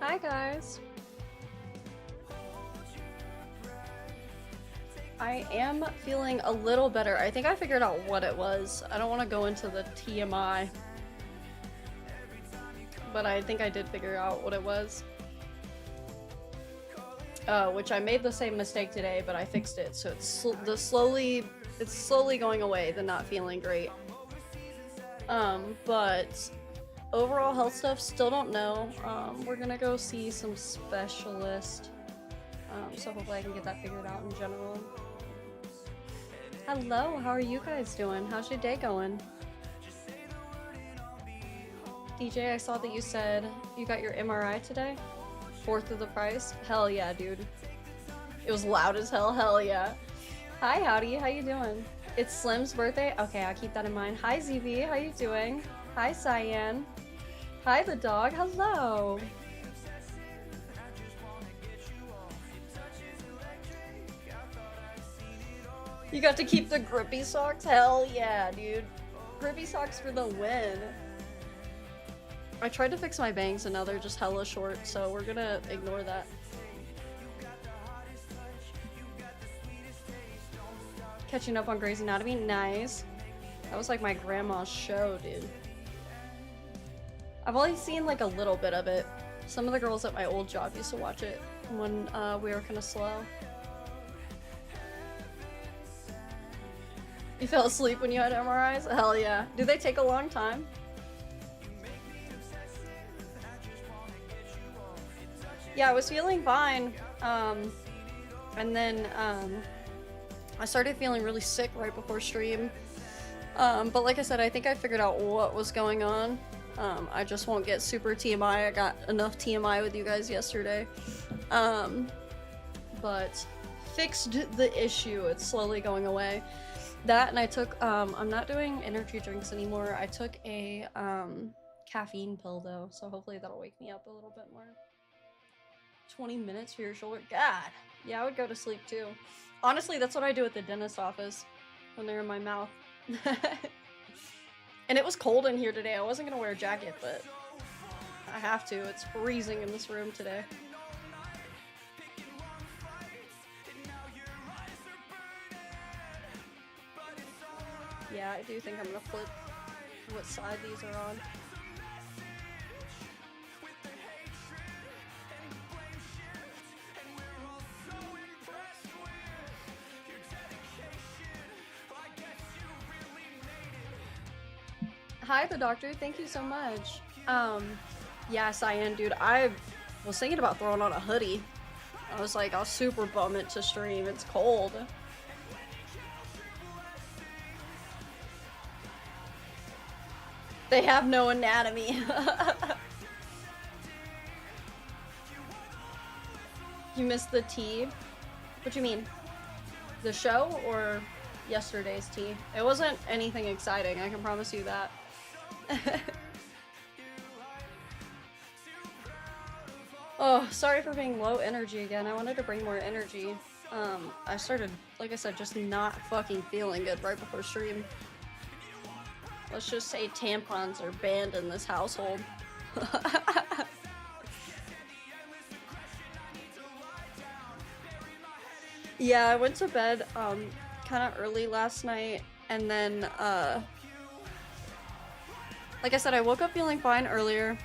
Hi guys. I am feeling a little better. I think I figured out what it was. I don't want to go into the TMI, but I think I did figure out what it was. Which I made the same mistake today, but I fixed it. So it's slowly going away, the not feeling great. But overall health stuff, still don't know. We're gonna go see some specialist. So hopefully I can get that figured out in general. Hello, how are you guys doing? How's your day going? DJ, I saw that you said you got your MRI today? Fourth of the price? Hell yeah, dude. It was loud as hell, hell yeah. Hi, Howdy, how you doing? It's Slim's birthday? Okay, I'll keep that in mind. Hi, ZV, how you doing? Hi, Cyan. Hi, the dog, hello. You got to keep the grippy socks? Hell yeah, dude. Grippy socks for the win. I tried to fix my bangs and now they're just hella short, so we're gonna ignore that. Catching up on Grey's Anatomy? Nice. That was like my grandma's show, dude. I've only seen like a little bit of it. Some of the girls at my old job used to watch it when we were kind of slow. You fell asleep when you had MRIs? Hell yeah. Do they take a long time? Yeah, I was feeling fine. And then I started feeling really sick right before stream. But like I said, I think I figured out what was going on. I just won't get super TMI. I got enough TMI with you guys yesterday. But fixed the issue. It's slowly going away. That, and I took, I'm not doing energy drinks anymore. I took a caffeine pill though, so hopefully that'll wake me up a little bit more. 20 minutes for your shoulder? God. Yeah, I would go to sleep too. Honestly, that's what I do at the dentist office when they're in my mouth. And it was cold in here today. I wasn't gonna wear a jacket, but I have to. It's freezing in this room today. Yeah, I do think I'm gonna flip what side these are on. Hi, the doctor. Thank you so much. Yeah, Cyan, dude, I was thinking about throwing on a hoodie. I was like, I'll super bum it to stream. It's cold. They have no anatomy. You missed the tea? What do you mean? The show or yesterday's tea? It wasn't anything exciting, I can promise you that. Oh, sorry for being low energy again. I wanted to bring more energy. I started, like I said, just not fucking feeling good right before stream. Let's just say tampons are banned in this household. Yeah, I went to bed kind of early last night, and then like I said, I woke up feeling fine earlier.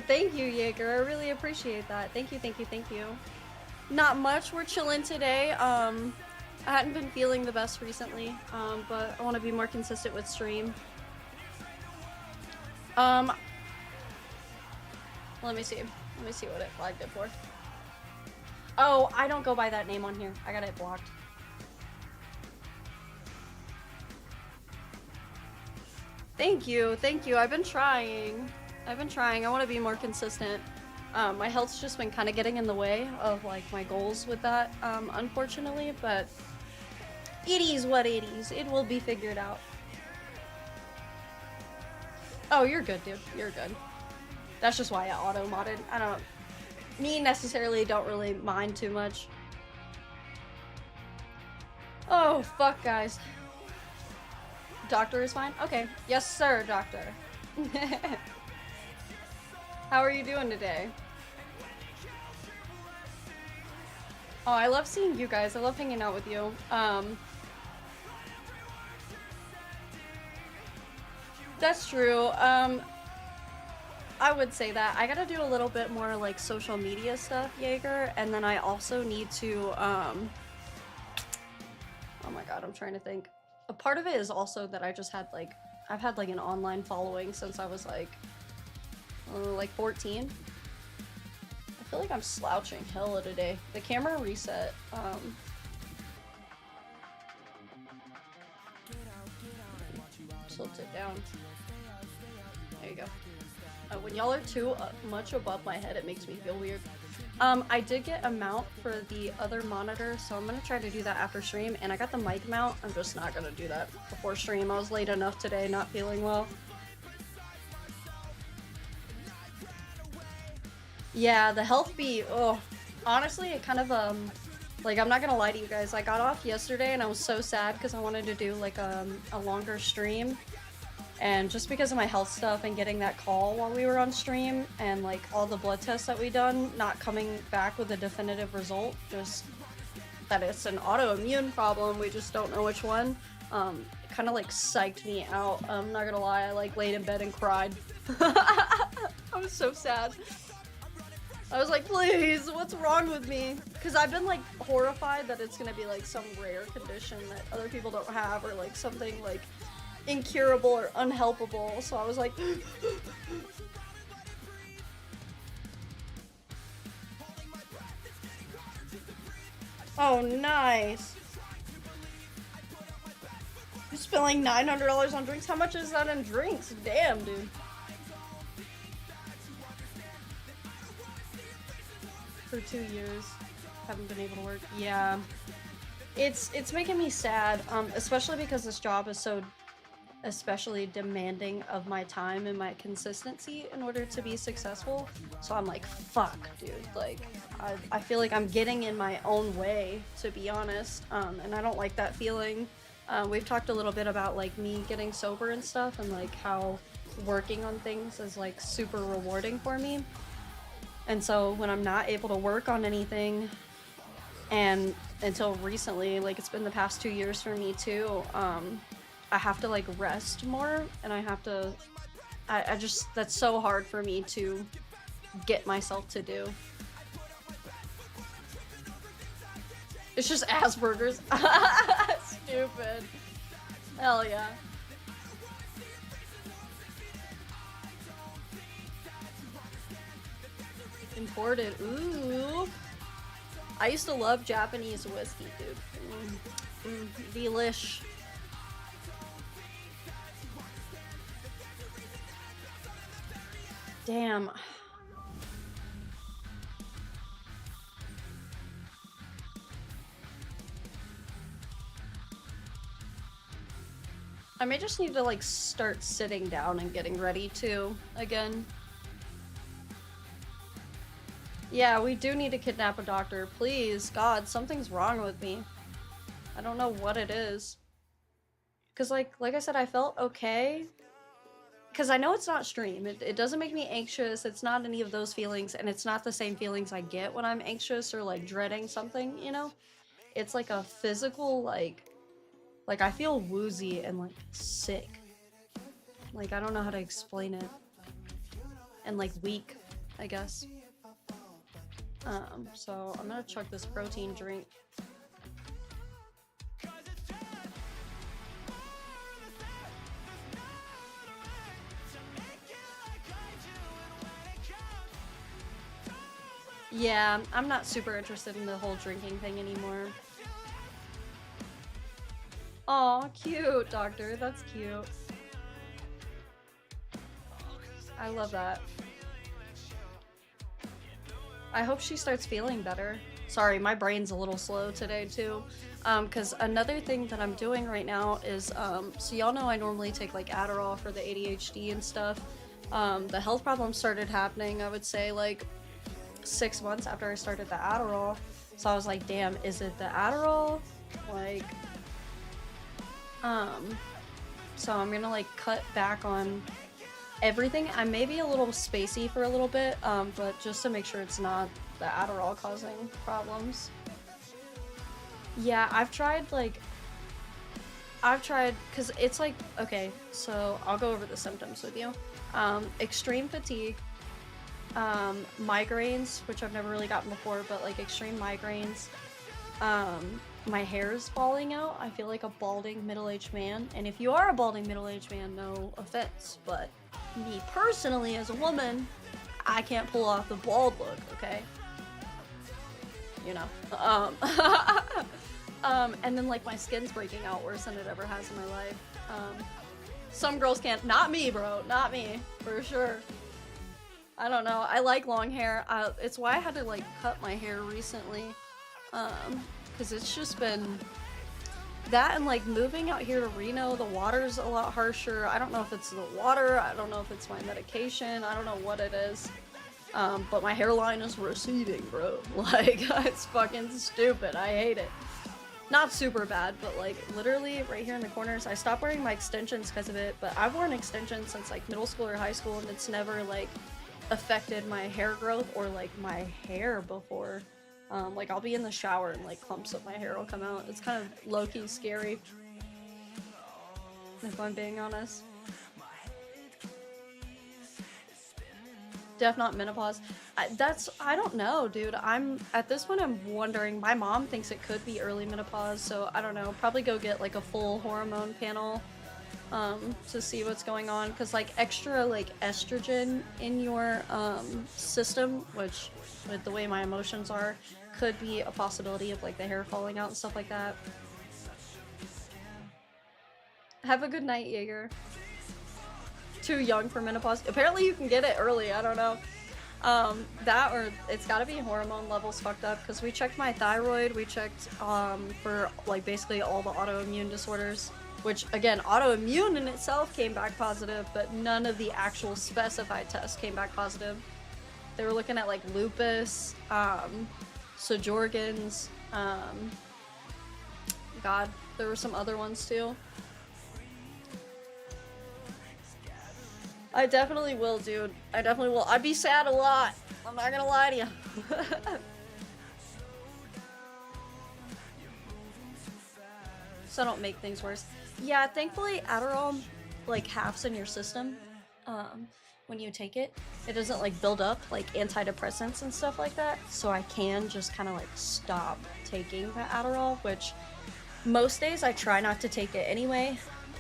Thank you, Jaeger. I really appreciate that. Thank you, thank you, thank you. Not much. We're chilling today. I hadn't been feeling the best recently, but I want to be more consistent with stream. Let me see. Let me see what it flagged it for. Oh, I don't go by that name on here. I got it blocked. Thank you, thank you. I've been trying. I want to be more consistent. My health's just been kind of getting in the way of like my goals with that, unfortunately, but it is what it is. It will be figured out. Oh, you're good, dude. You're good. That's just why I auto-modded. I don't... Me necessarily don't really mind too much. Oh, fuck, guys. Doctor is fine? Okay. Yes, sir, doctor. How are you doing today? Oh, I love seeing you guys. I love hanging out with you. That's true. I would say that. I gotta do a little bit more like social media stuff, Jaeger, and then I also need to, oh my god, I'm trying to think. A part of it is also that I just had like, I've had like an online following since I was like 14. I feel like I'm slouching hella today. The camera reset, tilt it down. There you go. When y'all are too much above my head, it makes me feel weird. I did get a mount for the other monitor, so I'm gonna try to do that after stream, and I got the mic mount. I'm just not gonna do that before stream. I was late enough today, not feeling well. Yeah, the health beat, oh, honestly, it kind of, like, I'm not gonna lie to you guys, I got off yesterday and I was so sad because I wanted to do, like, a longer stream. And just because of my health stuff and getting that call while we were on stream and like all the blood tests that we done not coming back with a definitive result, just that it's an autoimmune problem, we just don't know which one, it kind of like psyched me out. I'm not gonna lie, I like laid in bed and cried. I was so sad. I was like, please, what's wrong with me? Because I've been like horrified that it's gonna be like some rare condition that other people don't have, or like something like incurable or unhelpable, so I was like oh, nice. You're spending $900 on drinks? How much is that in drinks? Damn, dude. For 2 years, haven't been able to work. Yeah, it's making me sad, especially because this job is so especially demanding of my time and my consistency in order to be successful. So I'm like, fuck, dude. Like, I feel like I'm getting in my own way, to be honest, and I don't like that feeling. We've talked a little bit about like me getting sober and stuff, and like how working on things is like super rewarding for me. And so when I'm not able to work on anything, and until recently, like it's been the past 2 years for me too, I have to like rest more, and I have to, I just, that's so hard for me to get myself to do. It's just Asperger's. Stupid. Hell yeah. Imported, ooh. I used to love Japanese whiskey, dude. Delish. Damn. I may just need to like start sitting down and getting ready to again. Yeah, we do need to kidnap a doctor. Please, God, something's wrong with me. I don't know what it is. Cause like I said, I felt okay. Cause I know it's not stream. It doesn't make me anxious. It's not any of those feelings, and it's not the same feelings I get when I'm anxious or like dreading something, you know? It's like a physical, like I feel woozy and like sick. Like I don't know how to explain it. And like weak, I guess. So I'm gonna chug this protein drink. Yeah, I'm not super interested in the whole drinking thing anymore. Aw, cute, doctor. That's cute. I love that. I hope she starts feeling better. Sorry, my brain's a little slow today too. Cause another thing that I'm doing right now is, so y'all know I normally take like Adderall for the ADHD and stuff. The health problems started happening, I would say like 6 months after I started the Adderall. So I was like, damn, is it the Adderall? Like, So I'm gonna like cut back on everything. I may be a little spacey for a little bit, but just to make sure it's not the Adderall causing problems. Yeah, I've tried, because it's like, okay, so I'll go over the symptoms with you. Extreme fatigue, migraines, which I've never really gotten before, but like extreme migraines. My hair is falling out. I feel like a balding middle-aged man. And if you are a balding middle-aged man, no offense, but me personally as a woman, I can't pull off the bald look, okay? You know. And then like my skin's breaking out worse than it ever has in my life. Some girls can't. Not me, bro. Not me, for sure. I don't know. I like long hair. It's why I had to like cut my hair recently. Because it's just been that, and like moving out here to Reno, the water's a lot harsher. I don't know if it's the water, I don't know if it's my medication, I don't know what it is. But my hairline is receding, bro. Like, it's fucking stupid. I hate it. Not super bad, but like literally right here in the corners. I stopped wearing my extensions because of it, but I've worn extensions since like middle school or high school, and it's never like affected my hair growth or like my hair before. Like I'll be in the shower and like clumps of my hair will come out. It's kind of low-key scary, if I'm being honest. Def not menopause. I don't know, dude. At this point I'm wondering, my mom thinks it could be early menopause, so I don't know. Probably go get like a full hormone panel to see what's going on, because like extra like estrogen in your system, which with the way my emotions are, could be a possibility of like the hair falling out and stuff like that. Have a good night, Jaeger. Too young for menopause. Apparently you can get it early, I don't know. That, or it's gotta be hormone levels fucked up, because we checked my thyroid, we checked for like basically all the autoimmune disorders, which again, autoimmune in itself came back positive, but none of the actual specified tests came back positive. They were looking at like lupus, Sjogren's, God, there were some other ones too. I definitely will, dude. I definitely will. I'd be sad a lot. I'm not gonna lie to you. So I don't make things worse. Yeah, thankfully Adderall like halves in your system when you take it. It doesn't like build up like antidepressants and stuff like that. So I can just kind of like stop taking the Adderall, which most days I try not to take it anyway,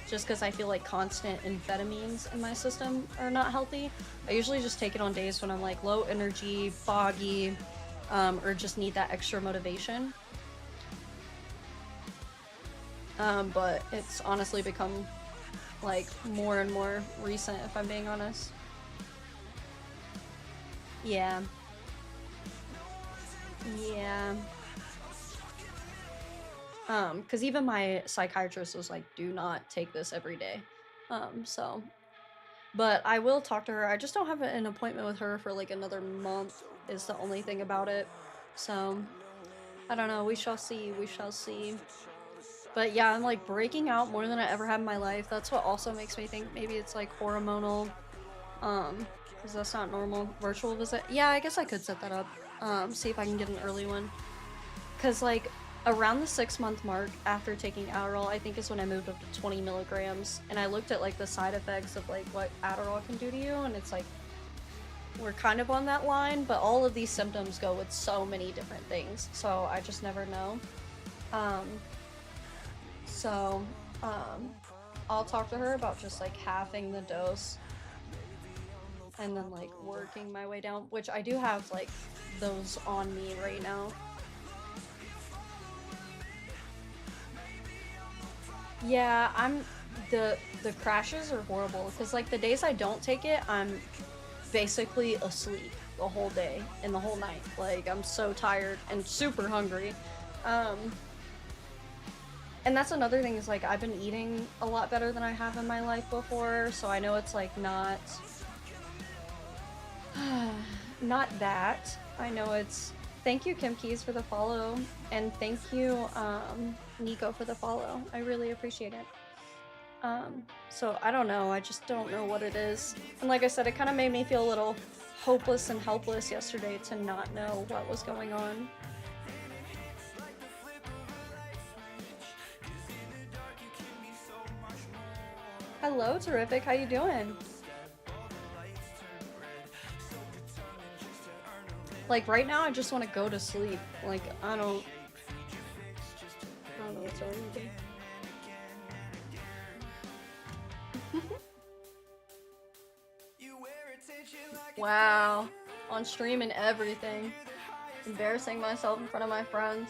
just because I feel like constant amphetamines in my system are not healthy. I usually just take it on days when I'm like low energy, foggy, or just need that extra motivation. But it's honestly become like more and more recent, if I'm being honest. Yeah. Yeah. Because even my psychiatrist was like, do not take this every day. So, but I will talk to her. I just don't have an appointment with her for like another month is the only thing about it. So, I don't know. We shall see. We shall see. But yeah, I'm like breaking out more than I ever have in my life. That's what also makes me think maybe it's like hormonal. Because that's not normal. Virtual visit. Yeah, I guess I could set that up. See if I can get an early one. Because like around the 6-month mark after taking Adderall, I think is when I moved up to 20 milligrams. And I looked at like the side effects of like what Adderall can do to you, and it's like we're kind of on that line, but all of these symptoms go with so many different things. So I just never know. I'll talk to her about just like halving the dose and then like working my way down, which I do have like those on me right now. Yeah, the crashes are horrible, because like the days I don't take it, I'm basically asleep the whole day and the whole night. Like I'm so tired and super hungry. And that's another thing, is like I've been eating a lot better than I have in my life before, so I know it's like not that. I know it's... Thank you, Kim Keys, for the follow, and thank you, Nico, for the follow. I really appreciate it. So I don't know, I just don't know what it is. And like I said, it kind of made me feel a little hopeless and helpless yesterday to not know what was going on. Hello, Terrific, how you doing? Like right now I just want to go to sleep. Like I don't know what's wrong with me. Wow, on stream and everything. Embarrassing myself in front of my friends.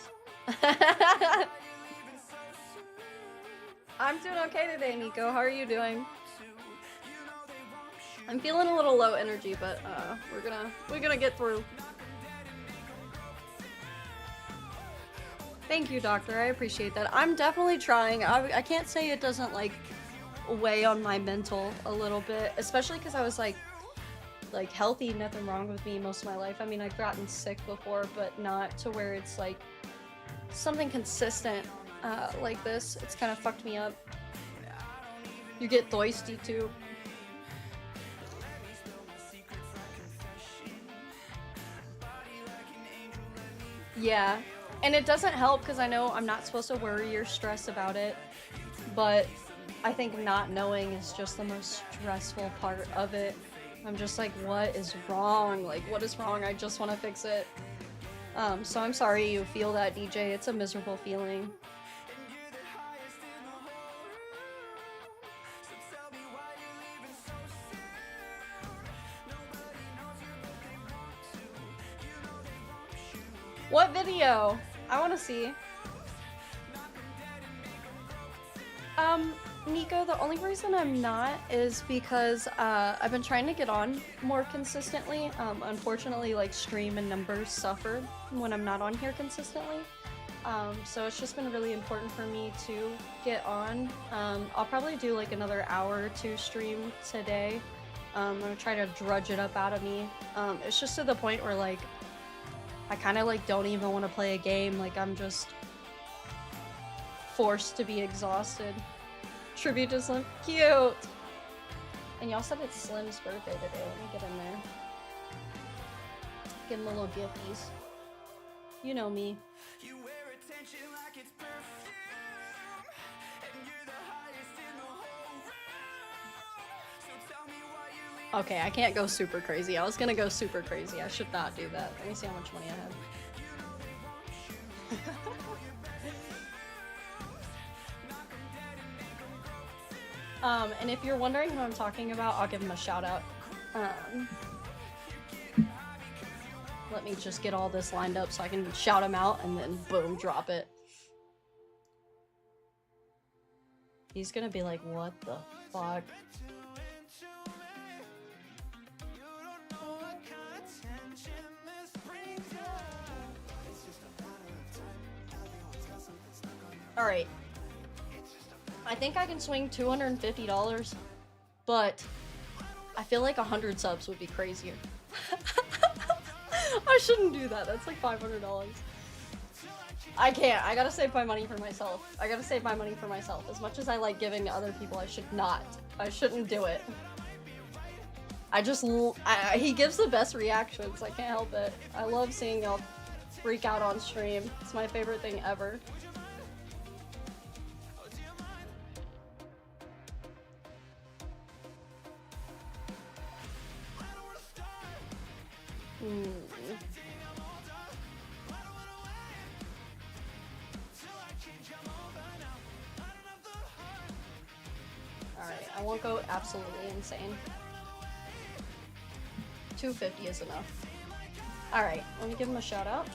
I'm doing okay today, Nico. How are you doing? I'm feeling a little low energy, but we're gonna get through. Thank you, Doctor. I appreciate that. I'm definitely trying. I can't say it doesn't like weigh on my mental a little bit, especially because I was like healthy, nothing wrong with me most of my life. I mean, I've gotten sick before, but not to where it's like something consistent like this. It's kind of fucked me up. You get thirsty too. Yeah, and it doesn't help because I know I'm not supposed to worry or stress about it, but I think not knowing is just the most stressful part of it. I'm just like, what is wrong? Like, what is wrong? I just want to fix it. So I'm sorry you feel that, DJ. It's a miserable feeling. What video? I want to see. Nico, the only reason I'm not is because I've been trying to get on more consistently. Unfortunately, like stream and numbers suffer when I'm not on here consistently. So it's just been really important for me to get on. I'll probably do like another hour or two stream today. I'm gonna try to drudge it up out of me. It's just to the point where like I kind of like don't even want to play a game. Like I'm just forced to be exhausted. Tribute to Slim. Cute! And y'all said it's Slim's birthday today. Let me get in there. Give him a little gifties. You know me. Okay, I can't go super crazy. I was gonna go super crazy. I should not do that. Let me see how much money I have. And if you're wondering who I'm talking about, I'll give him a shout out. Let me just get all this lined up so I can shout him out and then boom, drop it. He's gonna be like, what the fuck? Alright. I think I can swing $250, but I feel like 100 subs would be crazier. I shouldn't do that. That's like $500. I can't. I gotta save my money for myself. I gotta save my money for myself. As much as I like giving to other people, I should not. I shouldn't do it. He gives the best reactions. I can't help it. I love seeing y'all freak out on stream. It's my favorite thing ever. Alright, I won't go absolutely insane. 250 is enough. Alright, let me give him a shout out.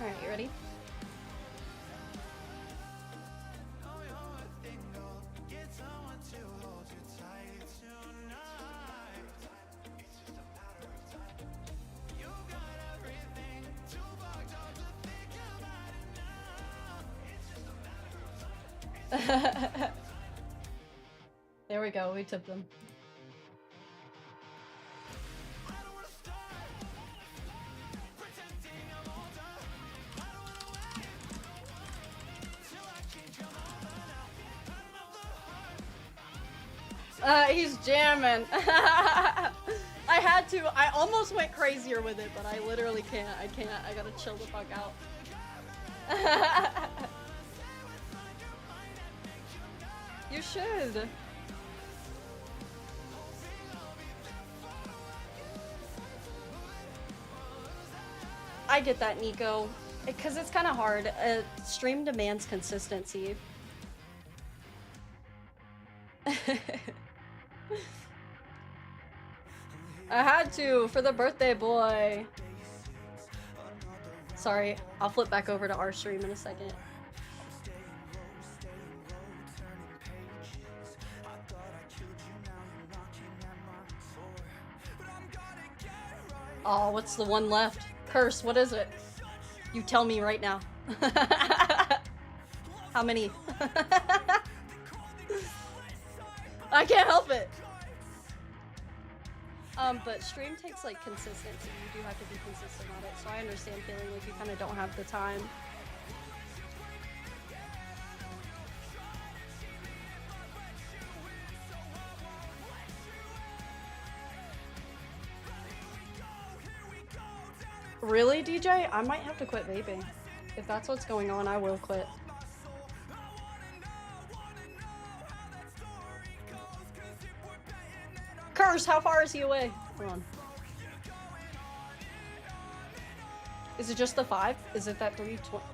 Alright, you ready? There we go, we tipped them. He's jamming. I had to. I almost went crazier with it, but I literally can't. I can't. I gotta chill the fuck out. You should. I get that, Nico. Because it's kind of hard. Stream demands consistency. I had to for the birthday boy. Sorry, I'll flip back over to our stream in a second. Oh, what's the one left? Curse, what is it? You tell me right now. How many? I can't help it. But stream takes like consistency. You do have to be consistent on it. So I understand feeling like you kind of don't have the time. Really, DJ? I might have to quit vaping. If that's what's going on, I will quit. Curse, how far is he away? Hold on. Is it just the 5? Is it that 320?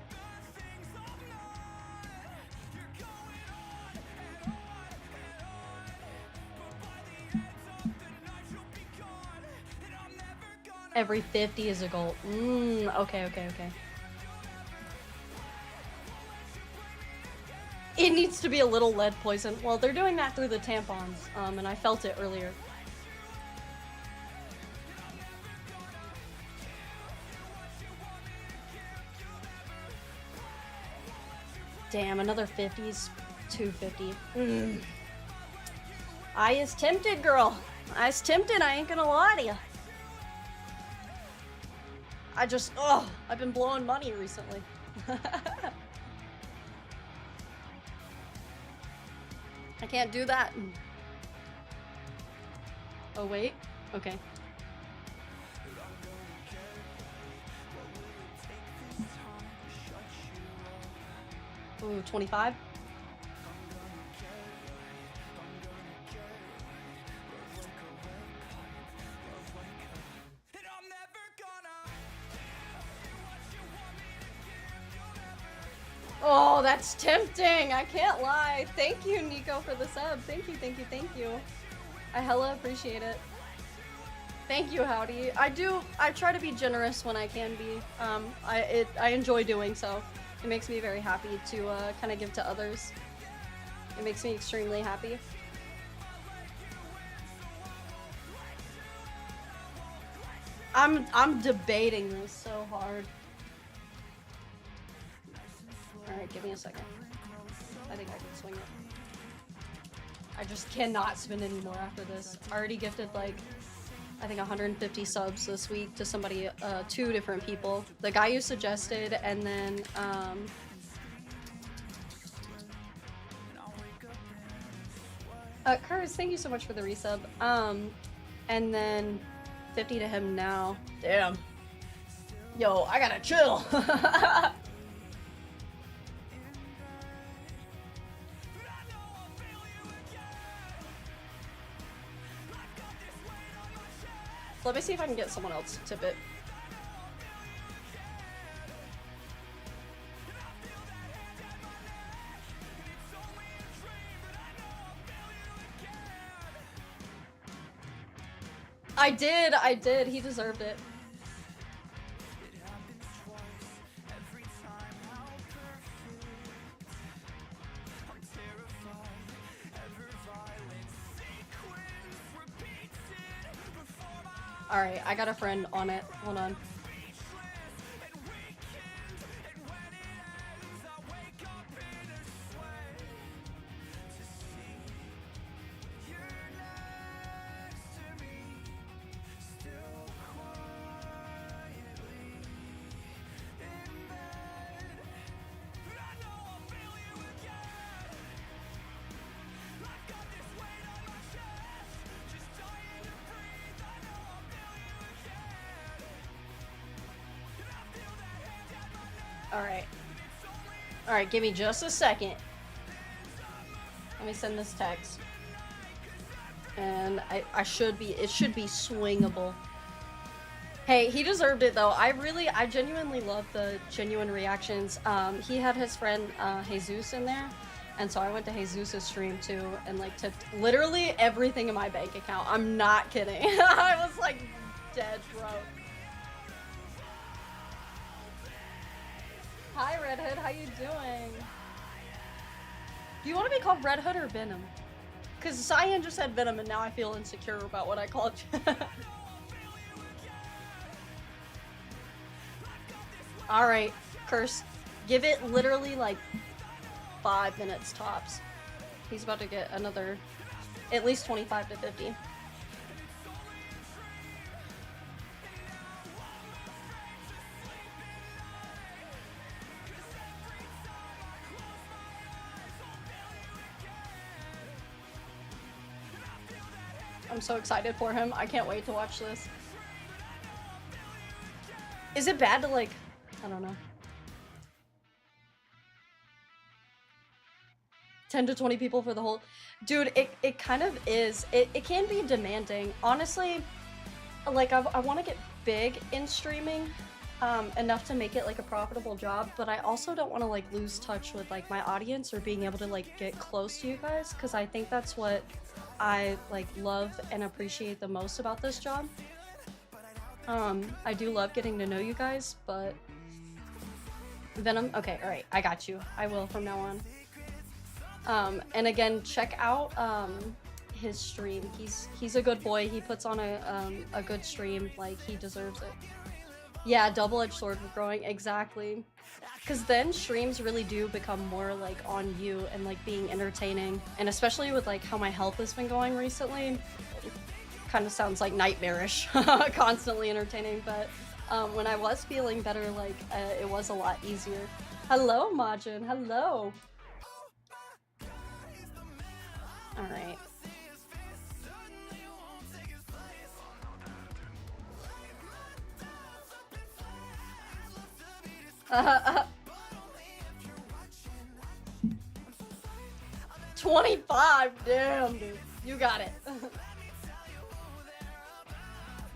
Every 50 is a goal. Okay. It needs to be a little lead poison. Well, they're doing that through the tampons, and I felt it earlier. Damn, another 50's 250. I is tempted, girl. I is tempted, I ain't gonna lie to you. I've been blowing money recently. I can't do that. Oh, wait. Okay. Ooh, 25? Oh, that's tempting. I can't lie. Thank you, Nico, for the sub. Thank you. I hella appreciate it. Thank you, Howdy. I try to be generous when I can be. I enjoy doing so. It makes me very happy to kind of give to others. It makes me extremely happy. I'm debating this so hard. Alright, give me a second. I think I can swing it. I just cannot spend any more after this. I already gifted like, I think 150 subs this week to somebody, 2 different people. The guy you suggested, and then, Curtis, thank you so much for the resub. And then 50 to him now. Damn. Yo, I gotta chill. Let me see if I can get someone else to tip it. I did. He deserved it. Alright, I got a friend on it. Hold on. Alright. Alright, give me just a second. Let me send this text. And it should be swingable. Hey, he deserved it though. I genuinely love the genuine reactions. He had his friend Jesus in there, and so I went to Jesus' stream too and like tipped literally everything in my bank account. I'm not kidding. I was like dead broke. Hi Red Hood, how you doing? Do you want to be called Red Hood or Venom? Because Cyan just said Venom and now I feel insecure about what I called you. Alright, Curse. Give it literally like 5 minutes tops. He's about to get another at least 25 to 50. I'm so excited for him. I can't wait to watch this. Is it bad to like, I don't know. 10 to 20 people for the whole... Dude, it kind of is. It can be demanding. Honestly, like I want to get big in streaming enough to make it like a profitable job, but I also don't want to like lose touch with like my audience or being able to like get close to you guys, because I think that's what I like love and appreciate the most about this job. I do love getting to know you guys, but Venom, okay, all right, I got you. I will from now on. And again, check out his stream. He's a good boy. He puts on a good stream. Like, he deserves it. Yeah, double-edged sword with growing, exactly. Because then streams really do become more like on you and like being entertaining, and especially with like how my health has been going recently. Kind of sounds like nightmarish, constantly entertaining, but when I was feeling better, like it was a lot easier. Hello, Majin. Hello. All right. Uh, 25, damn, dude. You got it.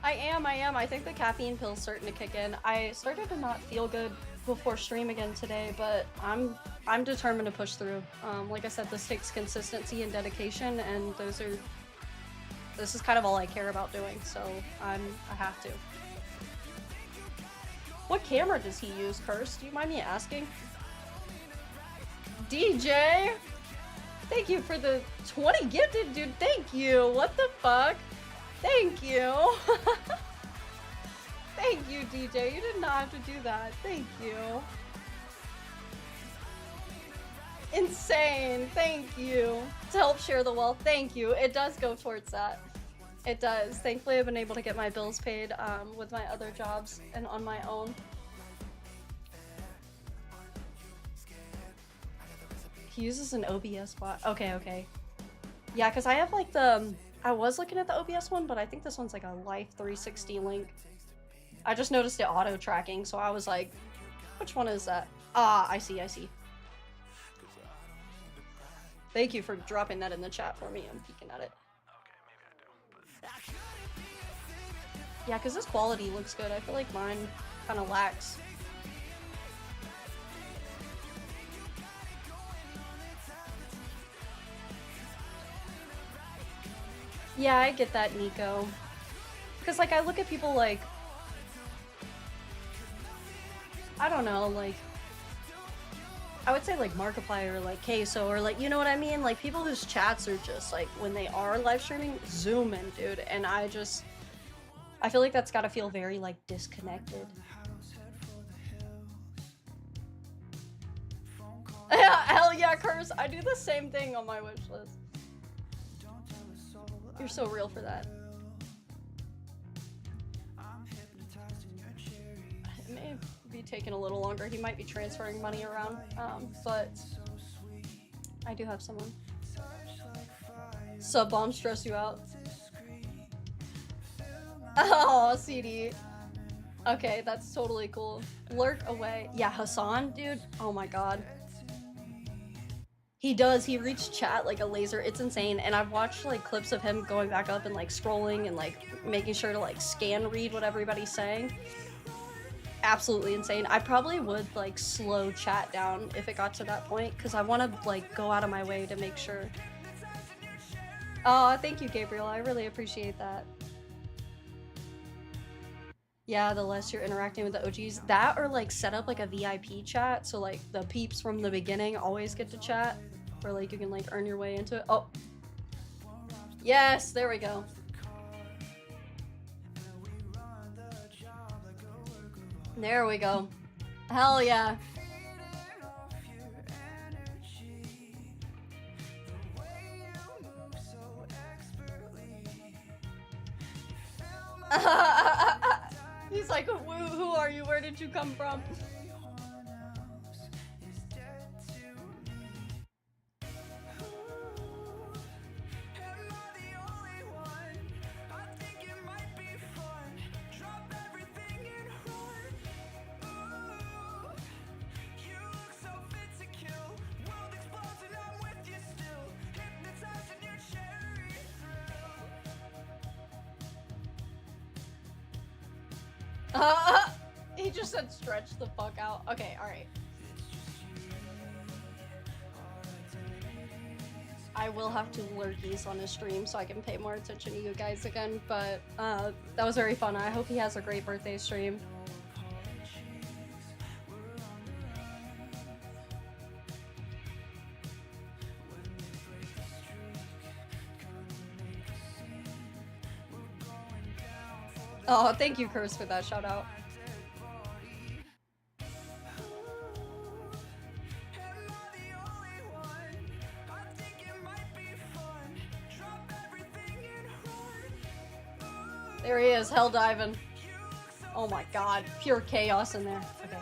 I am. I think the caffeine pill's starting to kick in. I started to not feel good before stream again today, but I'm determined to push through. Like I said, this takes consistency and dedication, and this is kind of all I care about doing, so I have to. What camera does he use, Curse? Do you mind me asking? DJ! Thank you for the 20 gifted, dude. Thank you. What the fuck? Thank you. Thank you, DJ. You did not have to do that. Thank you. Insane. Thank you. To help share the wealth. Thank you. It does go towards that. It does. Thankfully, I've been able to get my bills paid with my other jobs and on my own. He uses an OBS bot. Okay. Yeah, because I have like I was looking at the OBS one, but I think this one's like a Life 360 link. I just noticed it auto tracking, so I was like, which one is that? Ah, I see. Thank you for dropping that in the chat for me. I'm peeking at it. Yeah, because this quality looks good. I feel like mine kind of lacks. Yeah, I get that, Nico. Because, like, I look at people like... I don't know, like... I would say, like, Markiplier or, like, Queso, or, like, you know what I mean? Like, people whose chats are just, like, when they are live streaming, zoom in, dude. And I feel like that's gotta feel very, like, disconnected. Hell yeah, Curse! I do the same thing on my wish list. You're so real for that. It may be taking a little longer. He might be transferring money around, but I do have someone. Sub bomb stress you out. Oh, CD. Okay, that's totally cool. Lurk away. Yeah, Hassan, dude. Oh my god. He does. He reads chat like a laser. It's insane. And I've watched like clips of him going back up and like scrolling and like making sure to like scan read what everybody's saying. Absolutely insane. I probably would like slow chat down if it got to that point because I want to like go out of my way to make sure. Oh, thank you, Gabriel. I really appreciate that. Yeah, the less you're interacting with the OGs. That or like set up like a VIP chat so like the peeps from the beginning always get to chat. Or like you can like earn your way into it. Oh. Yes, there we go. There we go. Hell yeah. He's like, who are you? Where did you come from? He just said stretch the fuck out. Okay, alright. I will have to lurkies on his stream so I can pay more attention to you guys again, but that was very fun. I hope he has a great birthday stream. Oh, thank you, Curse, for that shout out. There he is, hell diving. Oh my god, pure chaos in there. Okay.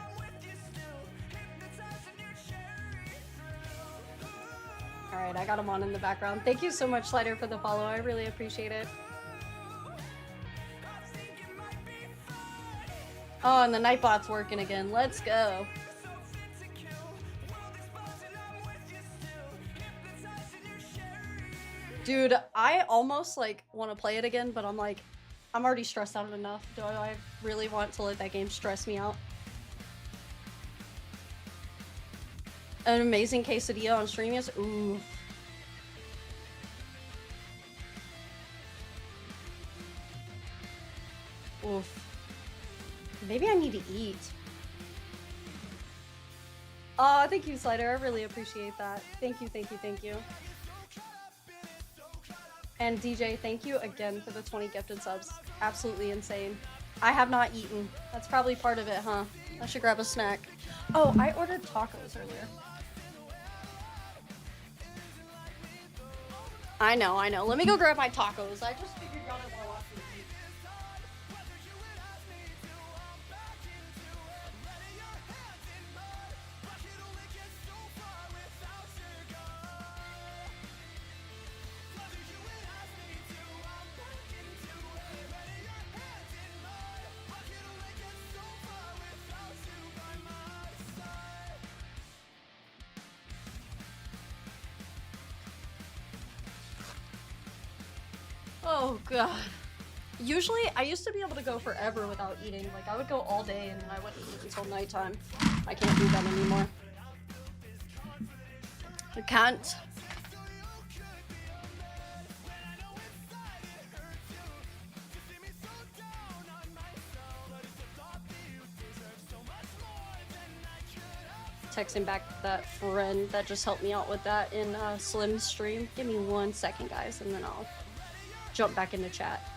Alright, I got him on in the background. Thank you so much, Slider, for the follow. I really appreciate it. Oh, and the Nightbot's working again. Let's go. Dude, I almost like want to play it again, but I'm like, I'm already stressed out enough. Do I really want to let that game stress me out? An amazing quesadilla on stream, yes? Ooh. Oof. Maybe I need to eat. Oh, thank you, Slider. I really appreciate that. Thank you, thank you, thank you. And DJ, thank you again for the 20 gifted subs. Absolutely insane. I have not eaten. That's probably part of it, huh? I should grab a snack. Oh, I ordered tacos earlier. I know, I know. Let me go grab my tacos. I just figured out it while watching the TV. Oh god. Usually, I used to be able to go forever without eating. Like, I would go all day and I wouldn't eat until nighttime. I can't do that anymore. I can't. Texting back that friend that just helped me out with that in Slim's stream. Give me 1 second, guys, and then I'll jump back into chat.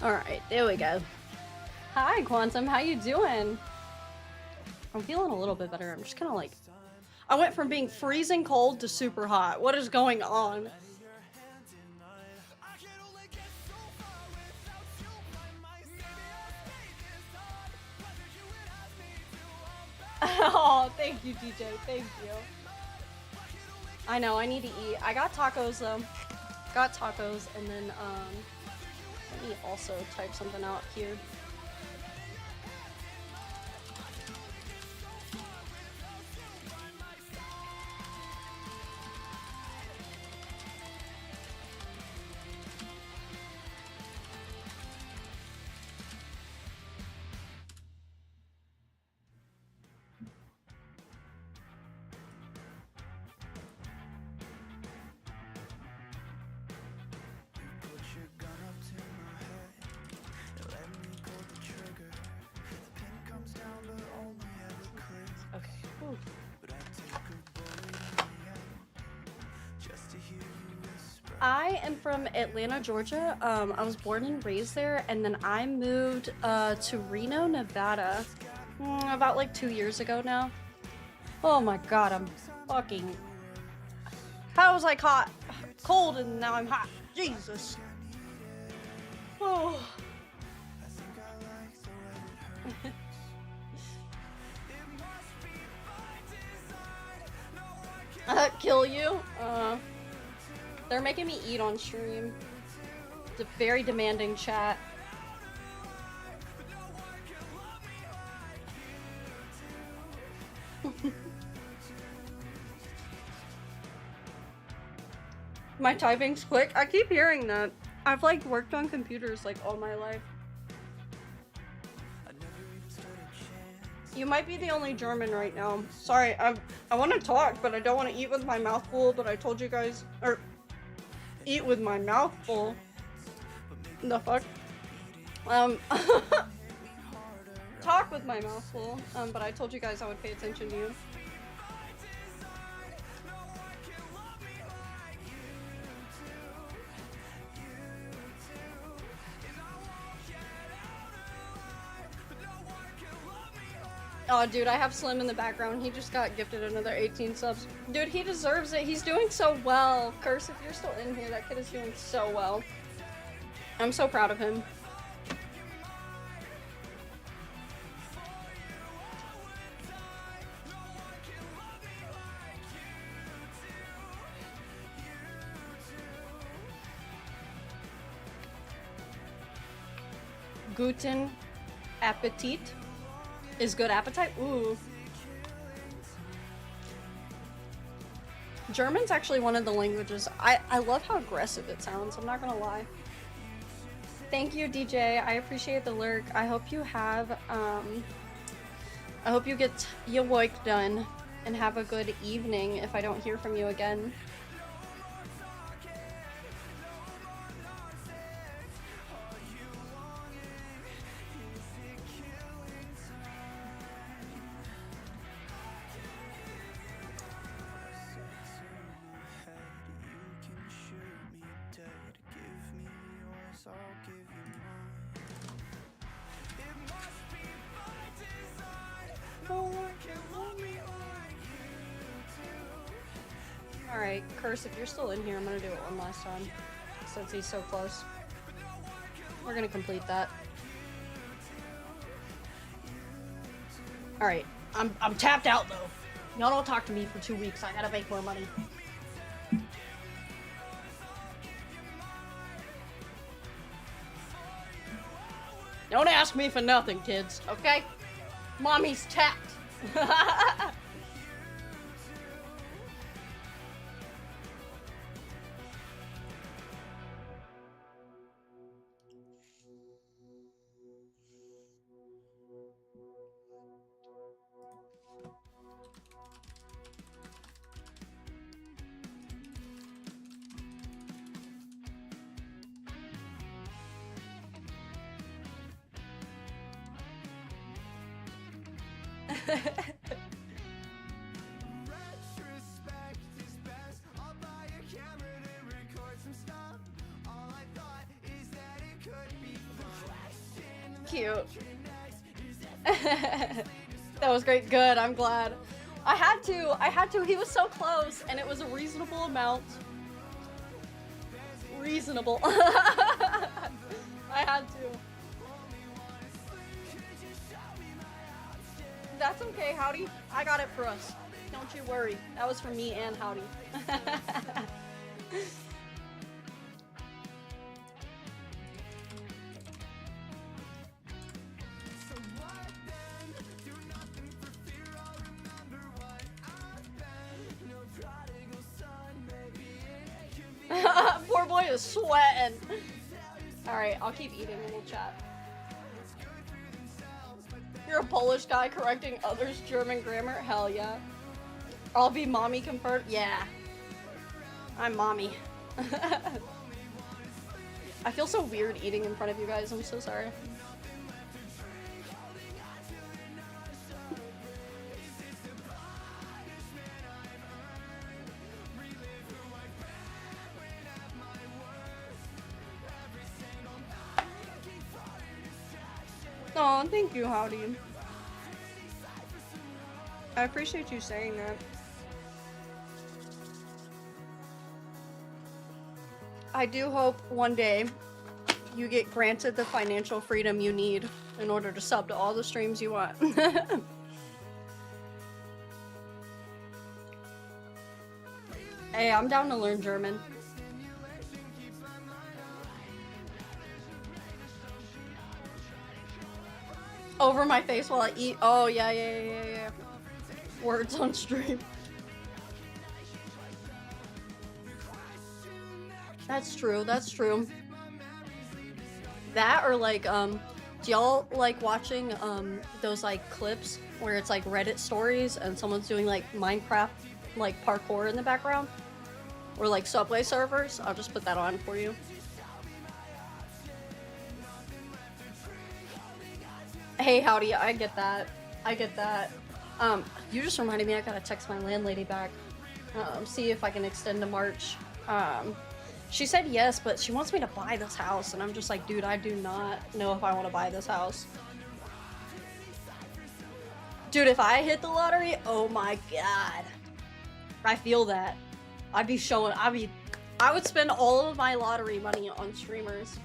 Alright, there we go. Hi, Quantum, how you doing? I'm feeling a little bit better. I'm just kind of like... I went from being freezing cold to super hot. What is going on? Oh, thank you, DJ. Thank you. I know, I need to eat. I got tacos, though. Got tacos, and then, let me also type something out here. I am from Atlanta, Georgia. I was born and raised there, and then I moved to Reno, Nevada about like 2 years ago now. Oh my god, I'm fucking... How was I caught cold and now I'm hot? Jesus. Oh. Kill you? They're making me eat on stream. It's a very demanding chat. My typing's quick. I keep hearing that. I've like worked on computers like all my life. You might be the only German right now. Sorry, I want to talk, but I don't want to eat with my mouth full, but I told you guys, or eat with my mouth full. The fuck? Talk with my mouth full, but I told you guys I would pay attention to you. Oh, dude, I have Slim in the background. He just got gifted another 18 subs. Dude, he deserves it. He's doing so well. Curse, if you're still in here, that kid is doing so well. I'm so proud of him. Guten Appetit. Is good appetite? Ooh. German's actually one of the languages. I love how aggressive it sounds, I'm not gonna lie. Thank you, DJ. I appreciate the lurk. I hope you have, I hope you get your work done and have a good evening if I don't hear from you again. Alright, Curse, if you're still in here, I'm gonna do it one last time. Since he's so close. We're gonna complete that. Alright, I'm tapped out though. Y'all don't talk to me for 2 weeks. I gotta make more money. Don't ask me for nothing, kids, okay? Mommy's tapped. Cute. That was great. Good, I'm glad. I had to. He was so close, and it was a reasonable amount. Reasonable. I had to. That's okay, Howdy. I got it for us. Don't you worry. That was for me and Howdy. Poor boy is sweating. Alright, I'll keep eating and we'll chat. You're a Polish guy correcting others' German grammar? Hell yeah. I'll be mommy confirmed? Yeah. I'm mommy. I feel so weird eating in front of you guys. I'm so sorry. Oh, thank you, Howdy. I appreciate you saying that. I do hope one day you get granted the financial freedom you need in order to sub to all the streams you want. Hey, I'm down to learn German. Over my face while I eat. Oh, yeah. Words on stream. That's true, that's true. That or like, do y'all like watching those like clips where it's like Reddit stories and someone's doing like Minecraft like parkour in the background? Or like Subway servers? I'll just put that on for you. Hey, Howdy, I get that. I get that. You just reminded me I gotta text my landlady back. See if I can extend to March. She said yes, but she wants me to buy this house, and I'm just like, dude, I do not know if I want to buy this house. Dude, if I hit the lottery, oh my god. I feel that. I would spend all of my lottery money on streamers.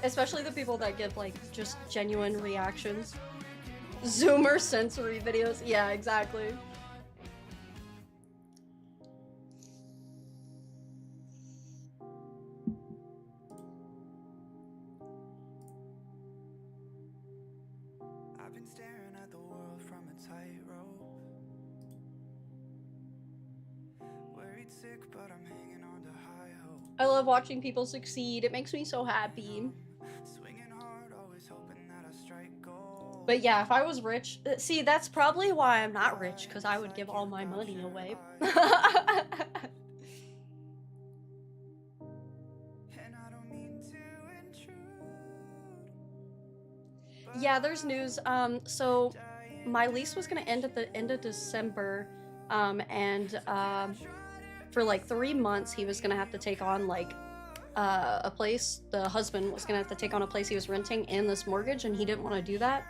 Especially the people that give, like, just genuine reactions. Zoomer sensory videos. Yeah, exactly. I've been staring at the world from a tightrope. Worried sick, but I'm hanging on to high hope. I love watching people succeed. It makes me so happy. But yeah, if I was rich, see, that's probably why I'm not rich, because I would give all my money away. Yeah, there's news. So my lease was gonna end at the end of December, for like 3 months he was gonna have to take on like a place. The husband was gonna have to take on a place he was renting and this mortgage, and he didn't want to do that.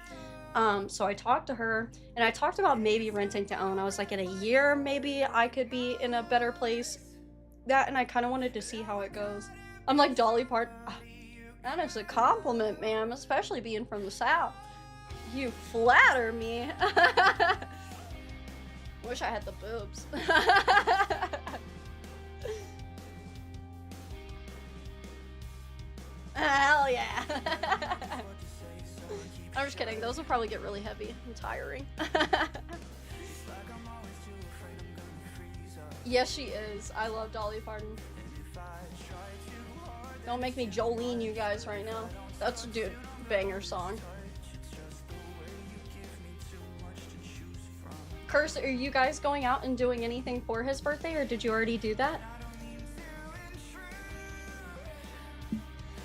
So I talked to her, and I talked about maybe renting to own. I was like, in a year, maybe I could be in a better place. And I kind of wanted to see how it goes. I'm like, Dolly Parton. That is a compliment, ma'am, especially being from the South. You flatter me. Wish I had the boobs. Hell yeah. I'm just kidding. Those will probably get really heavy and tiring. Yes, she is. I love Dolly Parton. Don't make me Jolene you guys right now. That's a dude banger song. Curse, are you guys going out and doing anything for his birthday, or did you already do that?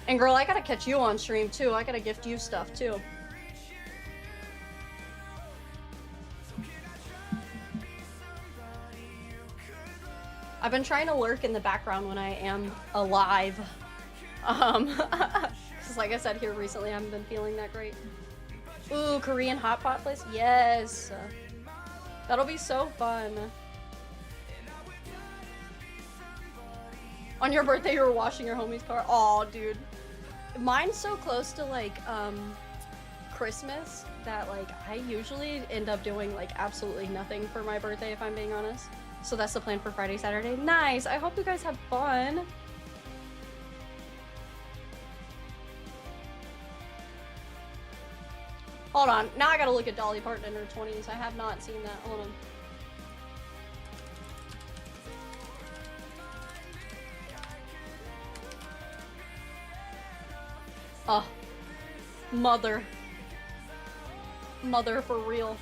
And girl, I gotta catch you on stream too. I gotta gift you stuff too. I've been trying to lurk in the background when I am alive. Cause Because like I said here recently, I haven't been feeling that great. Ooh, Korean hot pot place? Yes! That'll be so fun. On your birthday, you were washing your homie's car? Aw, dude. Mine's so close to, like, Christmas that, like, I usually end up doing, like, absolutely nothing for my birthday, if I'm being honest. So that's the plan for Friday, Saturday. Nice! I hope you guys have fun! Hold on. Now I gotta look at Dolly Parton in her 20s. I have not seen that. Hold on. Oh. Mother. Mother for real.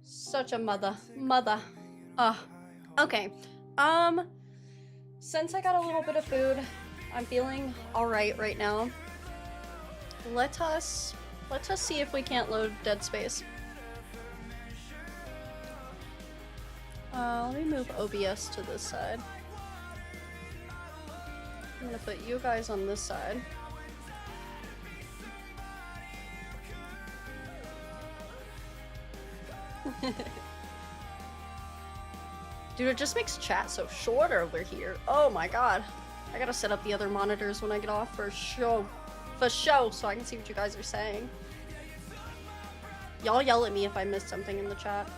Such a mother. Mother. Okay. Since I got a little bit of food, I'm feeling alright right now. Let us see if we can't load Dead Space. Let me move OBS to this side. I'm gonna put you guys on this side. Dude, it just makes chat so short over here. Oh my god. I gotta set up the other monitors when I get off for show. For show, so I can see what you guys are saying. Y'all yell at me if I missed something in the chat.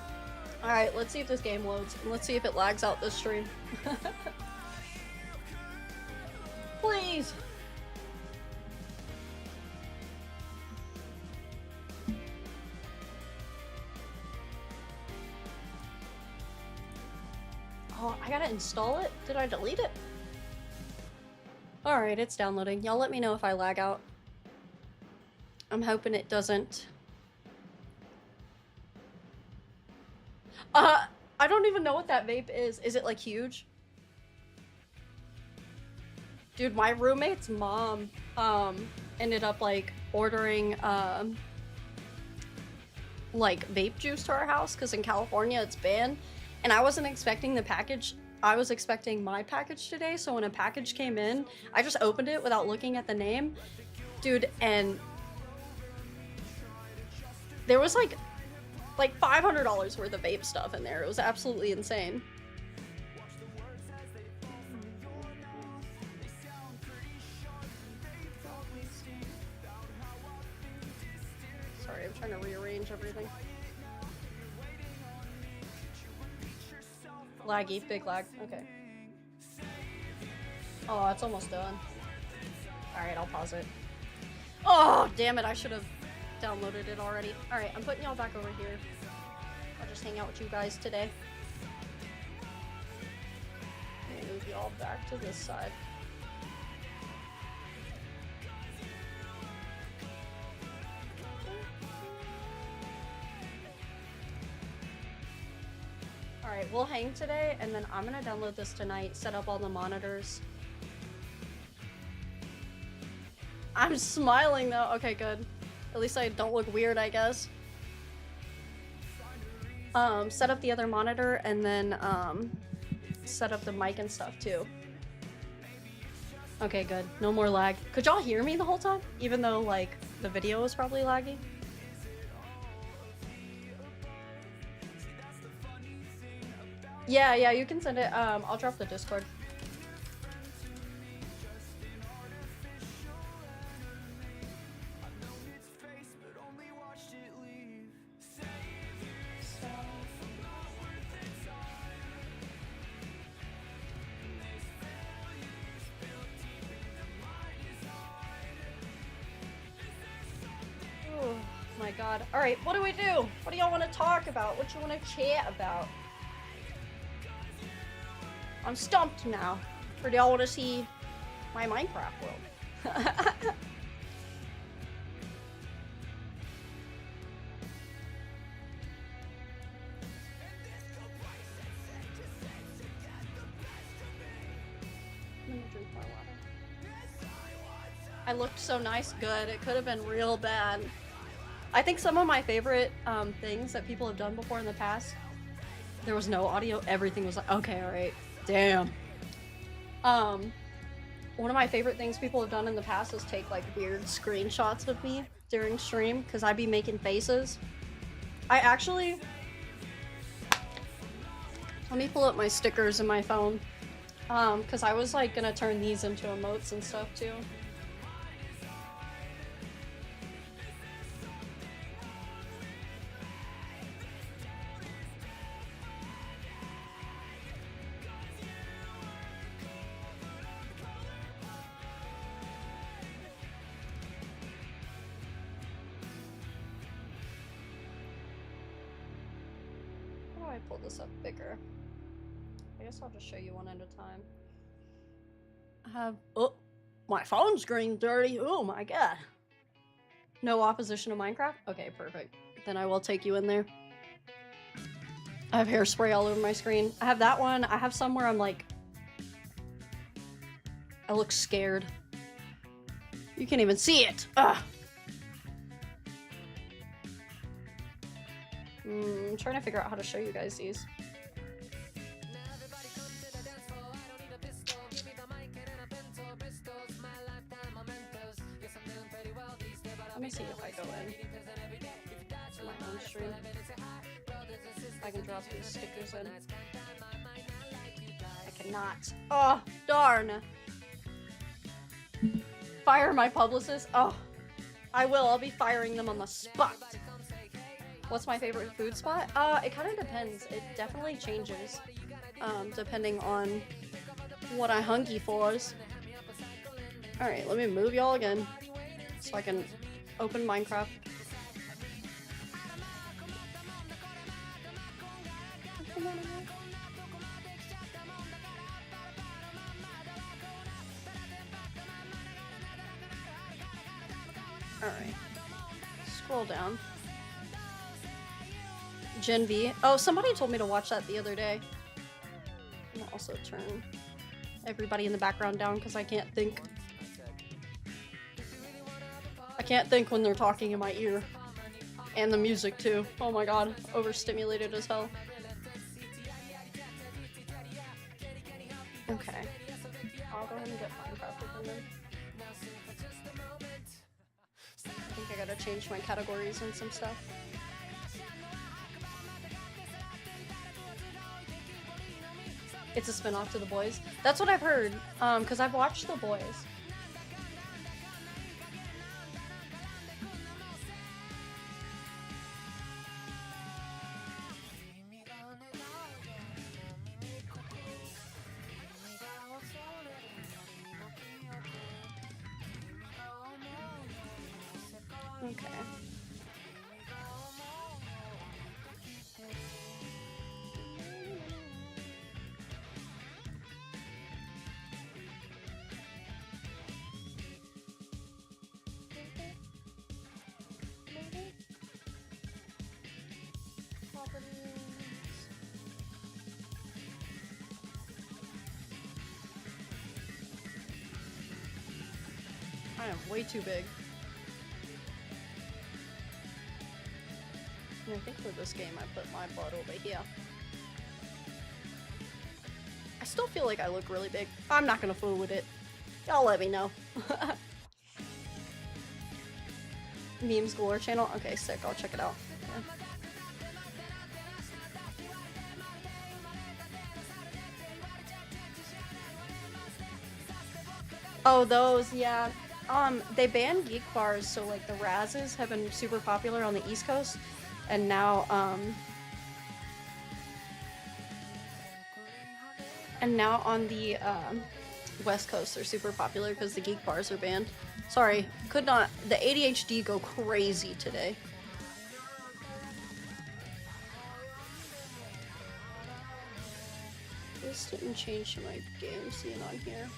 Alright, let's see if this game loads. And let's see if it lags out this stream. Please! Oh, I gotta install it? Did I delete it? Alright, it's downloading. Y'all let me know if I lag out. I'm hoping it doesn't. I don't even know what that vape is. Is it like huge? Dude, my roommate's mom ended up like ordering like vape juice to our house because in California it's banned. And I wasn't expecting the package. I was expecting my package today, so when a package came in, I just opened it without looking at the name. Dude, and there was like $500 worth of vape stuff in there. It was absolutely insane. Sorry, I'm trying to rearrange everything. Laggy, big lag. Okay. Oh, it's almost done. Alright, I'll pause it. Oh, damn it, I should have downloaded it already. Alright, I'm putting y'all back over here. I'll just hang out with you guys today. Move y'all back to this side. Alright, we'll hang today, and then I'm gonna download this tonight, set up all the monitors. I'm smiling though. Okay, good. At least I don't look weird, I guess. Set up the other monitor, and then set up the mic and stuff too. Okay, good. No more lag. Could y'all hear me the whole time? Even though, like, the video was probably laggy? Yeah, you can send it. I'll drop the Discord. Oh my god. Alright, what do we do? What do y'all want to talk about? What you want to chat about? I'm stumped now. Or do y'all want to see my Minecraft world? I'm gonna me drink more water. I looked so nice. Good. It could have been real bad. I think some of my favorite things that people have done before in the past, there was no audio. Everything was like, okay, all right. Damn. One of my favorite things people have done in the past is take like weird screenshots of me during stream because I'd be making faces. I actually... Let me pull up my stickers in my phone. Because I was like gonna turn these into emotes and stuff too. How do I pull this up bigger? I guess I'll just show you one at a time. I have... Oh! My phone screen's dirty! Oh my god! No opposition to Minecraft? Okay, perfect. Then I will take you in there. I have hairspray all over my screen. I have that one. I have some where I'm like... I look scared. You can't even see it! Ugh! I'm trying to figure out how to show you guys these. Let me see if I go in my own stream. I can drop these stickers in. I cannot. Oh, darn. Fire my publicist? Oh, I will. I'll be firing them on the spot. What's my favorite food spot? It kind of depends. It definitely changes, depending on what I hungry for. Alright, let me move y'all again, so I can open Minecraft. Alright. Scroll down. Gen V. Oh, somebody told me to watch that the other day. I'm gonna also turn everybody in the background down because I can't think. I can't think when they're talking in my ear. And the music too. Oh my god. Overstimulated as hell. Okay. I'll go ahead and get Minecraft open then. I think I gotta change my categories and some stuff. It's a spin-off to The Boys. That's what I've heard, because I've watched The Boys. Okay. I am way too big. And I think for this game I put my butt over here. I still feel like I look really big. I'm not gonna fool with it. Y'all let me know. Memes Galore channel? Okay, sick. I'll check it out. Yeah. Oh, those, yeah. They banned geek bars, so like the Razzes have been super popular on the East Coast, and now, on the, West Coast they're super popular because the geek bars are banned. Sorry, could not, the ADHD go crazy today. This didn't change my game scene on here.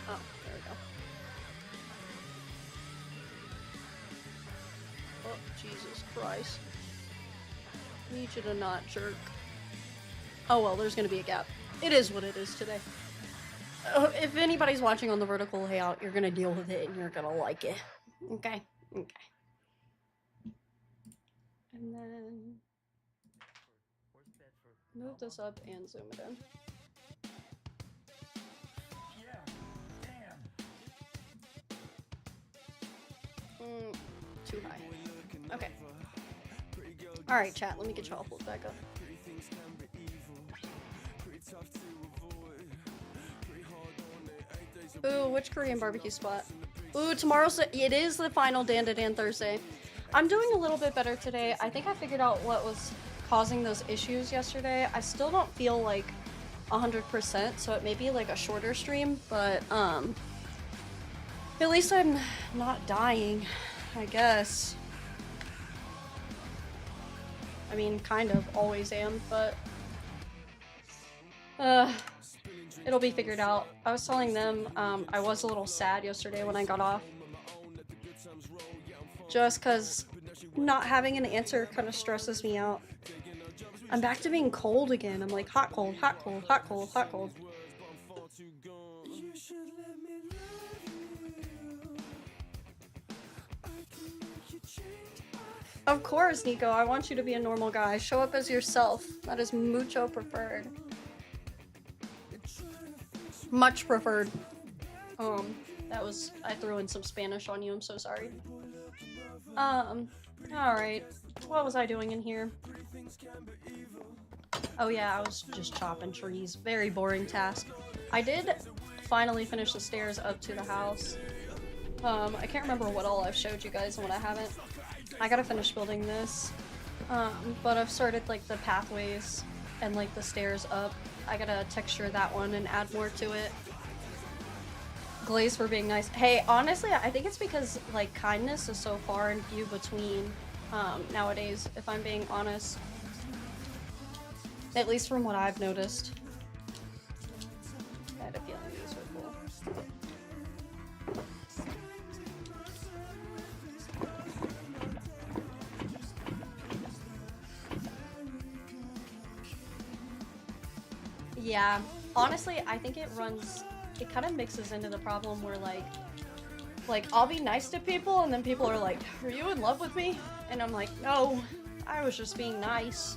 Oh, there we go. Jesus Christ. I need you to not jerk. Oh well, there's gonna be a gap. It is what it is today. If anybody's watching on the vertical layout, you're gonna deal with it and you're gonna like it. Okay? Okay. And then move this up and zoom it in. Too high. Okay. Alright, chat, let me get y'all pulled back up. Ooh, which Korean barbecue spot? Ooh, it is the final Dan to Dan Thursday. I'm doing a little bit better today. I think I figured out what was causing those issues yesterday. I still don't feel like 100%, so it may be like a shorter stream, but at least I'm not dying, I guess. I mean, kind of always am, but it'll be figured out. I was telling them I was a little sad yesterday when I got off, just because not having an answer kind of stresses me out. I'm back to being cold again. I'm like hot, cold, hot, cold, hot, cold, hot, cold. Of course, Nico. I want you to be a normal guy. Show up as yourself. That is mucho preferred. Much preferred. I threw in some Spanish on you. I'm so sorry. Alright. What was I doing in here? Oh yeah, I was just chopping trees. Very boring task. I did finally finish the stairs up to the house. I can't remember what all I've showed you guys and what I haven't. I gotta finish building this. But I've started like the pathways and like the stairs up. I gotta texture that one and add more to it. Glaze for being nice. Hey, honestly, I think it's because like kindness is so far and few between nowadays, if I'm being honest. At least from what I've noticed. I had a feeling these were cool. Yeah, honestly, I think it kind of mixes into the problem where like I'll be nice to people and then people are like, are you in love with me? And I'm like, no, I was just being nice.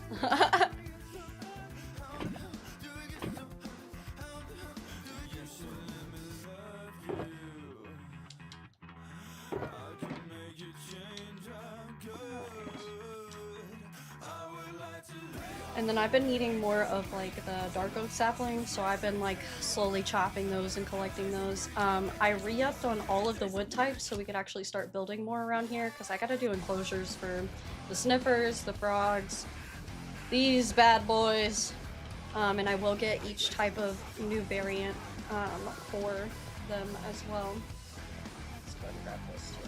And then I've been needing more of like the dark oak saplings, so I've been like slowly chopping those and collecting those. I re-upped on all of the wood types so we could actually start building more around here, because I gotta do enclosures for the sniffers, the frogs, these bad boys, and I will get each type of new variant for them as well. Let's go and grab this too.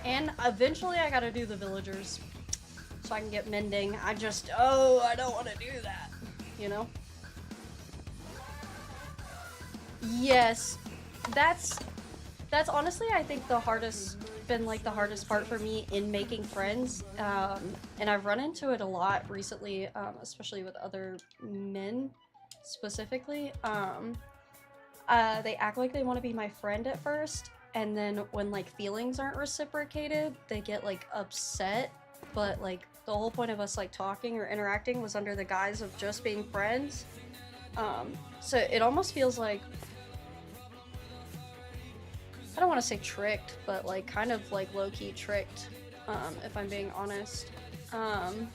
And eventually I gotta do the villagers so I can get mending. I don't want to do that, you know? Yes, that's honestly, I think the hardest part for me in making friends. And I've run into it a lot recently, especially with other men specifically. They act like they want to be my friend at first. And then when like feelings aren't reciprocated, they get like upset. But like the whole point of us like talking or interacting was under the guise of just being friends. So it almost feels like, I don't want to say tricked, but like kind of like low-key tricked, if I'm being honest. And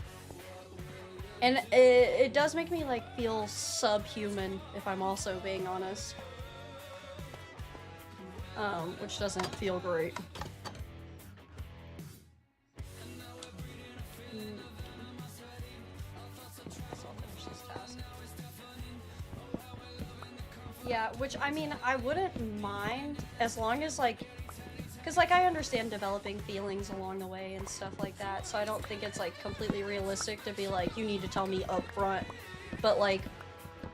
it does make me like feel subhuman, if I'm also being honest. Which doesn't feel great. Yeah, which I mean, I wouldn't mind as long as like, because like I understand developing feelings along the way and stuff like that, so I don't think it's like completely realistic to be like, you need to tell me up front. But like,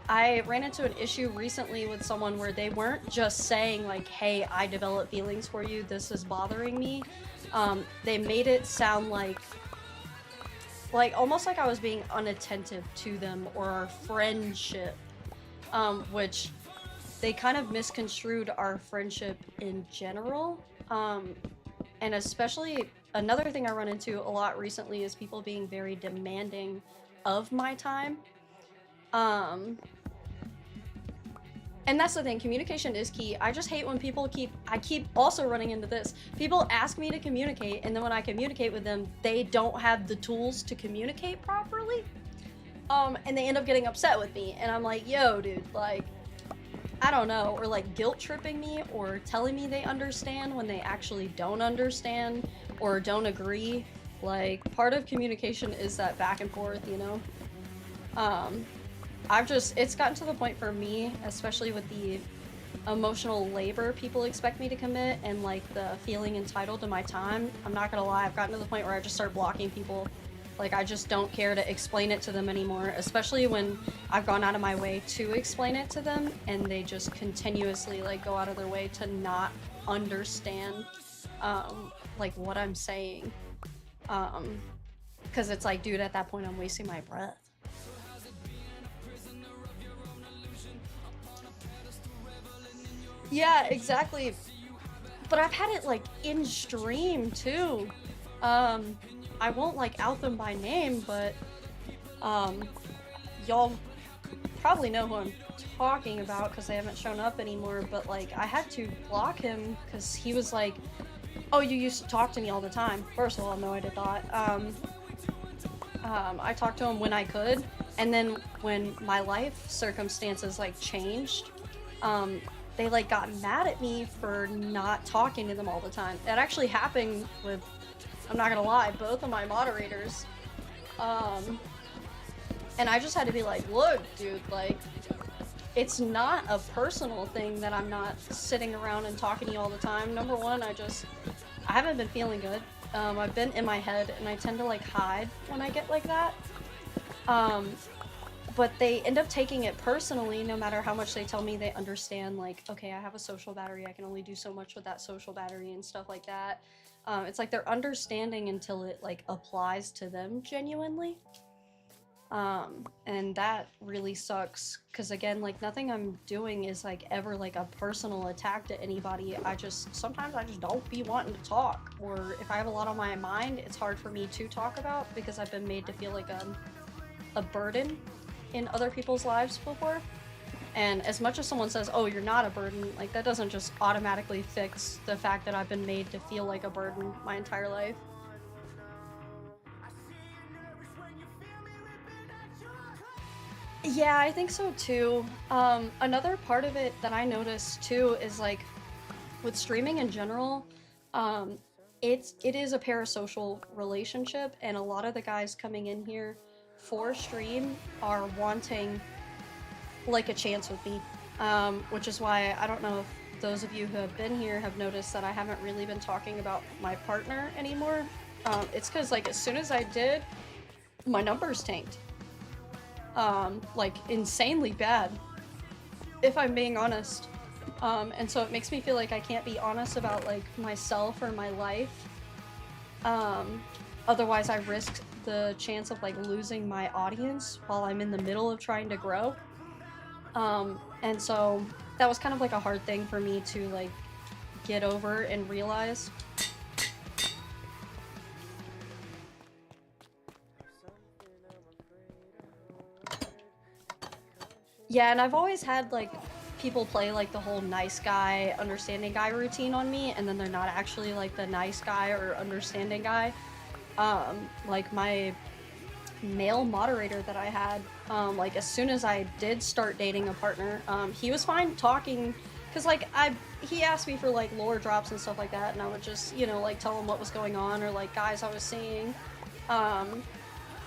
I ran into an issue recently with someone where they weren't just saying like, hey, I develop feelings for you, this is bothering me. They made it sound like almost like I was being unattentive to them or our friendship, which they kind of misconstrued our friendship in general. And especially another thing I run into a lot recently is people being very demanding of my time. Um, and that's the thing, communication is key. I just hate when people I keep also running into this. People ask me to communicate, and then when I communicate with them, they don't have the tools to communicate properly. And they end up getting upset with me, and I'm like, yo, dude, like, I don't know, or like guilt tripping me or telling me they understand when they actually don't understand or don't agree. Like, part of communication is that back and forth, you know? It's gotten to the point for me, especially with the emotional labor people expect me to commit and like the feeling entitled to my time. I'm not gonna lie, I've gotten to the point where I just start blocking people. Like, I just don't care to explain it to them anymore, especially when I've gone out of my way to explain it to them and they just continuously like go out of their way to not understand like what I'm saying. Because it's like, dude, at that point I'm wasting my breath. Yeah, exactly. But I've had it like in stream too. Um, I won't like out them by name, but um, y'all probably know who I'm talking about because they haven't shown up anymore. But like, I had to block him because he was like, "Oh, you used to talk to me all the time." First of all, no, I did not. I talked to him when I could, and then when my life circumstances like changed, um, they like got mad at me for not talking to them all the time. It actually happened with, I'm not gonna lie, both of my moderators. Um, and I just had to be like, look, dude, like, it's not a personal thing that I'm not sitting around and talking to you all the time. Number one, I haven't been feeling good. I've been in my head, and I tend to like hide when I get like that. Um, but they end up taking it personally no matter how much they tell me they understand, like, okay, I have a social battery, I can only do so much with that social battery and stuff like that. It's like they're understanding until it like applies to them genuinely. And that really sucks because again, like, nothing I'm doing is like ever like a personal attack to anybody. Sometimes I just don't be wanting to talk, or if I have a lot on my mind, it's hard for me to talk about because I've been made to feel like a burden in other people's lives before. And as much as someone says, oh, you're not a burden, like, that doesn't just automatically fix the fact that I've been made to feel like a burden my entire life. Yeah, I think so too. Another part of it that I noticed too is like with streaming in general, um, it is a parasocial relationship, and a lot of the guys coming in here for stream are wanting like a chance with me, which is why I don't know if those of you who have been here have noticed that I haven't really been talking about my partner anymore. It's because like as soon as I did, my numbers tanked. Like insanely bad, if I'm being honest. And so it makes me feel like I can't be honest about like myself or my life. Otherwise I risk the chance of like losing my audience while I'm in the middle of trying to grow. And so that was kind of like a hard thing for me to like get over and realize. Yeah, and I've always had like people play like the whole nice guy, understanding guy routine on me, and then they're not actually like the nice guy or understanding guy. Like my male moderator that I had, like as soon as I did start dating a partner, he was fine talking, cause like he asked me for like lore drops and stuff like that, and I would just, you know, like tell him what was going on or like guys I was seeing.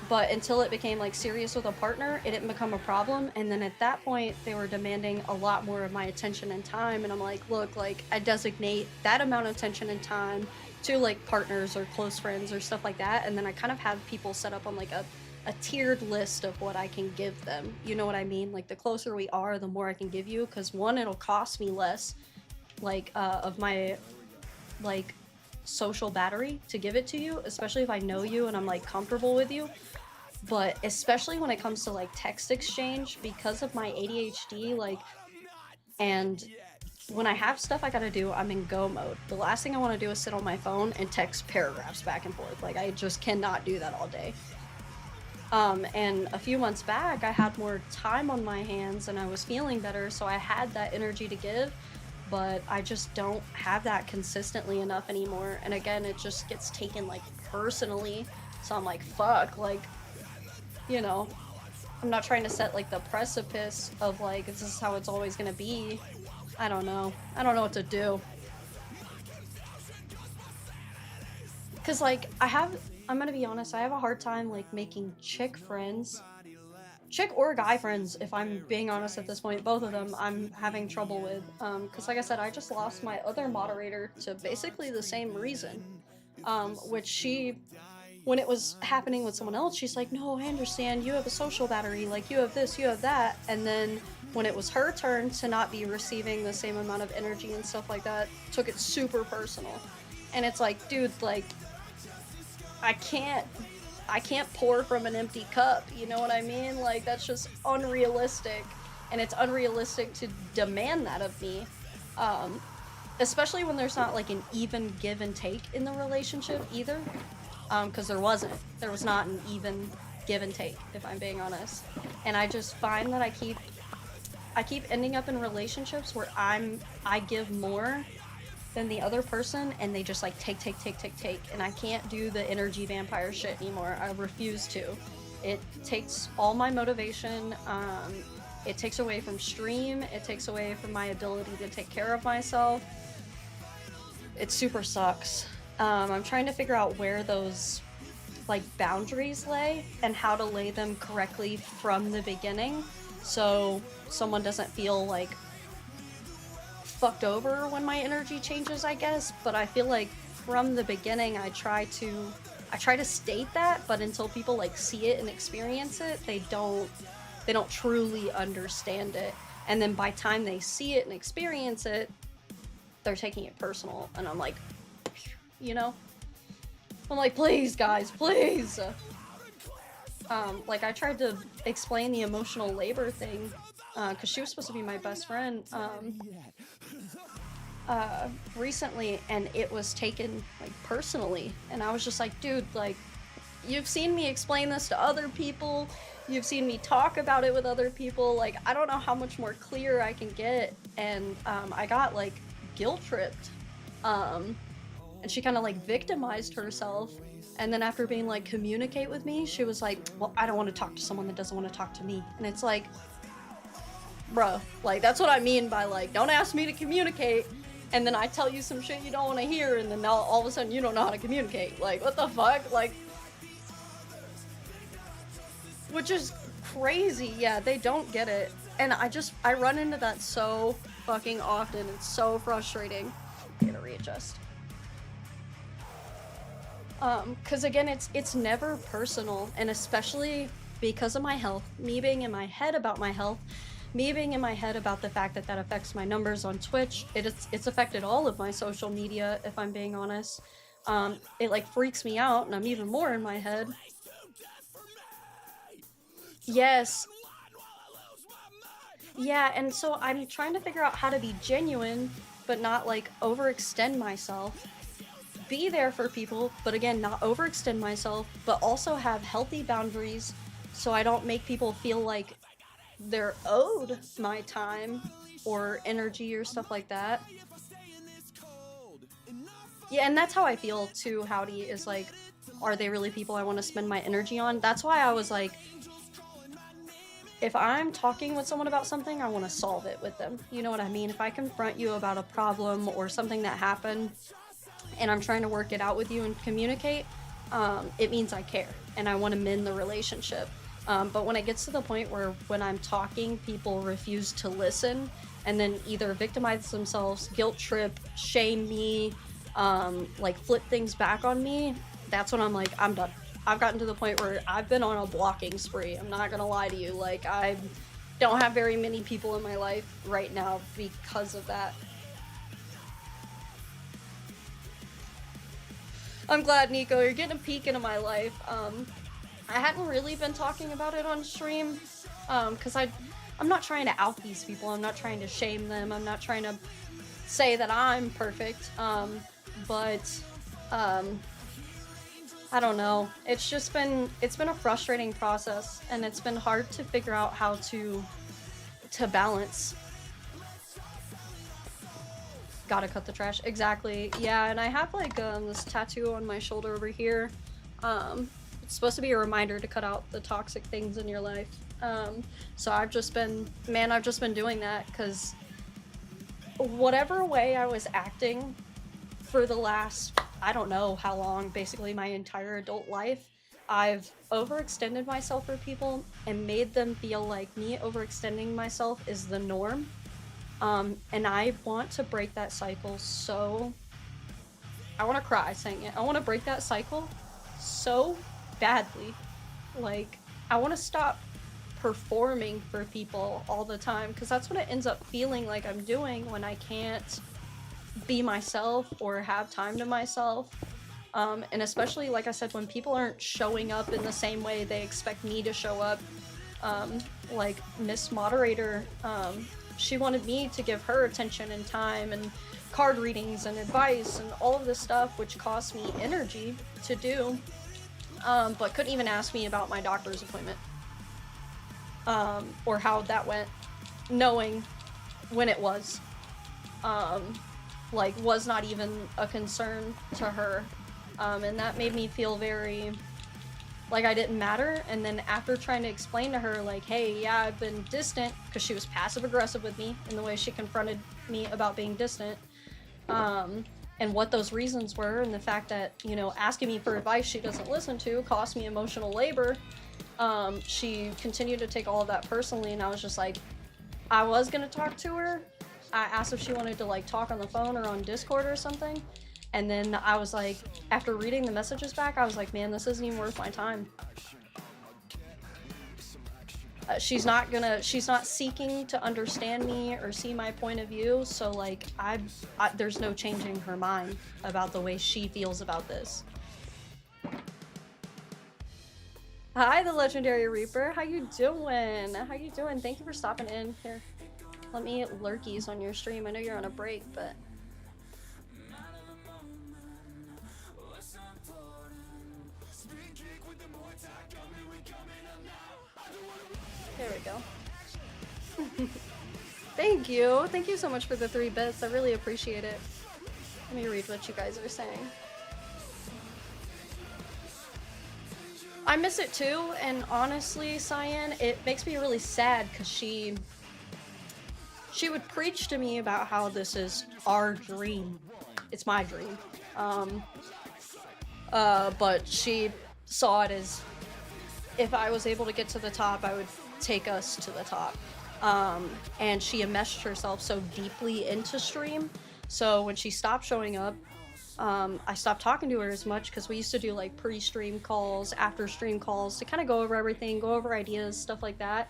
But until it became like serious with a partner, it didn't become a problem. And then at that point, they were demanding a lot more of my attention and time. And I'm like, look, like I designate that amount of attention and time to like partners or close friends or stuff like that. And then I kind of have people set up on like a a tiered list of what I can give them. You know what I mean? Like the closer we are, the more I can give you, because one, it'll cost me less, like of my like social battery to give it to you, especially if I know you and I'm like comfortable with you. But especially when it comes to like text exchange, because of my ADHD, like, and when I have stuff I gotta do, I'm in go mode. The last thing I want to do is sit on my phone and text paragraphs back and forth. Like, I just cannot do that all day. And a few months back, I had more time on my hands and I was feeling better, so I had that energy to give, but I just don't have that consistently enough anymore. And again, it just gets taken like personally. So I'm like, fuck, like, you know, I'm not trying to set like the precipice of like, this is how it's always gonna be. I don't know. I don't know what to do. Cause like, I'm gonna be honest, I have a hard time like making chick friends. Chick or guy friends, if I'm being honest at this point, both of them I'm having trouble with. Cause like I said, I just lost my other moderator to basically the same reason. Which she, when it was happening with someone else, she's like, no, I understand, you have a social battery, like you have this, you have that. And then when it was her turn to not be receiving the same amount of energy and stuff like that, took it super personal. And it's like, dude, like, I can't pour from an empty cup, you know what I mean? Like, that's just unrealistic, and it's unrealistic to demand that of me, especially when there's not like an even give and take in the relationship either, because there was not an even give and take, if I'm being honest. And I just find that I keep ending up in relationships where I give more than the other person, and they just like take, and I can't do the energy vampire shit anymore. I refuse to. It takes all my motivation, it takes away from stream, it takes away from my ability to take care of myself. It super sucks. I'm trying to figure out where those like boundaries lay and how to lay them correctly from the beginning, so someone doesn't feel like fucked over when my energy changes, I guess. But I feel like from the beginning I try to state that, but until people like see it and experience it, they don't truly understand it. And then by time they see it and experience it, they're taking it personal, and I'm like, you know, I'm like, please guys, please. Like, I tried to explain the emotional labor thing, because she was supposed to be my best friend, recently, and it was taken like personally, and I was just like, dude, like, you've seen me explain this to other people, you've seen me talk about it with other people, like, I don't know how much more clear I can get. And I got like guilt tripped, and she kind of like victimized herself, and then after being like, communicate with me, she was like, well, I don't want to talk to someone that doesn't want to talk to me. And it's like, bruh, like, that's what I mean by like, don't ask me to communicate and then I tell you some shit you don't want to hear, and then now all of a sudden you don't know how to communicate. Like, what the fuck? Like, which is crazy. Yeah, they don't get it. And I run into that so fucking often. It's so frustrating. I gotta readjust. Cause again, it's never personal, and especially because of my health, me being in my head about my health, me being in my head about the fact that that affects my numbers on Twitch, it's affected all of my social media, if I'm being honest. It like freaks me out, and I'm even more in my head. Yes. Yeah, and so I'm trying to figure out how to be genuine, but not like overextend myself. Be there for people, but again, not overextend myself, but also have healthy boundaries so I don't make people feel like they're owed my time or energy or stuff like that. Yeah, and that's how I feel too, Howdy, is like, are they really people I want to spend my energy on? That's why I was like, if I'm talking with someone about something, I want to solve it with them. You know what I mean? If I confront you about a problem or something that happened, and I'm trying to work it out with you and communicate, it means I care and I want to mend the relationship. But when it gets to the point where when I'm talking, people refuse to listen and then either victimize themselves, guilt trip, shame me, like flip things back on me, that's when I'm like, I'm done. I've gotten to the point where I've been on a blocking spree. I'm not gonna lie to you. Like, I don't have very many people in my life right now because of that. I'm glad, Nico, you're getting a peek into my life. I hadn't really been talking about it on stream, because I'm not trying to out these people. I'm not trying to shame them. I'm not trying to say that I'm perfect. But I don't know. It's been a frustrating process, and it's been hard to figure out how to balance. Gotta cut the trash. Exactly. Yeah, and I have like this tattoo on my shoulder over here. It's supposed to be a reminder to cut out the toxic things in your life. So I've just been doing that because whatever way I was acting for the last, I don't know how long, basically my entire adult life, I've overextended myself for people and made them feel like me overextending myself is the norm. And I want to break that cycle so... I want to cry saying it. I want to break that cycle so badly. Like, I want to stop performing for people all the time, because that's what it ends up feeling like I'm doing when I can't be myself or have time to myself. And especially, like I said, when people aren't showing up in the same way they expect me to show up. Like Miss Moderator, she wanted me to give her attention and time and card readings and advice and all of this stuff, which cost me energy to do, but couldn't even ask me about my doctor's appointment, or how that went, knowing when it was. Like, was not even a concern to her, and that made me feel very like I didn't matter. And then after trying to explain to her, like, hey, yeah, I've been distant, because she was passive aggressive with me in the way she confronted me about being distant, and what those reasons were, and the fact that, you know, asking me for advice she doesn't listen to cost me emotional labor, she continued to take all of that personally. And I was just like, I was gonna talk to her. I asked if she wanted to like talk on the phone or on Discord or something. And then I was like, after reading the messages back, I was like, man, this isn't even worth my time. She's not seeking to understand me or see my point of view. So like, there's no changing her mind about the way she feels about this. Hi, the Legendary Reaper. How you doing? How you doing? Thank you for stopping in here. Let me hit lurkies on your stream. I know you're on a break, but... There we go. Thank you. Thank you so much for the 3 bits. I really appreciate it. Let me read what you guys are saying. I miss it too, and honestly, Cyan, it makes me really sad because she would preach to me about how this is our dream. It's my dream. But she saw it as if I was able to get to the top, I would take us to the top. And she enmeshed herself so deeply into stream. So when she stopped showing up, I stopped talking to her as much, because we used to do like pre-stream calls, after-stream calls to kind of go over everything, go over ideas, stuff like that.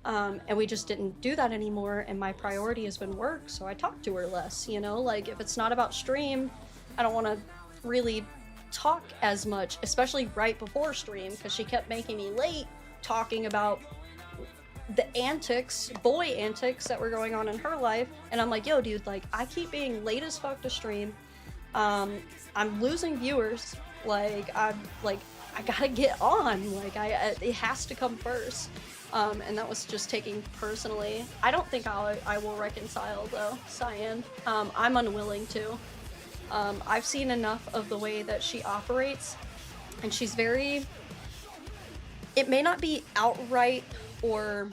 And we just didn't do that anymore, and my priority has been work, so I talk to her less, you know? Like, if it's not about stream, I don't want to really talk as much, especially right before stream, because she kept making me late talking about the antics, boy antics that were going on in her life, and I'm like, yo, dude, like, I keep being late as fuck to stream, I'm losing viewers, like, I gotta get on, like, it has to come first. And that was just taking personally. I don't think I will reconcile though, Cyan. I'm unwilling to. I've seen enough of the way that she operates, and she's very, it may not be outright or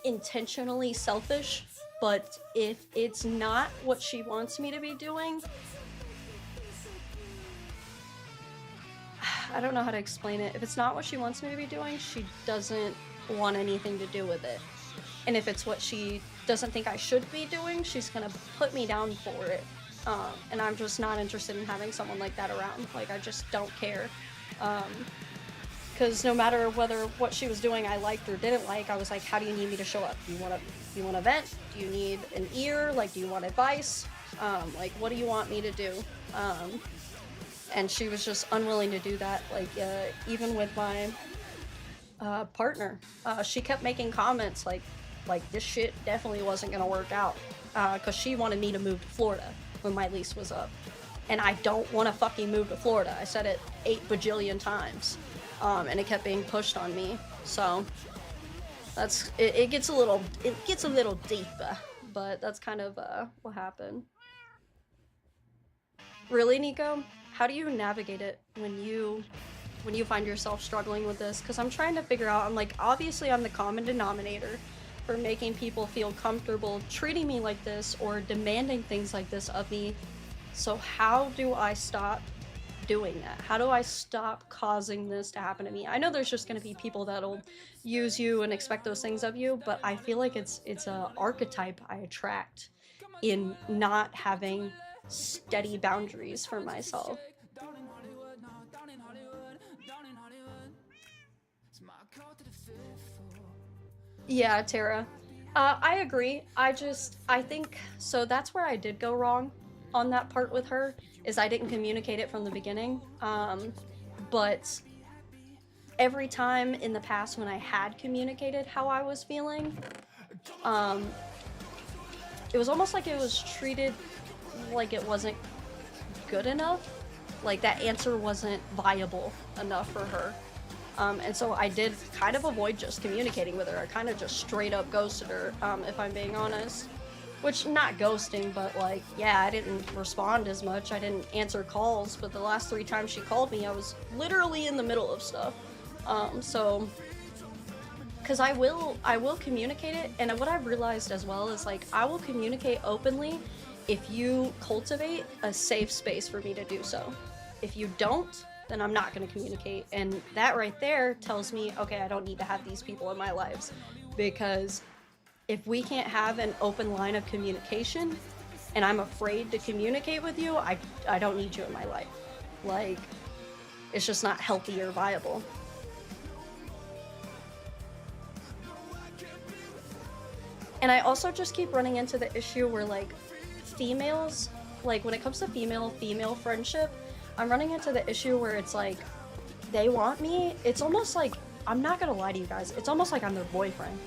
intentionally selfish, but if it's not what she wants me to be doing, I don't know how to explain it. If it's not what she wants me to be doing, she doesn't want anything to do with it. And if it's what she doesn't think I should be doing, she's gonna put me down for it. And I'm just not interested in having someone like that around. Like, I just don't care. because no matter whether what she was doing I liked or didn't like, I was like, how do you need me to show up? Do you want to vent? Do you need an ear? Like, do you want advice? Like, what do you want me to do? And she was just unwilling to do that. Like, even with my partner, she kept making comments like this shit definitely wasn't gonna work out, because she wanted me to move to Florida when my lease was up, and I don't want to fucking move to Florida. I said it 8 bajillion times, and it kept being pushed on me. So that's it. It gets a little deeper, but that's kind of what happened. Really, Nico? How do you navigate it when you find yourself struggling with this? Because I'm trying to figure out. I'm like, obviously I'm the common denominator for making people feel comfortable treating me like this or demanding things like this of me. So how do I stop doing that? How do I stop causing this to happen to me? I know there's just going to be people that'll use you and expect those things of you, but I feel like it's a archetype I attract in not having steady boundaries for myself. Yeah, Tara. I agree. I think, so that's where I did go wrong on that part with her, is I didn't communicate it from the beginning. But every time in the past when I had communicated how I was feeling, it was almost like it was treated like it wasn't good enough. Like that answer wasn't viable enough for her. And so I did kind of avoid just communicating with her. I kind of just straight up ghosted her, if I'm being honest. Which, not ghosting, but like, yeah, I didn't respond as much. I didn't answer calls, but the last 3 times she called me, I was literally in the middle of stuff. So, because I will communicate it, and what I've realized as well is like, I will communicate openly if you cultivate a safe space for me to do so. If you don't, then I'm not going to communicate. And that right there tells me, okay, I don't need to have these people in my lives. Because if we can't have an open line of communication and I'm afraid to communicate with you, I don't need you in my life. Like, it's just not healthy or viable. And I also just keep running into the issue where like females, like when it comes to female friendship, I'm running into the issue where it's like, they want me, it's almost like, I'm not gonna lie to you guys, it's almost like I'm their boyfriend.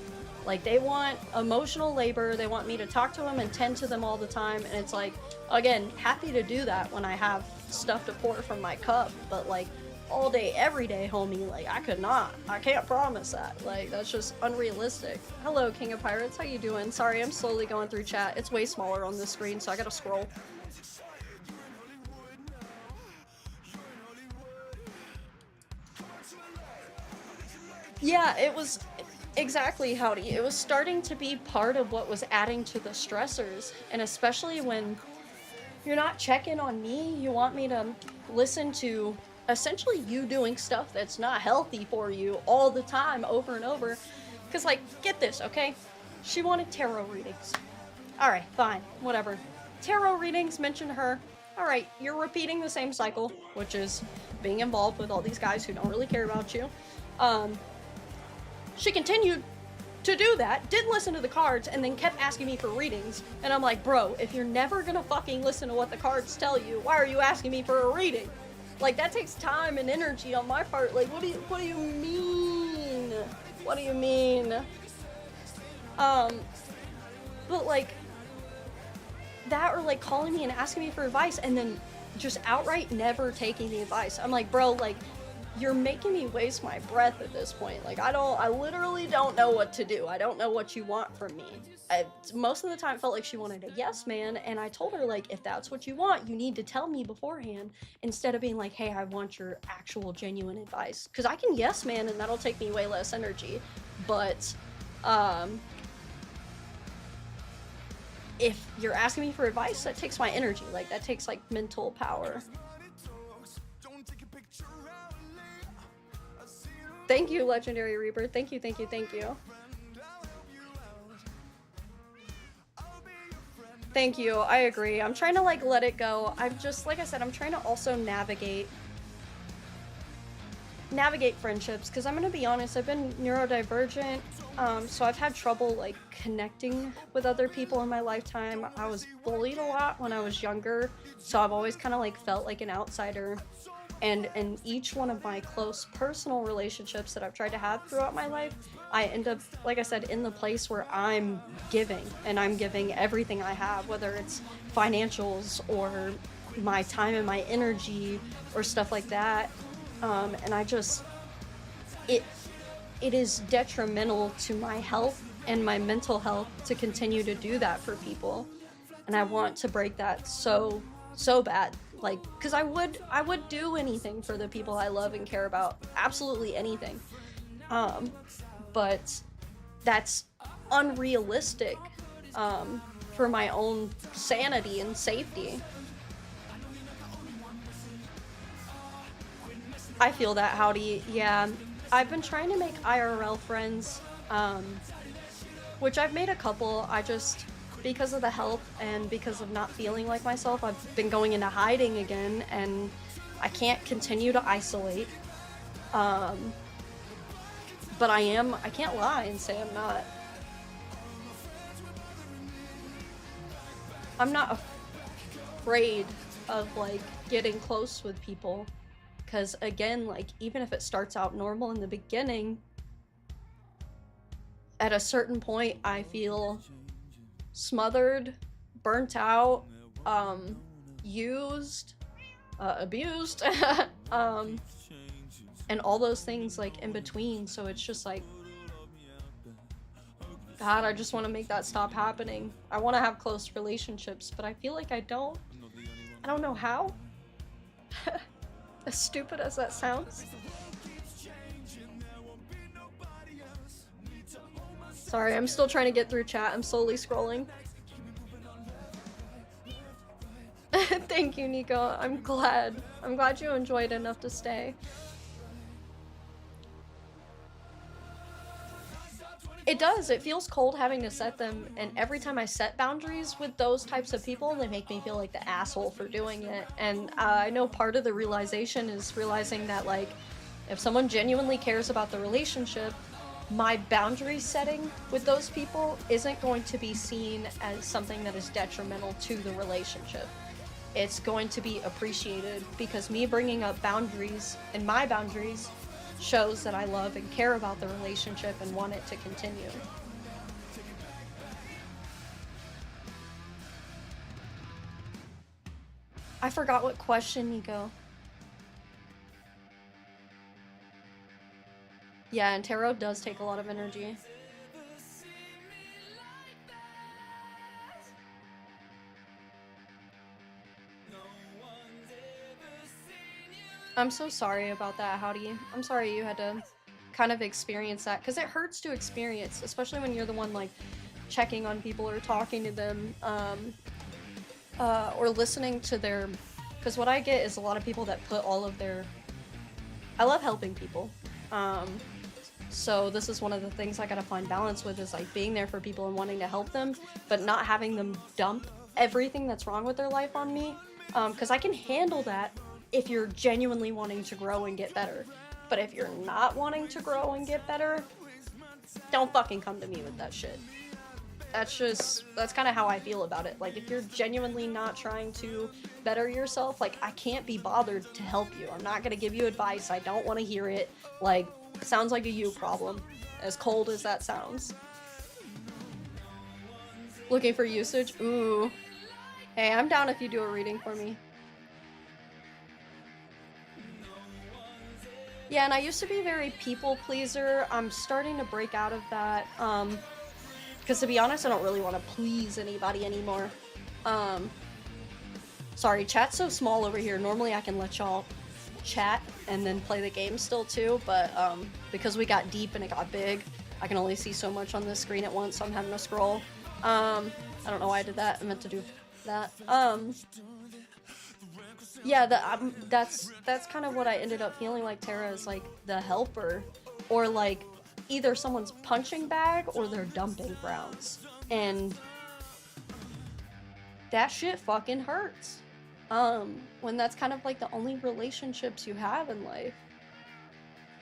Like, they want emotional labor, they want me to talk to them and tend to them all the time, and it's like, again, happy to do that when I have stuff to pour from my cup, but like, all day, every day, homie, like, I could not. I can't promise that. Like, that's just unrealistic. Hello, King of Pirates, how you doing? Sorry, I'm slowly going through chat. It's way smaller on this screen, so I gotta scroll. Yeah, it was exactly, Howdy. It was starting to be part of what was adding to the stressors, and especially when you're not checking on me, you want me to listen to essentially you doing stuff that's not healthy for you all the time, over and over. Because, like, get this, okay? She wanted tarot readings. Alright, fine, whatever. Tarot readings, mention her. Alright, you're repeating the same cycle, which is being involved with all these guys who don't really care about you. She continued to do that, didn't listen to the cards, and then kept asking me for readings. And I'm like, bro, if you're never gonna fucking listen to what the cards tell you, why are you asking me for a reading? Like, that takes time and energy on my part. Like, what do you mean? What do you mean? But like, that, or like calling me and asking me for advice and then just outright never taking the advice. I'm like, bro, like, you're making me waste my breath at this point. Like, I literally don't know what to do. I don't know what you want from me. Most of the time it felt like she wanted a yes man, and I told her, like, if that's what you want, you need to tell me beforehand, instead of being like, hey, I want your actual genuine advice. Because I can yes man, and that'll take me way less energy. But, if you're asking me for advice, that takes my energy. Like, that takes, like, mental power. Thank you, Legendary Reaper. Thank you, thank you, thank you. Thank you, I agree. I'm trying to, like, let it go. I'm just, like I said, I'm trying to also navigate navigate friendships, because I'm gonna be honest, I've been neurodivergent, so I've had trouble like connecting with other people in my lifetime. I was bullied a lot when I was younger, so I've always kind of like felt like an outsider. And in each one of my close personal relationships that I've tried to have throughout my life, I end up, like I said, in the place where I'm giving, and I'm giving everything I have, whether it's financials or my time and my energy or stuff like that. And I just, it it is detrimental to my health and my mental health to continue to do that for people. And I want to break that so bad. Like, because I would do anything for the people I love and care about, absolutely anything. um but that's unrealistic, for my own sanity and safety. I feel that, Howdy. Yeah, I've been trying to make IRL friends, which I've made a couple. I just, because of the health and because of not feeling like myself, I've been going into hiding again, and I can't continue to isolate. Um, but I can't lie and say I'm not. I'm not afraid of like getting close with people. Because again, like, even if it starts out normal in the beginning, at a certain point, I feel smothered, burnt out, used, abused, um, and all those things like in between. So it's just like, God, I just want to make that stop happening. I want to have close relationships, but I feel like I don't. I don't know how. As stupid as that sounds. Sorry, I'm still trying to get through chat. I'm slowly scrolling. Thank you, Nico. I'm glad. I'm glad you enjoyed enough to stay. It does. It feels cold having to set them, and every time I set boundaries with those types of people, they make me feel like the asshole for doing it. And I know part of the realization is realizing that, like, if someone genuinely cares about the relationship, my boundary setting with those people isn't going to be seen as something that is detrimental to the relationship. It's going to be appreciated, because me bringing up boundaries and my boundaries shows that I love and care about the relationship and want it to continue. I forgot what question, Nico. Yeah, and tarot does take a lot of energy. I'm so sorry about that, Howdy. I'm sorry you had to kind of experience that, because it hurts to experience, especially when you're the one like checking on people or talking to them, or listening to their, because what I get is a lot of people that put all of their, I love helping people, so this is one of the things I gotta find balance with, is like being there for people and wanting to help them, but not having them dump everything that's wrong with their life on me, because I can handle that if you're genuinely wanting to grow and get better. But if you're not wanting to grow and get better, don't fucking come to me with that shit. That's kind of how I feel about it. Like, if you're genuinely not trying to better yourself, like, I can't be bothered to help you. I'm not gonna give you advice. I don't want to hear it. Like, sounds like a you problem, as cold as that sounds. Looking for usage? Ooh. Hey, I'm down if you do a reading for me. Yeah, and I used to be very people pleaser. I'm starting to break out of that, because to be honest, I don't really want to please anybody anymore. Sorry, chat's so small over here. Normally I can let y'all chat and then play the game still too, but because we got deep and it got big, I can only see so much on this screen at once, so I'm having to scroll. I don't know why I did that. I meant to do that. Yeah, that's kind of what I ended up feeling like. Tara is like the helper, or like either someone's punching bag or they're dumping grounds, and that shit fucking hurts. When that's kind of like the only relationships you have in life.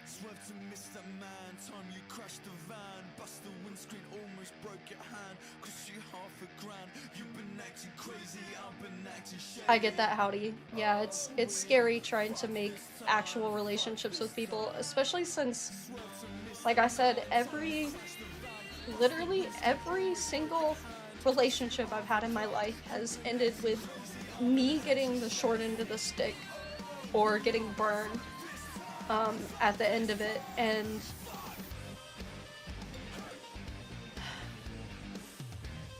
Swerved to miss that man, time you crashed the van, bust the windscreen, almost broke your hand, cost you $500,000, you've been acting crazy, I've been acting shady. I get that, Howdy. Yeah, it's scary trying to make actual relationships with people, especially since, like I said, literally every single relationship I've had in my life has ended with me getting the short end of the stick or getting burned at the end of it, and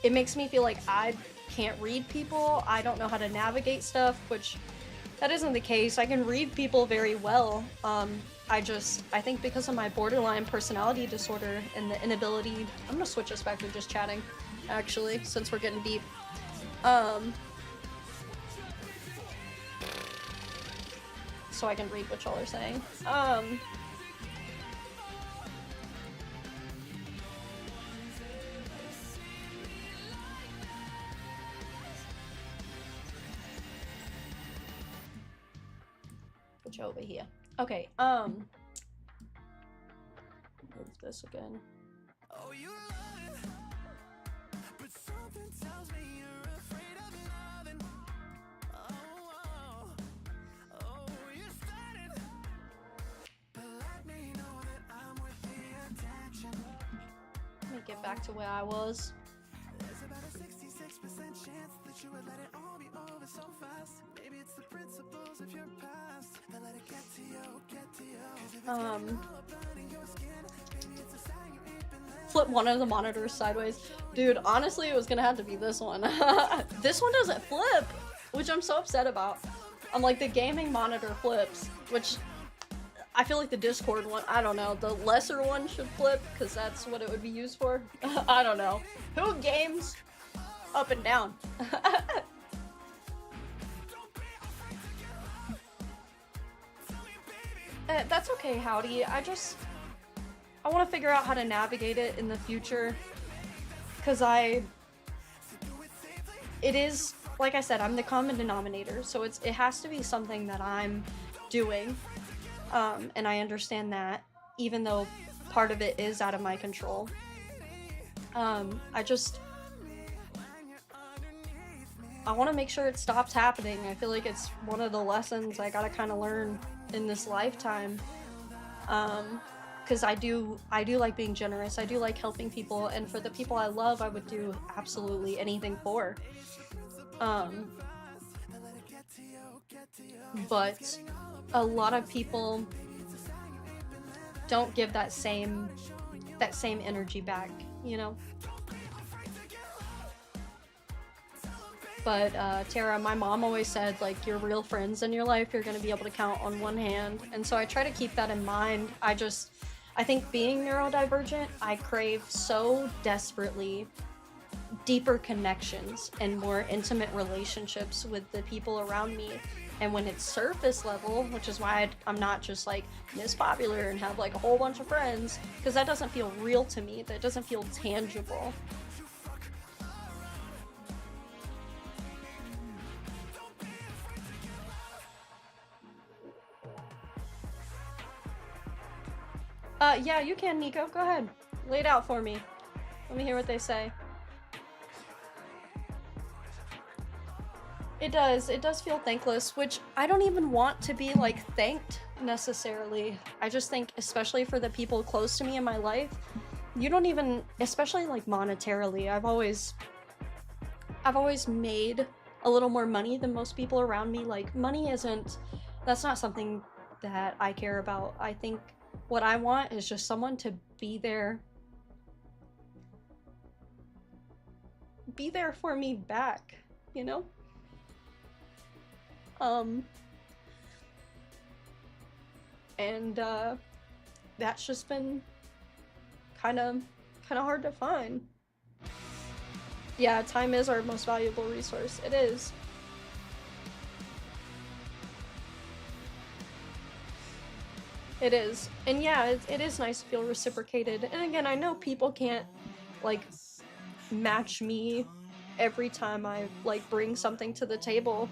it makes me feel like I can't read people, I don't know how to navigate stuff, which that isn't the case. I can read people very well. I think because of my borderline personality disorder and the inability, I'm gonna switch us back to just chatting, actually, since we're getting deep. So I can read what y'all are saying. Put you over here. Okay, move this again. Oh, you lying, but something tells me you're afraid of nothing. Oh, you started, but let me know that I'm worth the attention. Let me get back to where I was. There's about a 66% chance that you would let it all be over so fast. Maybe it's the principles of your past that let it get to you, get to you. 'Cause if it's getting all up under your skin, maybe it's a sign you ain't been living. Flip one of the monitors sideways. Dude, honestly, it was gonna have to be this one. This one doesn't flip, which I'm so upset about. I'm like, the gaming monitor flips, which I feel like the Discord one, I don't know, the lesser one should flip, because that's what it would be used for. I don't know. Who games up and down? That's okay, Howdy. I want to figure out how to navigate it in the future, because it is, like I said, I'm the common denominator, so it has to be something that I'm doing, and I understand that, even though part of it is out of my control. I want to make sure it stops happening. I feel like it's one of the lessons I gotta kind of learn in this lifetime, because I do like being generous. I do like helping people, and for the people I love, I would do absolutely anything for. But a lot of people don't give that same energy back, you know? But Tara, my mom always said, like, your real friends in your life, you're gonna be able to count on one hand. And so I try to keep that in mind. I think being neurodivergent, I crave so desperately deeper connections and more intimate relationships with the people around me. And when it's surface level, which is why I'm not just like Miss Popular and have like a whole bunch of friends, because that doesn't feel real to me. That doesn't feel tangible. Yeah, you can, Nico. Go ahead. Lay it out for me. Let me hear what they say. It does feel thankless, which I don't even want to be, like, thanked necessarily. I just think, especially for the people close to me in my life, you don't even, especially, like, monetarily, I've always made a little more money than most people around me. Like, money that's not something that I care about. I think what I want is just someone to be there for me back, you know? And that's just been kind of hard to find. Yeah, time is our most valuable resource. It is. It is. And yeah, it is nice to feel reciprocated. And again, I know people can't, like, match me every time I, like, bring something to the table.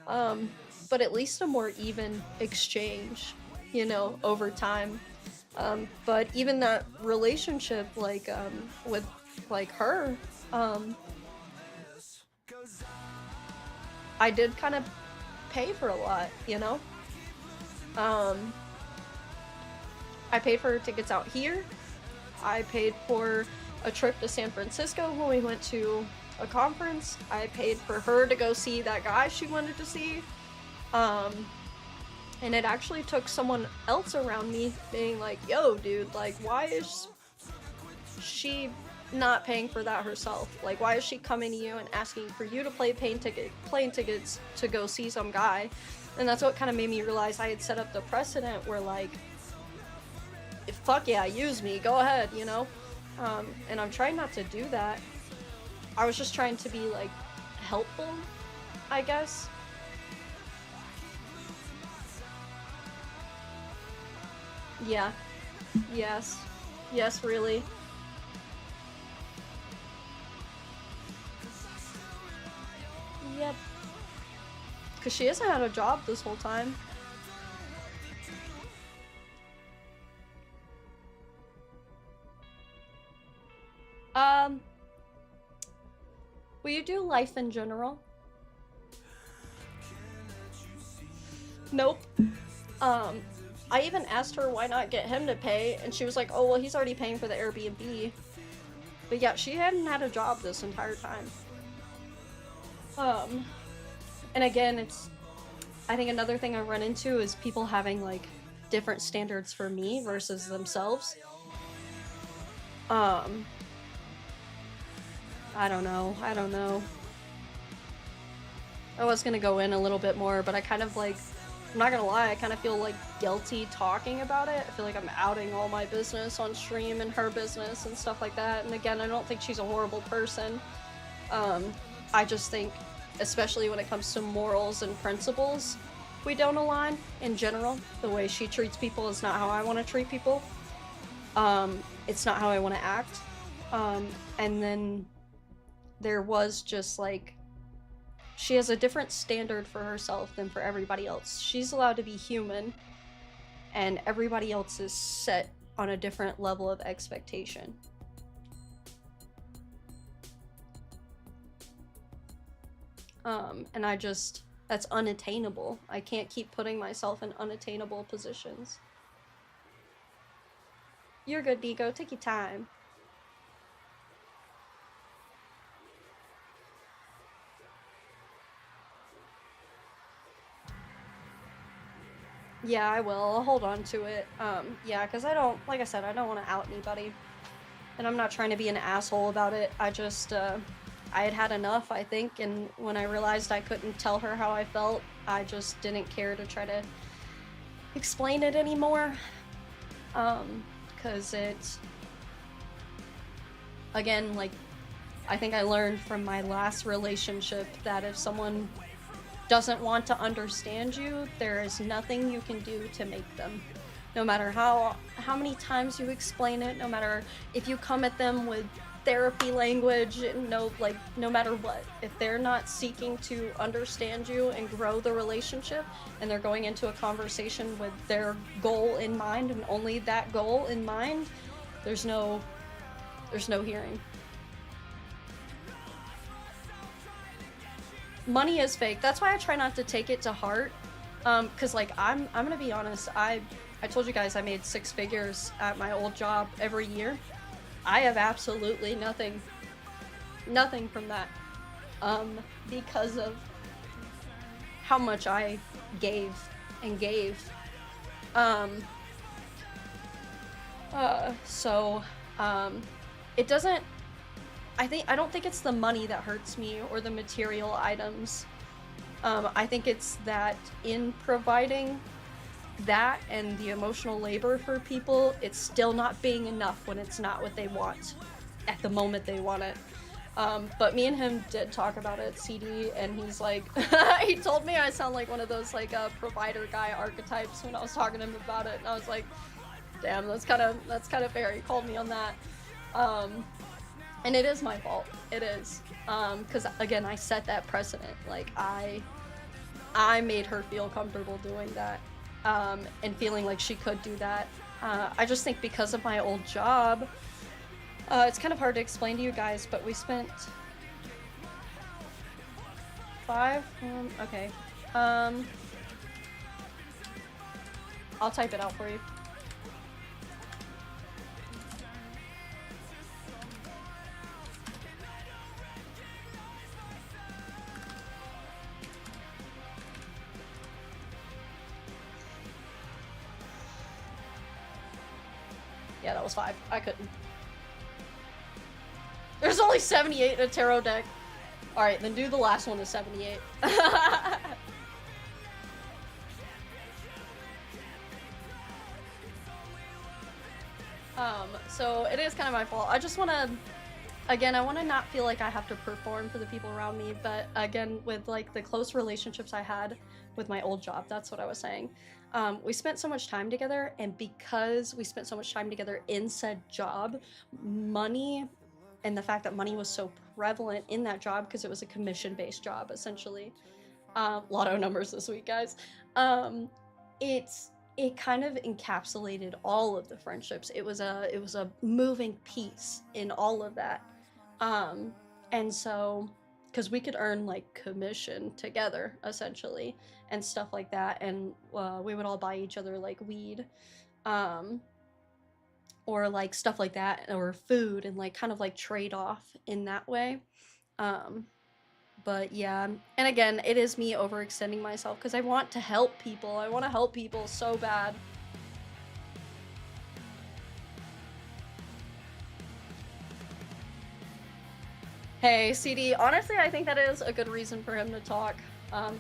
But at least a more even exchange you know, over time. But even that relationship, like, with, like, her, I did kind of pay for a lot, you know? I paid for her tickets out here. I paid for a trip to San Francisco when we went to a conference. I paid for her to go see that guy she wanted to see. And it actually took someone else around me being like, yo, dude, like, why is she not paying for that herself? Like, why is she coming to you and asking for you to plane tickets to go see some guy? And that's what kind of made me realize I had set up the precedent where, like, fuck yeah, use me, go ahead, you know? And I'm trying not to do that. I was just trying to be, like, helpful, I guess. Yeah. Yes. Yes, really. Yep. Because she hasn't had a job this whole time. Will you do life in general? Nope. I even asked her why not get him to pay, and she was like, oh, well, he's already paying for the Airbnb. But yeah, she hadn't had a job this entire time. And again, I think another thing I run into is people having, like, different standards for me versus themselves. I don't know. I was gonna go in a little bit more, but I kind of, like, I'm not gonna lie, I kind of feel, like, guilty talking about it. I feel like I'm outing all my business on stream and her business and stuff like that. And again, I don't think she's a horrible person. I just think, especially when it comes to morals and principles, we don't align in general. The way she treats people is not how I want to treat people. It's not how I want to act. And then there was just, like, she has a different standard for herself than for everybody else. She's allowed to be human, and everybody else is set on a different level of expectation. And that's unattainable. I can't keep putting myself in unattainable positions. You're good, Nico. Take your time. Yeah, I will. I'll hold on to it. Yeah, because like I said, I don't want to out anybody. And I'm not trying to be an asshole about it. I just, I had had enough, I think, and when I realized I couldn't tell her how I felt, I just didn't care to try to explain it anymore. Because again, like, I think I learned from my last relationship that if someone doesn't want to understand you, there is nothing you can do to make them. No matter how many times you explain it, no matter if you come at them with therapy language, no matter what, if they're not seeking to understand you and grow the relationship, and they're going into a conversation with their goal in mind and only that goal in mind, there's no hearing. Money is fake. That's why I try not to take it to heart. Cause, like, I'm gonna be honest, I told you guys I made 6 figures at my old job every year. I have absolutely nothing from that, because of how much I gave and gave. It doesn't, I don't think it's the money that hurts me or the material items. I think it's that in providing that and the emotional labor for people, it's still not being enough when it's not what they want at the moment they want it. But me and him did talk about it at CD, and he's like, he told me I sound like one of those, like, provider guy archetypes when I was talking to him about it, and I was like, damn, that's kind of fair. He called me on that. And it is my fault. It is. Because, again, I set that precedent. Like, I made her feel comfortable doing that. and feeling like she could do that. I just think because of my old job, it's kind of hard to explain to you guys, but we spent 5, okay. I'll type it out for you. Yeah, that was 5. I couldn't. There's only 78 in a tarot deck. Alright, then do the last one to 78. So it is kind of my fault. I just want to, again, I want to not feel like I have to perform for the people around me, but again, with like the close relationships I had with my old job, that's what I was saying. We spent so much time together, and because we spent so much time together in said job, money and the fact that money was so prevalent in that job, because it was a commission-based job, essentially. Lotto numbers this week, guys. It kind of encapsulated all of the friendships. It was a moving piece in all of that. And so, because we could earn like commission together, essentially, and stuff like that, and we would all buy each other like weed, or like stuff like that, or food, and like kind of like trade off in that way. But yeah, and again, it is me overextending myself because I want to help people. I want to help people so bad. Hey, CD, honestly, I think that is a good reason for him to talk.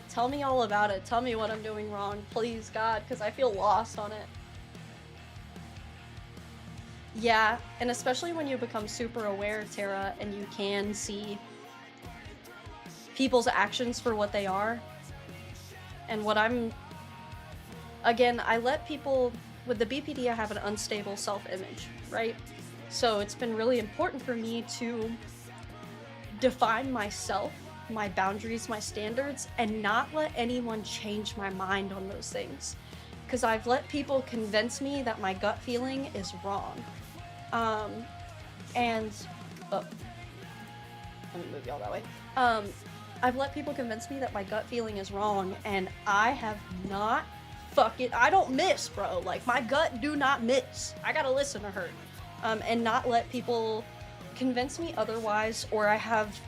Tell me all about it. Tell me what I'm doing wrong, please, God, because I feel lost on it. Yeah, and especially when you become super aware, Tara, and you can see people's actions for what they are. And what I'm... Again, I let people... With the BPD, I have an unstable self-image, right? So it's been really important for me to define myself, my boundaries, my standards, and not let anyone change my mind on those things. Because I've let people convince me that my gut feeling is wrong. And... Oh. Let me move y'all that way. I've let people convince me that my gut feeling is wrong, and I have not fucking... I don't miss, bro. Like, my gut do not miss. I gotta listen to her. And not let people convince me otherwise, or I have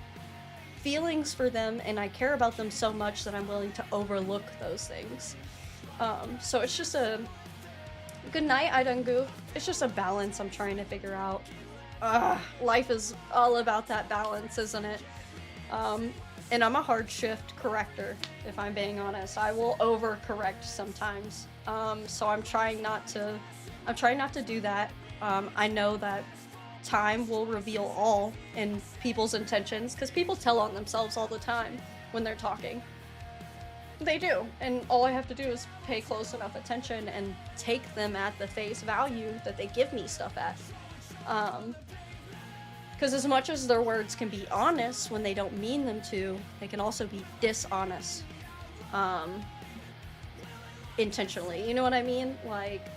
feelings for them and I care about them so much that I'm willing to overlook those things. So it's just a... Good night, Idangu. It's just a balance I'm trying to figure out. Life is all about that balance, isn't it? And I'm a hard shift corrector, if I'm being honest. I will overcorrect sometimes. So I'm trying not to do that. I know that time will reveal all in people's intentions, because people tell on themselves all the time when they're talking. They do, and all I have to do is pay close enough attention and take them at the face value that they give me stuff at. Because as much as their words can be honest when they don't mean them to, they can also be dishonest. Intentionally, you know what I mean? Like,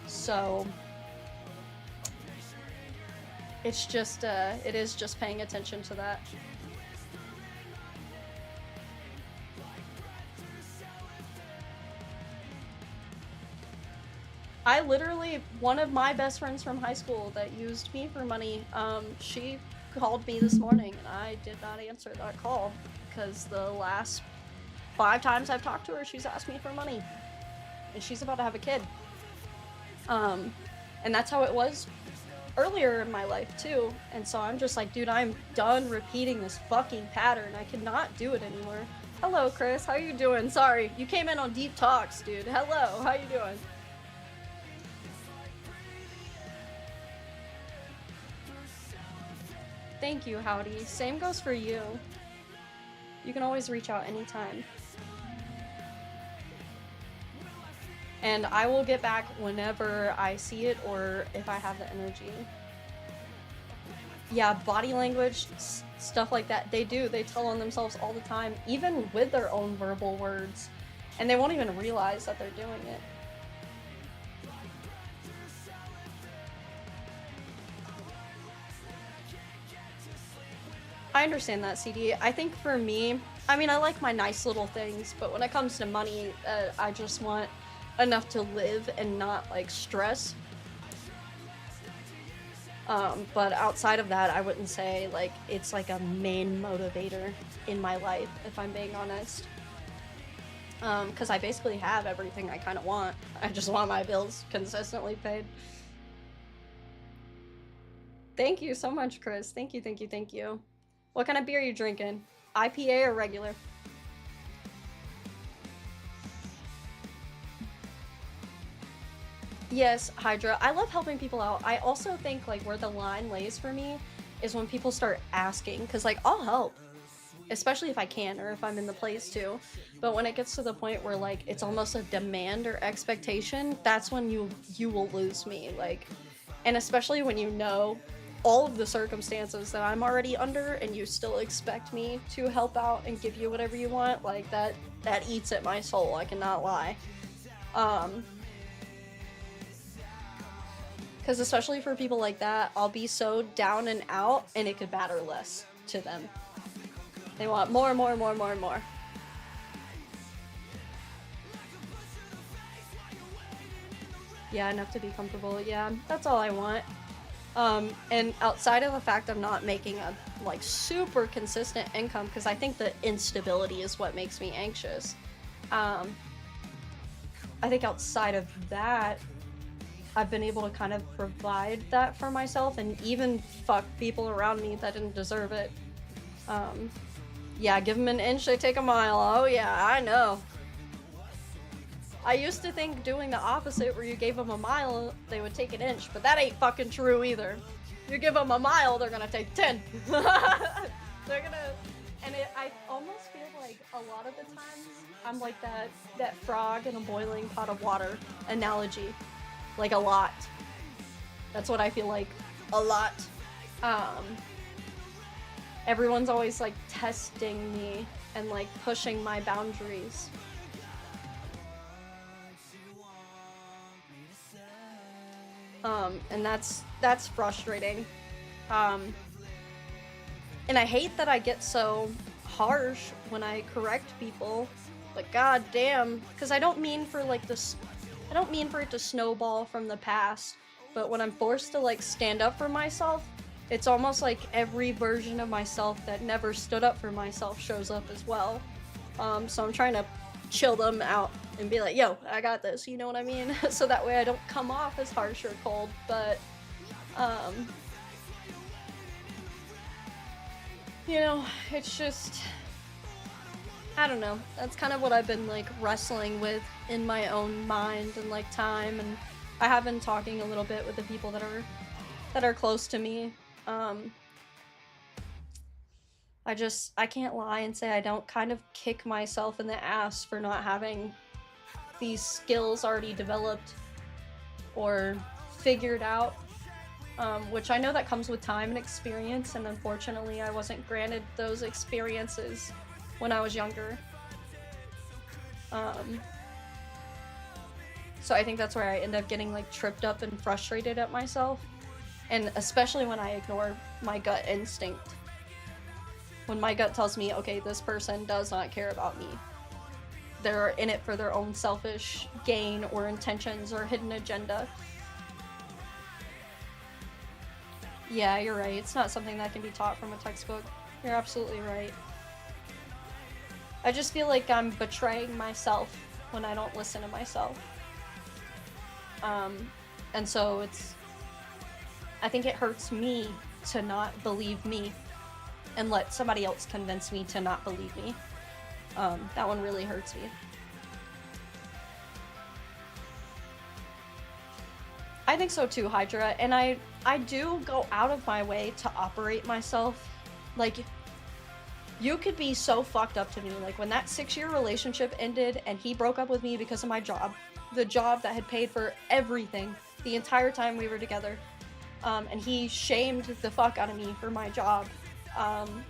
so... It's just, it is just paying attention to that. I literally, one of my best friends from high school that used me for money, she called me this morning and I did not answer that call because the last 5 times I've talked to her, she's asked me for money. And she's about to have a kid. And that's how it was earlier in my life too. And so I'm just like, dude, I'm done repeating this fucking pattern. I cannot do it anymore. Hello, Chris. How you doing? Sorry, you came in on Deep Talks, dude. Hello. How you doing? Thank you, Howdy. Same goes for you. You can always reach out anytime. And I will get back whenever I see it or if I have the energy. Yeah, body language, stuff like that. They do. They tell on themselves all the time, even with their own verbal words. and they won't even realize that they're doing it. I understand that, CD. I think for me, I mean, I like my nice little things, but when it comes to money, I just want enough to live and not, like, stress. But outside of that, I wouldn't say, like, it's, like, a main motivator in my life, if I'm being honest. Because I basically have everything I kind of want. I just want my bills consistently paid. Thank you so much, Chris. Thank you, thank you, thank you. What kind of beer are you drinking? IPA or regular? Yes, Hydra. I love helping people out. I also think, like, where the line lays for me is when people start asking, because, like, I'll help, especially if I can or if I'm in the place to. But when it gets to the point where, like, it's almost a demand or expectation, that's when you will lose me. Like, and especially when you know all of the circumstances that I'm already under and you still expect me to help out and give you whatever you want, like, that eats at my soul, I cannot lie. Because especially for people like that, I'll be so down and out and it could matter less to them. They want more and more and more and more and more. Yeah, enough to be comfortable. Yeah, that's all I want. And outside of the fact of not making a, like, super consistent income, because I think the instability is what makes me anxious. I think outside of that, I've been able to kind of provide that for myself and even fuck people around me that didn't deserve it. Yeah, give them an inch, they take a mile. Oh yeah, I know. I used to think doing the opposite, where you gave them a mile, they would take an inch, but that ain't fucking true either. You give them a mile, they're gonna take 10. They're gonna, and I almost feel like a lot of the times I'm like that frog in a boiling pot of water analogy, like a lot. That's what I feel like, a lot. Everyone's always like testing me and like pushing my boundaries. And that's frustrating. And I hate that I get so harsh when I correct people. Like, god damn, because I don't mean for like this, I don't mean for it to snowball from the past, but when I'm forced to like stand up for myself, it's almost like every version of myself that never stood up for myself shows up as well. So I'm trying to chill them out and be like, yo, I got this, you know what I mean? So that way I don't come off as harsh or cold, but, you know, it's just, I don't know, that's kind of what I've been, like, wrestling with in my own mind and, like, time, and I have been talking a little bit with the people that are close to me. I can't lie and say I don't kind of kick myself in the ass for not having these skills already developed or figured out, which I know that comes with time and experience, and unfortunately I wasn't granted those experiences when I was younger. So I think that's where I end up getting like tripped up and frustrated at myself, and especially when I ignore my gut instinct. When my gut tells me, okay, this person does not care about me. They're in it for their own selfish gain or intentions or hidden agenda. Yeah, you're right. It's not something that can be taught from a textbook. You're absolutely right. I just feel like I'm betraying myself when I don't listen to myself. And so I think it hurts me to not believe me and let somebody else convince me to not believe me. That one really hurts me. I think so too, Hydra, and I do go out of my way to operate myself. Like, you could be so fucked up to me. Like, when that 6-year relationship ended and he broke up with me because of my job, the job that had paid for everything the entire time we were together, and he shamed the fuck out of me for my job.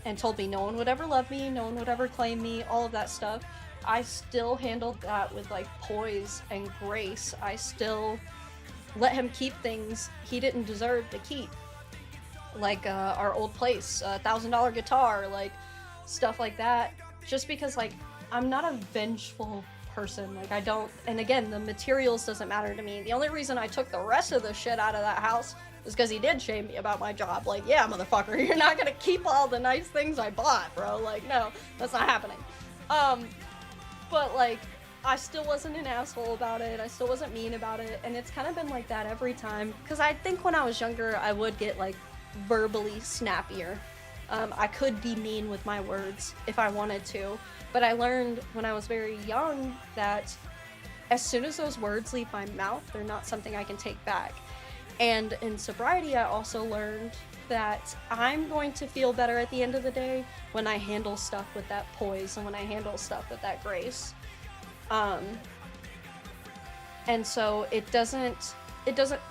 And told me no one would ever love me, no one would ever claim me, all of that stuff. I still handled that with like poise and grace. I still let him keep things he didn't deserve to keep, like our old place, $1,000 guitar, like stuff like that. Just because like I'm not a vengeful person. Like I don't, and again, the materials doesn't matter to me. The only reason I took the rest of the shit out of that house is because he did shame me about my job. Like, yeah, motherfucker, you're not gonna keep all the nice things I bought, bro. Like, no, that's not happening. But like, I still wasn't an asshole about it. I still wasn't mean about it, and it's kind of been like that every time. Because I think when I was younger, I would get like verbally snappier. I could be mean with my words if I wanted to, but I learned when I was very young that as soon as those words leave my mouth, they're not something I can take back. And in sobriety, I also learned that I'm going to feel better at the end of the day when I handle stuff with that poise and when I handle stuff with that grace. And so it doesn't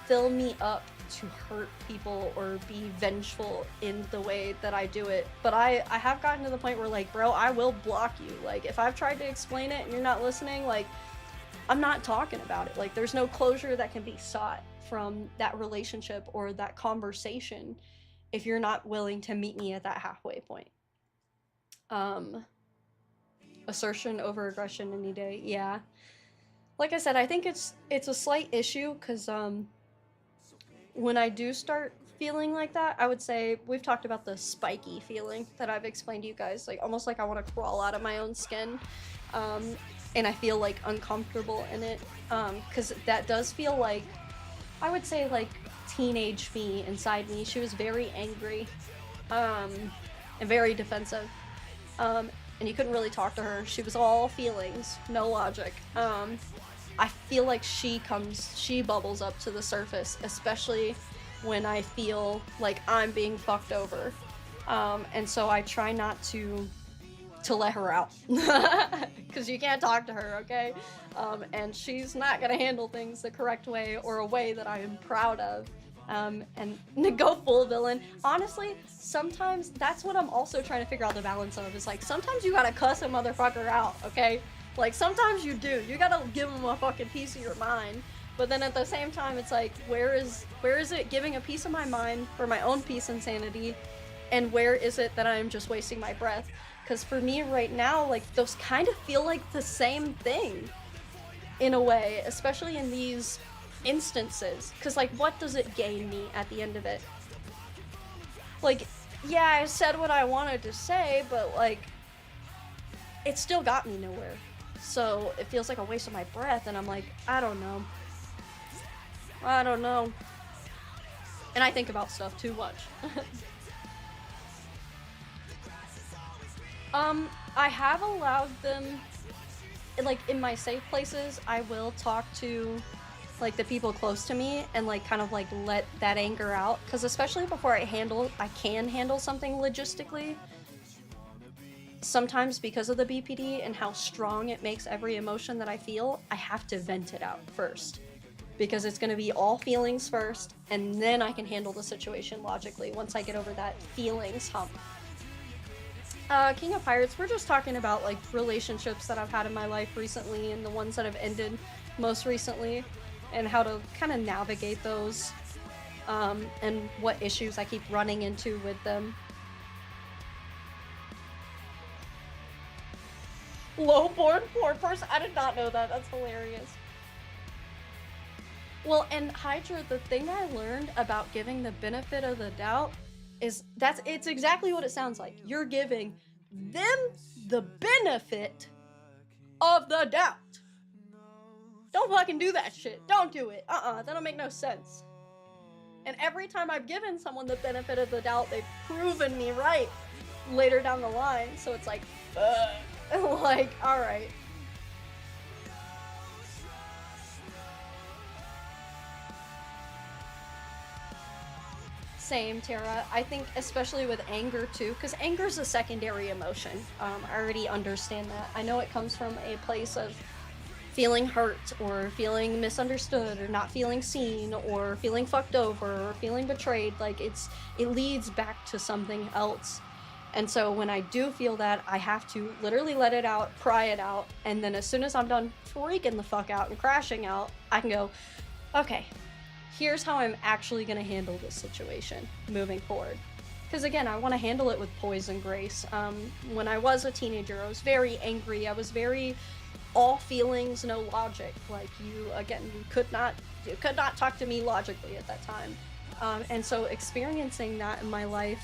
fill me up to hurt people or be vengeful in the way that I do it. But I have gotten to the point where like, bro, I will block you. Like if I've tried to explain it and you're not listening, like I'm not talking about it. Like there's no closure that can be sought from that relationship or that conversation if you're not willing to meet me at that halfway point. Assertion over aggression any day. Yeah. Like I said, I think it's a slight issue because when I do start feeling like that, I would say we've talked about the spiky feeling that I've explained to you guys, like almost like I want to crawl out of my own skin, and I feel like uncomfortable in it, because that does feel like, I would say like teenage me inside me. She was very angry, and very defensive, and you couldn't really talk to her. She was all feelings, no logic. I feel like she bubbles up to the surface, especially when I feel like I'm being fucked over. And so I try not to let her out, because you can't talk to her, okay? And she's not gonna handle things the correct way or a way that I am proud of. And go full villain. Honestly, sometimes that's what I'm also trying to figure out the balance of, is like sometimes you gotta cuss a motherfucker out, okay? Like, sometimes you do. You gotta give them a fucking piece of your mind. But then at the same time, it's like, where is it giving a piece of my mind for my own peace and sanity? And where is it that I'm just wasting my breath? Because for me right now, like, those kind of feel like the same thing. In a way. Especially in these instances. Because, like, what does it gain me at the end of it? Like, yeah, I said what I wanted to say, but, like, it still got me nowhere. So it feels like a waste of my breath, and I'm like, I don't know. And I think about stuff too much. I have allowed them, like, in my safe places, I will talk to, like, the people close to me and, like, kind of, like, let that anger out. Because especially before I can handle something logistically, sometimes because of the BPD and how strong it makes every emotion that I feel, I have to vent it out first. Because it's going to be all feelings first, and then I can handle the situation logically once I get over that feelings hump. King of Pirates, we're just talking about, like, relationships that I've had in my life recently and the ones that have ended most recently, and how to kind of navigate those, and what issues I keep running into with them. Low-born poor person? I did not know that. That's hilarious. Well, and Hydra, the thing I learned about giving the benefit of the doubt is it's exactly what it sounds like. You're giving them the benefit of the doubt. Don't fucking do that shit. Don't do it. That'll make no sense. And every time I've given someone the benefit of the doubt, they've proven me right later down the line. So it's like, like, alright. Same, Tara. I think especially with anger too, because anger's a secondary emotion. I already understand that. I know it comes from a place of feeling hurt or feeling misunderstood or not feeling seen or feeling fucked over or feeling betrayed. Like, it leads back to something else. And so when I do feel that, I have to literally let it out, cry it out, and then as soon as I'm done freaking the fuck out and crashing out, I can go, okay, here's how I'm actually gonna handle this situation moving forward. Because again, I want to handle it with poise and grace. When I was a teenager, I was very angry. I was very all feelings, no logic. Like you could not talk to me logically at that time. And so experiencing that in my life,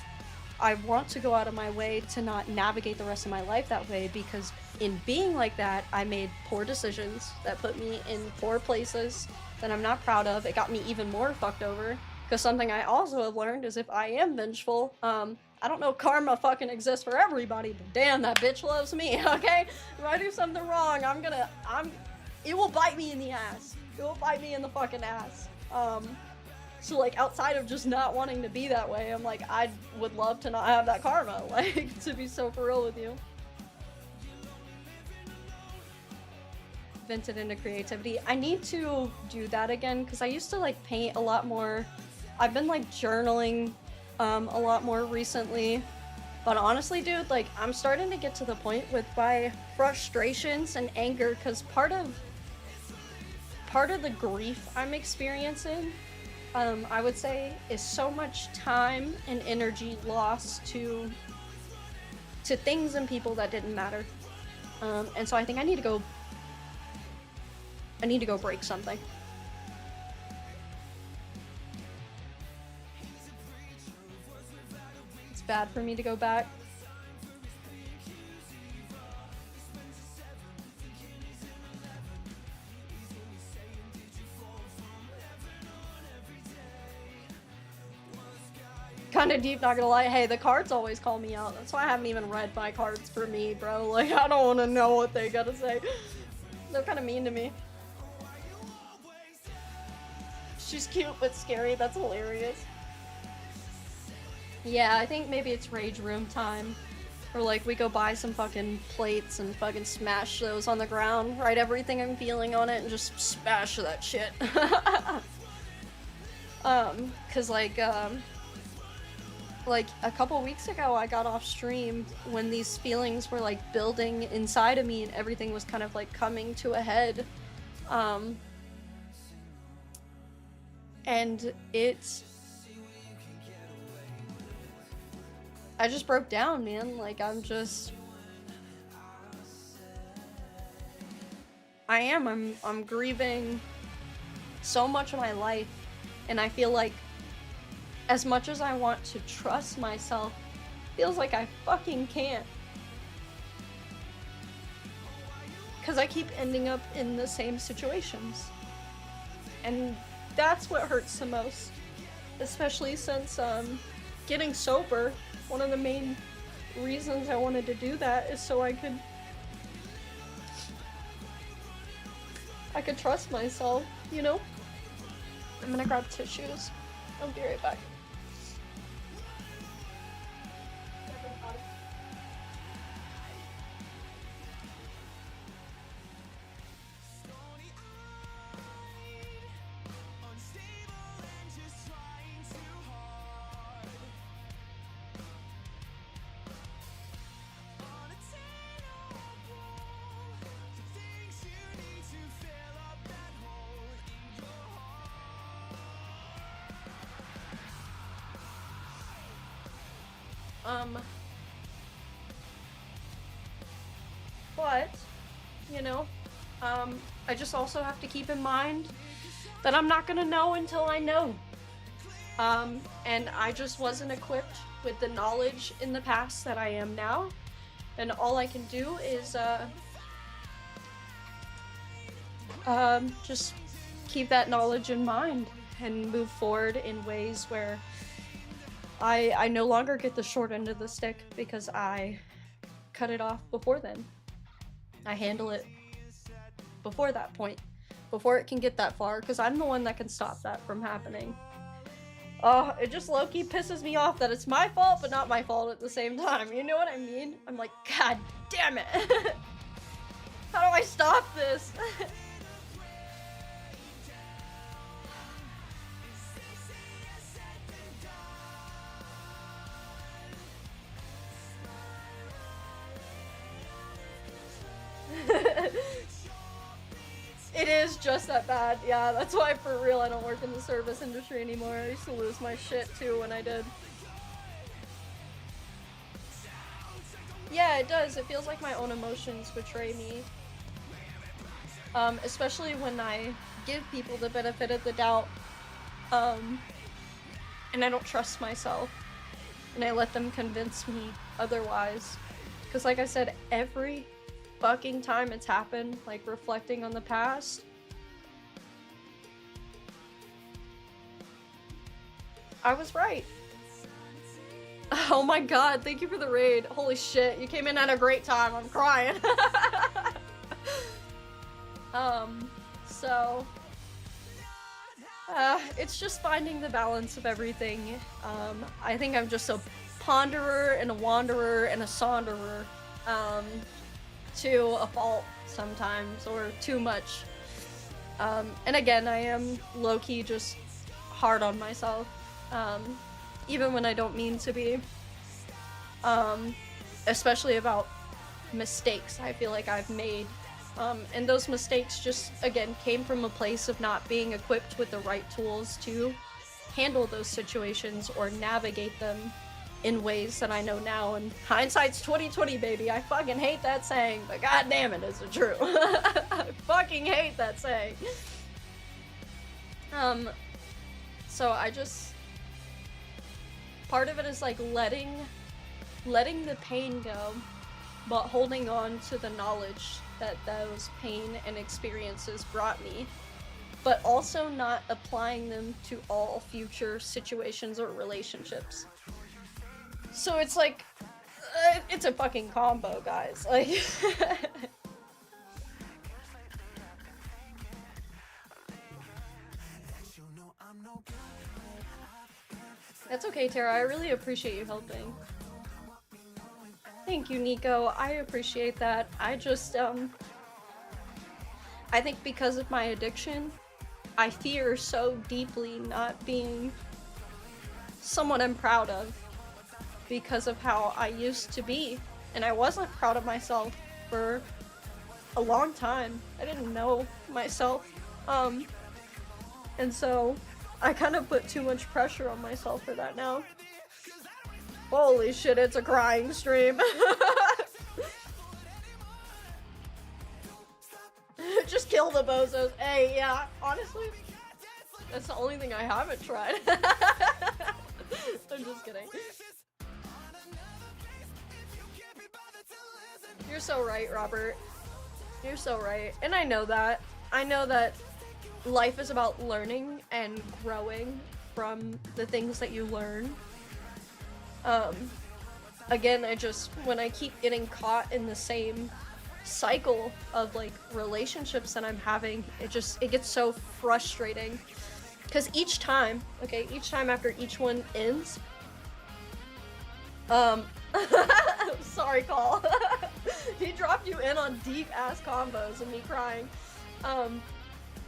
I want to go out of my way to not navigate the rest of my life that way, because in being like that, I made poor decisions that put me in poor places that I'm not proud of. It got me even more fucked over. Because something I also have learned is if I am vengeful, I don't know karma fucking exists for everybody, but damn, that bitch loves me, okay? If I do something wrong, it will bite me in the ass. It will bite me in the fucking ass. So like outside of just not wanting to be that way, I'm like, I would love to not have that karma, like, to be so for real with you. Vented into creativity. I need to do that again, because I used to like paint a lot more. I've been like journaling a lot more recently, but honestly, dude, like I'm starting to get to the point with my frustrations and anger, because part of the grief I'm experiencing, I would say, is so much time and energy lost to things and people that didn't matter, and so I think I need to go break something. It's bad for me to go back. Kinda deep, not gonna lie. Hey, the cards always call me out. That's why I haven't even read my cards for me, bro. Like, I don't wanna know what they gotta say. They're kinda mean to me. She's cute but scary. That's hilarious. Yeah, I think maybe it's rage room time. Or like we go buy some fucking plates and fucking smash those on the ground, write everything I'm feeling on it, and just smash that shit. Cause like a couple weeks ago I got off stream when these feelings were like building inside of me and everything was kind of like coming to a head. And I just broke down, man. Like, I'm grieving so much of my life, and I feel like as much as I want to trust myself, feels like I fucking can't. Because I keep ending up in the same situations. And that's what hurts the most. Especially since getting sober, one of the main reasons I wanted to do that is so I could trust myself, you know? I'm gonna grab tissues. I'll be right back. But, you know, I just also have to keep in mind that I'm not gonna know until I know. And I just wasn't equipped with the knowledge in the past that I am now. And all I can do is, just keep that knowledge in mind and move forward in ways where I no longer get the short end of the stick because I cut it off before then. I handle it before that point, before it can get that far, because I'm the one that can stop that from happening. Oh, it just low-key pisses me off that it's my fault, but not my fault at the same time. You know what I mean? I'm like, God damn it. How do I stop this? is just that bad. Yeah, that's why for real I don't work in the service industry anymore. I used to lose my shit too when I did. Yeah, it does. It feels like my own emotions betray me. Especially when I give people the benefit of the doubt. And I don't trust myself. And I let them convince me otherwise. Because like I said, every fucking time it's happened, like reflecting on the past, I was right. Oh my god, thank you for the raid. Holy shit, you came in at a great time. I'm crying. So it's just finding the balance of everything. I think I'm just a ponderer and a wanderer and a saunderer, to a fault sometimes, or too much. And again, I am low-key just hard on myself, even when I don't mean to be. Especially about mistakes I feel like I've made. And those mistakes just, again, came from a place of not being equipped with the right tools to handle those situations or navigate them in ways that I know now. And hindsight's 20/20, baby. I fucking hate that saying, but god damn it, is it true. I fucking hate that saying. So I just, part of it is like letting the pain go, but holding on to the knowledge that those pain and experiences brought me, but also not applying them to all future situations or relationships. So it's like, it's a fucking combo, guys. Like, that's okay, Tara. I really appreciate you helping. Thank you, Nico. I appreciate that. I just, I think because of my addiction, I fear so deeply not being someone I'm proud of because of how I used to be. And I wasn't proud of myself for a long time. I didn't know myself. And so I kind of put too much pressure on myself for that now. Holy shit, it's a crying stream. Just kill the bozos. Hey, yeah, honestly, that's the only thing I haven't tried. I'm just kidding. You're so right, Robert. You're so right. And I know that. I know that life is about learning and growing from the things that you learn. Again, when I keep getting caught in the same cycle of like relationships that I'm having, it gets so frustrating. Because each time after each one ends, sorry, Call. He dropped you in on deep ass combos and me crying.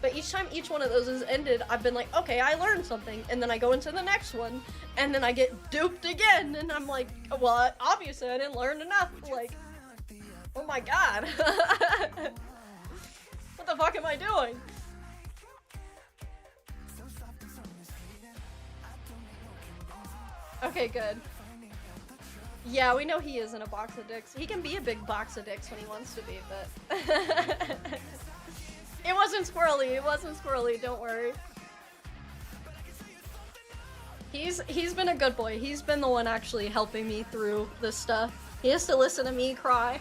But each time each one of those is ended, I've been like, okay, I learned something. And then I go into the next one, and then I get duped again. And I'm like, well, obviously I didn't learn enough. Like, oh my god. What the fuck am I doing? Okay, good. Yeah, we know he isn't a box of dicks. He can be a big box of dicks when he wants to be, but... It wasn't squirrely, don't worry. He's been a good boy. He's been the one actually helping me through this stuff. He has to listen to me cry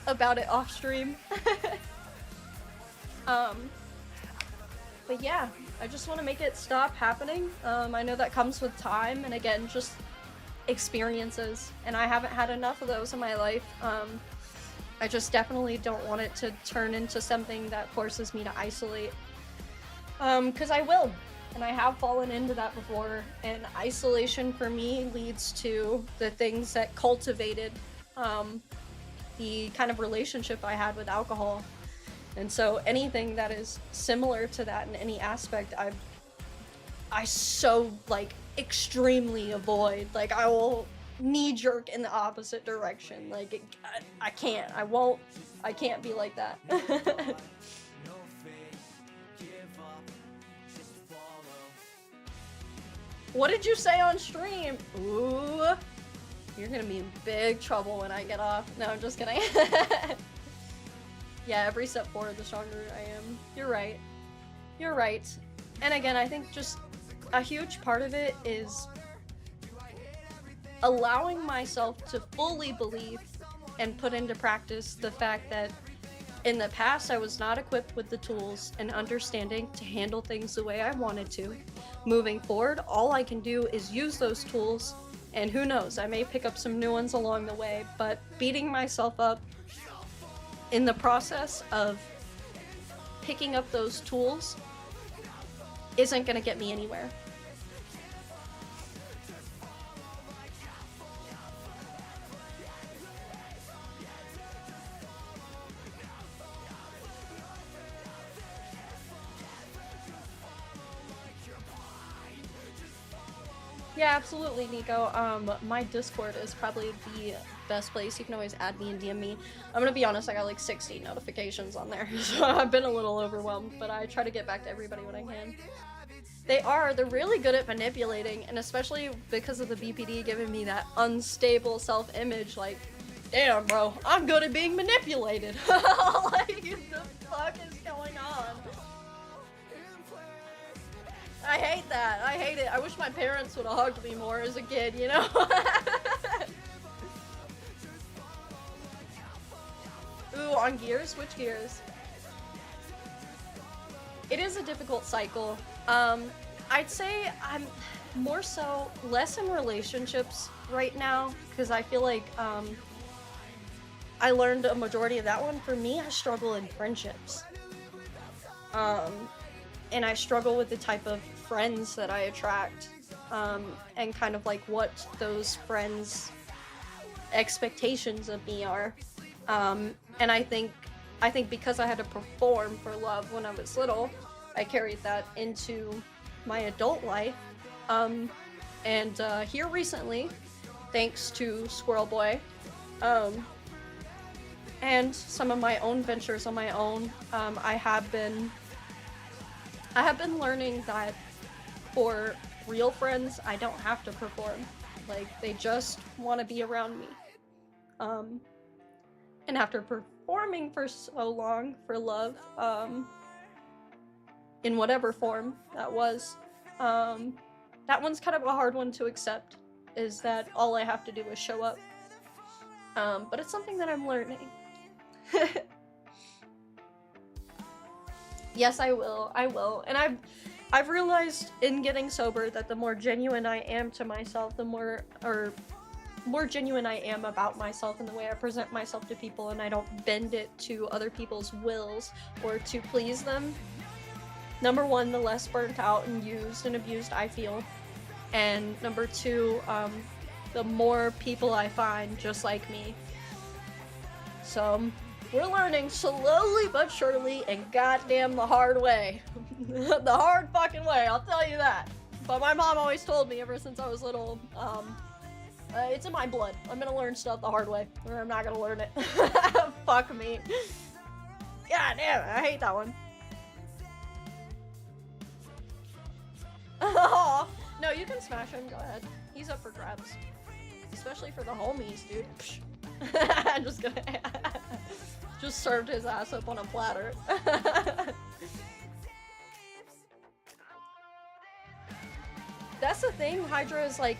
about it off stream. But yeah, I just want to make it stop happening. I know that comes with time, and again, just experiences, and I haven't had enough of those in my life. I just definitely don't want it to turn into something that forces me to isolate. Because I will, and I have fallen into that before, and isolation for me leads to the things that cultivated the kind of relationship I had with alcohol. And so anything that is similar to that in any aspect, I so, like, extremely avoid. Like, I will knee jerk in the opposite direction. Like, I can't. I won't. I can't be like that. What did you say on stream? Ooh. You're gonna be in big trouble when I get off. No, I'm just kidding. Yeah, every step forward, the stronger I am. You're right. You're right. And again, I think just a huge part of it is allowing myself to fully believe and put into practice the fact that in the past I was not equipped with the tools and understanding to handle things the way I wanted to. Moving forward, all I can do is use those tools, and who knows, I may pick up some new ones along the way, but beating myself up in the process of picking up those tools isn't gonna get me anywhere. Yeah, absolutely, Nico. My Discord is probably the best place. You can always add me and DM me. I'm gonna be honest, I got like 60 notifications on there, so I've been a little overwhelmed, but I try to get back to everybody when I can. They're really good at manipulating, and especially because of the BPD giving me that unstable self-image, like, damn, bro, I'm good at being manipulated. Like, the fuck is going on? I hate that. I hate it. I wish my parents would have hugged me more as a kid, you know? Ooh, on gears? Which gears? It is a difficult cycle. I'd say I'm more so less in relationships right now, because I feel like I learned a majority of that one. For me, I struggle in friendships. And I struggle with the type of friends that I attract, and kind of like what those friends' expectations of me are. And I think because I had to perform for love when I was little, I carried that into my adult life. And here recently, thanks to Squirrel Boy, and some of my own ventures on my own, I have been learning that for real friends, I don't have to perform. Like, they just want to be around me. And after performing for so long for love, in whatever form that was, that one's kind of a hard one to accept, is that all I have to do is show up. But it's something that I'm learning. Yes, I will. And I've realized in getting sober that the more genuine I am to myself, the more genuine I am about myself and the way I present myself to people, and I don't bend it to other people's wills or to please them. Number one, the less burnt out and used and abused I feel. And number two, the more people I find just like me. So we're learning slowly but surely, and goddamn the hard way. The hard fucking way, I'll tell you that. But my mom always told me ever since I was little, it's in my blood. I'm gonna learn stuff the hard way, or I'm not gonna learn it. Fuck me. God damn, I hate that one. Oh, no, you can smash him, go ahead. He's up for grabs. Especially for the homies, dude. I'm just gonna... just served his ass up on a platter. That's the thing, Hydra, is like,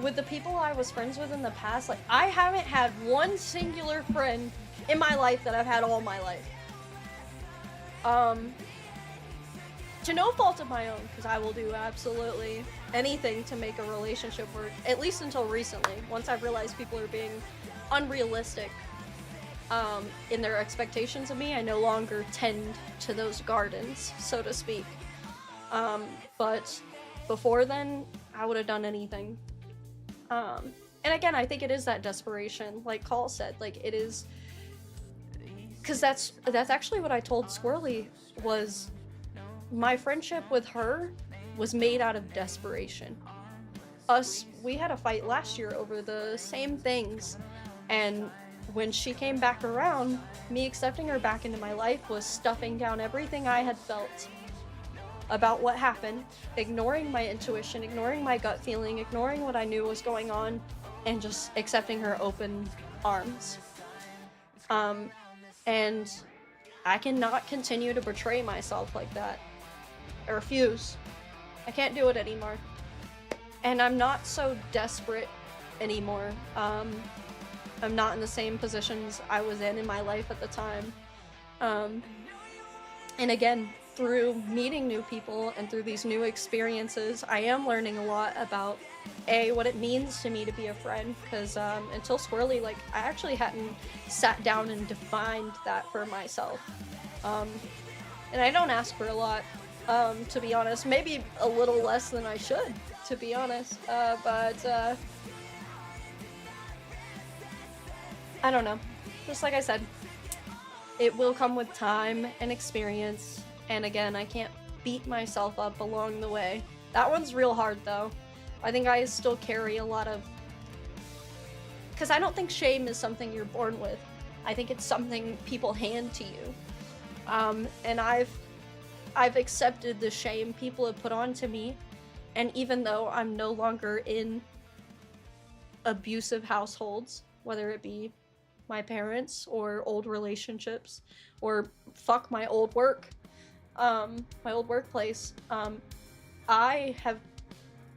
with the people I was friends with in the past, like, I haven't had one singular friend in my life that I've had all my life. To no fault of my own, because I will do absolutely anything to make a relationship work, at least until recently. Once I've realized people are being unrealistic in their expectations of me, I no longer tend to those gardens, so to speak. But before then, I would have done anything. And again, I think it is that desperation, like Call said, like it is, because that's actually what I told Squirrely, was my friendship with her was made out of desperation. we had a fight last year over the same things, and when she came back around, me accepting her back into my life was stuffing down everything I had felt about what happened, ignoring my intuition, ignoring my gut feeling, ignoring what I knew was going on, and just accepting her open arms. And I cannot continue to betray myself like that. I refuse. I can't do it anymore. And I'm not so desperate anymore. I'm not in the same positions I was in my life at the time. And again, through meeting new people and through these new experiences, I am learning a lot about what it means to me to be a friend, because until Squirrely, like, I actually hadn't sat down and defined that for myself. And I don't ask for a lot, to be honest. Maybe a little less than I should, to be honest. But I don't know. Just like I said, it will come with time and experience. And again, I can't beat myself up along the way. That one's real hard, though. I think I still carry a lot of... Because I don't think shame is something you're born with. I think it's something people hand to you. And I've accepted the shame people have put onto me. And even though I'm no longer in abusive households, whether it be my parents or old relationships or fuck my old work, my old workplace,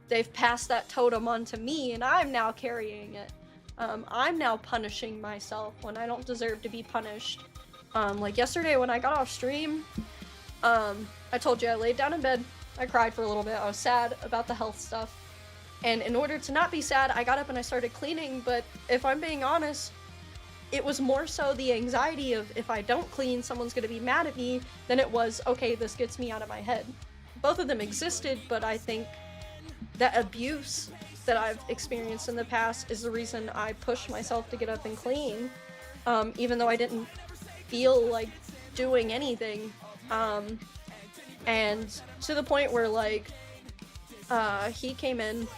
they've passed that totem onto me, and I'm now carrying it. I'm now punishing myself when I don't deserve to be punished. Like yesterday when I got off stream, I told you I laid down in bed, I cried for a little bit, I was sad about the health stuff, and in order to not be sad, I got up and I started cleaning. But if I'm being honest, it was more so the anxiety of, if I don't clean, someone's gonna be mad at me, than it was, okay, this gets me out of my head. Both of them existed, but I think that abuse that I've experienced in the past is the reason I pushed myself to get up and clean, even though I didn't feel like doing anything. And to the point where, like, he came in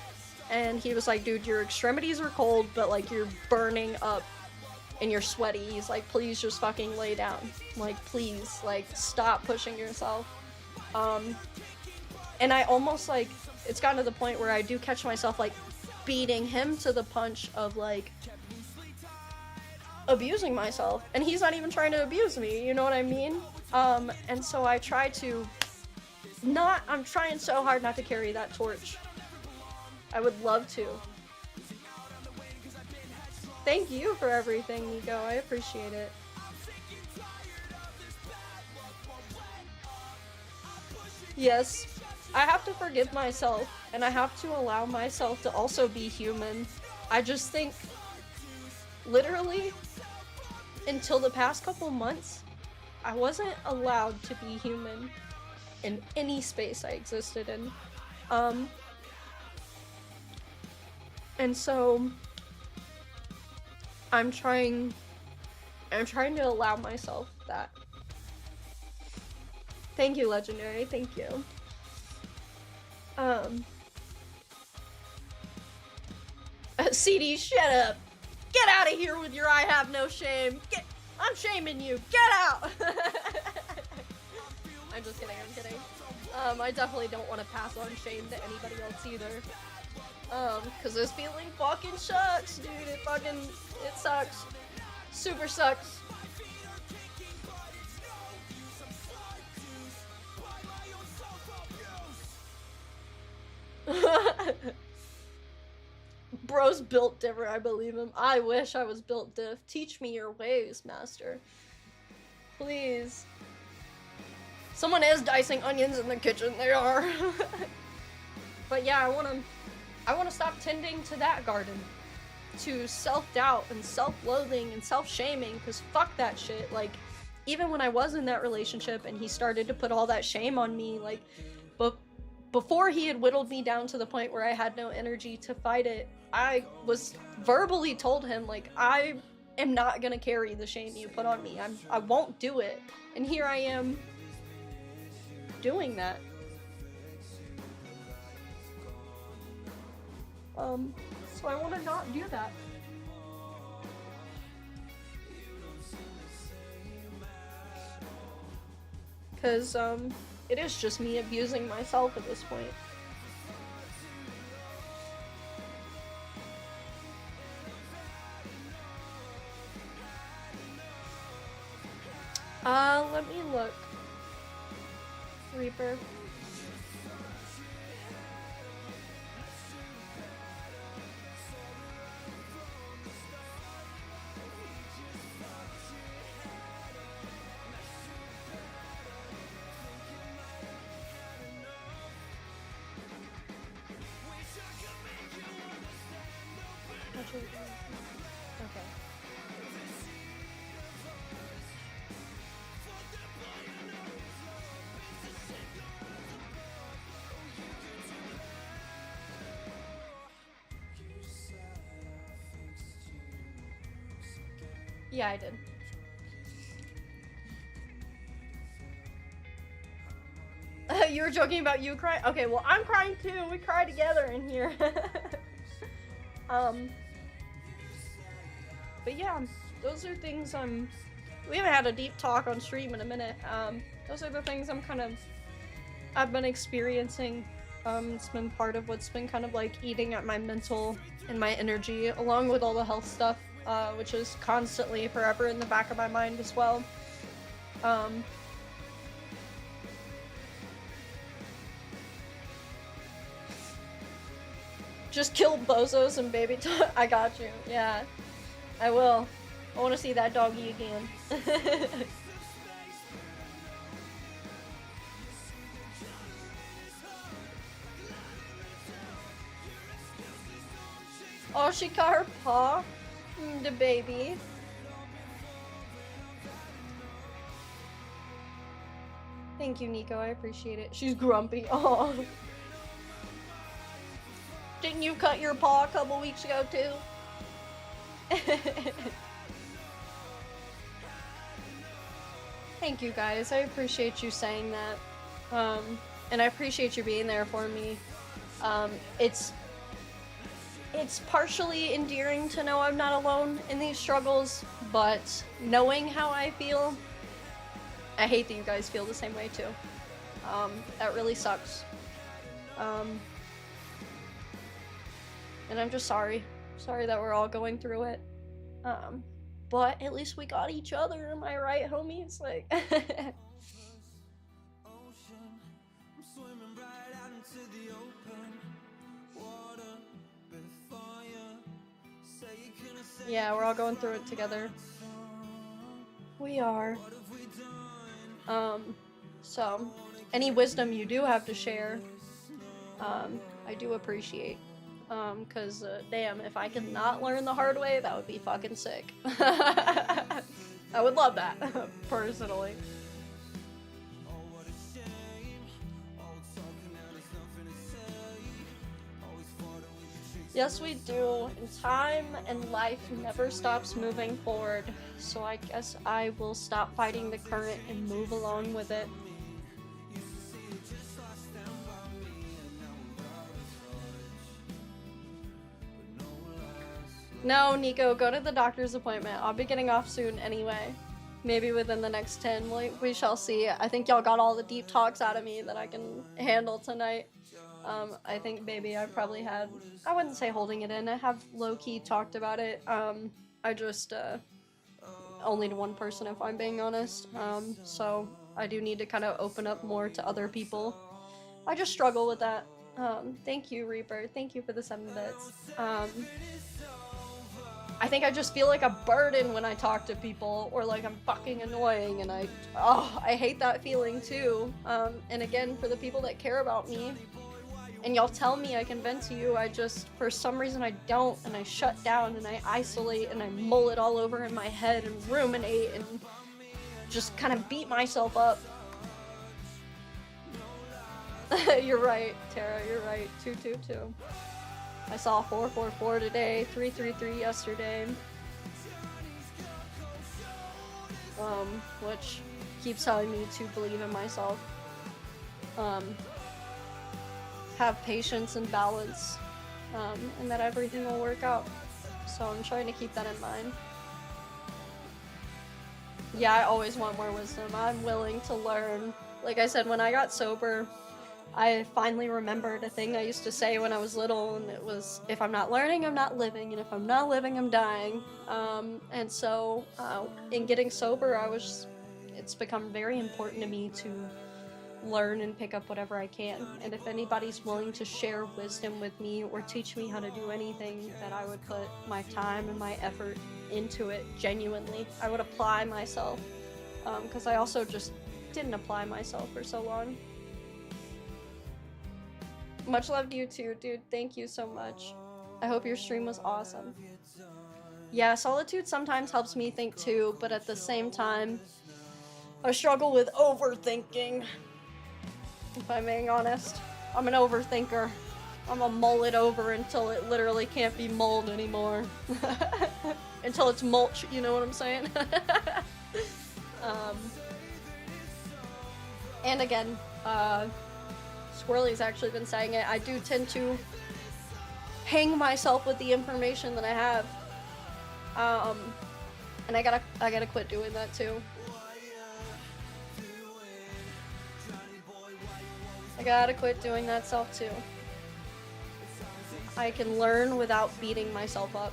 and he was like, dude, your extremities are cold, but like you're burning up and you're sweaty. He's like, please just fucking lay down. Like, please, like, stop pushing yourself. And I almost, like, it's gotten to the point where I do catch myself, like, beating him to the punch of, like, abusing myself. And he's not even trying to abuse me, you know what I mean? And so I try to I'm trying so hard not to carry that torch. I would love to. Thank you for everything, Nico. I appreciate it. Yes, I have to forgive myself, and I have to allow myself to also be human. I just think, literally, until the past couple months, I wasn't allowed to be human in any space I existed in. And so I'm trying to allow myself that. Thank you, Legendary, thank you. CD, shut up! Get out of here with your I have no shame! I'm shaming you! Get out! I'm just kidding, I'm kidding. I definitely don't want to pass on shame to anybody else either. Cause this feeling fucking sucks, dude. It sucks. Super sucks. Bro's built different, I believe him. I wish I was built diff. Teach me your ways, master. Please. Someone is dicing onions in the kitchen, they are. But yeah, I wanna stop tending to that garden. To self-doubt and self-loathing and self-shaming, because fuck that shit. Like, even when I was in that relationship and he started to put all that shame on me, like, before he had whittled me down to the point where I had no energy to fight it, I was verbally told him, like, I am not gonna carry the shame you put on me. I won't do it. And here I am doing that. So I want to not do that. Cause it is just me abusing myself at this point. Let me look. Reaper. Okay. Yeah, I did. You were joking about you crying? Okay, well, I'm crying too. We cry together in here. But yeah, those are things we haven't had a deep talk on stream in a minute. Those are the things I've been experiencing. It's been part of what's been kind of like eating at my mental and my energy, along with all the health stuff, which is constantly forever in the back of my mind as well. Just kill bozos and baby I got you. Yeah, I will. I want to see that doggy again. Oh, she got her paw. The baby. Thank you, Nico. I appreciate it. She's grumpy. Oh. Didn't you cut your paw a couple weeks ago, too? Thank you, guys. I appreciate you saying that. And I appreciate you being there for me. It's partially endearing to know I'm not alone in these struggles, but knowing how I feel, I hate that you guys feel the same way too. That really sucks. And I'm just sorry. Sorry that we're all going through it. But at least we got each other, am I right, homies? Like yeah, we're all going through it together. We are. So any wisdom you do have to share, I do appreciate. Cause damn, if I could not learn the hard way, that would be fucking sick. I would love that, personally. Yes, we do. And time and life never stops moving forward. So I guess I will stop fighting the current and move along with it. No, Nico, go to the doctor's appointment. I'll be getting off soon anyway. Maybe within the next 10. We shall see. I think y'all got all the deep talks out of me that I can handle tonight. I think maybe I probably had, I wouldn't say holding it in, I have low-key talked about it. I just, only to one person if I'm being honest. So I do need to kind of open up more to other people. I just struggle with that. Thank you, Reaper. Thank you for the 7 bits. I think I just feel like a burden when I talk to people, or like I'm fucking annoying, and I hate that feeling too. And again, for the people that care about me, and y'all tell me I can vent to you, I just, for some reason I don't, and I shut down, and I isolate, and I mull it all over in my head, and ruminate, and just kind of beat myself up. You're right, Tara, you're right. 222. I saw 444 today, 333 yesterday. Which keeps telling me to believe in myself. Have patience and balance. and that everything will work out. So I'm trying to keep that in mind. Yeah, I always want more wisdom. I'm willing to learn. Like I said, when I got sober, I finally remembered a thing I used to say when I was little, and it was, if I'm not learning, I'm not living, and if I'm not living, I'm dying. And so, in getting sober, it's become very important to me to learn and pick up whatever I can. And if anybody's willing to share wisdom with me or teach me how to do anything, that I would put my time and my effort into it genuinely. I would apply myself, because I also just didn't apply myself for so long. Much love to you too, dude. Thank you so much. I hope your stream was awesome. Yeah, solitude sometimes helps me think too, but at the same time, I struggle with overthinking. If I'm being honest, I'm an overthinker. I'm gonna mull it over until it literally can't be mulled anymore. Until it's mulch, you know what I'm saying? And again, Squirrely's actually been saying it, I do tend to hang myself with the information that I have. And I gotta quit doing that too. I gotta quit doing that self too. I can learn without beating myself up.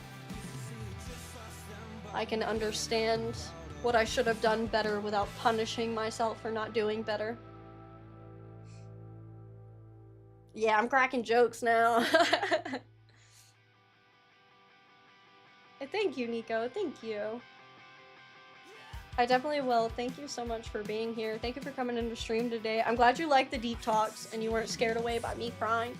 I can understand what I should have done better without punishing myself for not doing better. Yeah, I'm cracking jokes now. Thank you, Nico. Thank you. I definitely will. Thank you so much for being here. Thank you for coming into stream today. I'm glad you liked the deep talks and you weren't scared away by me crying.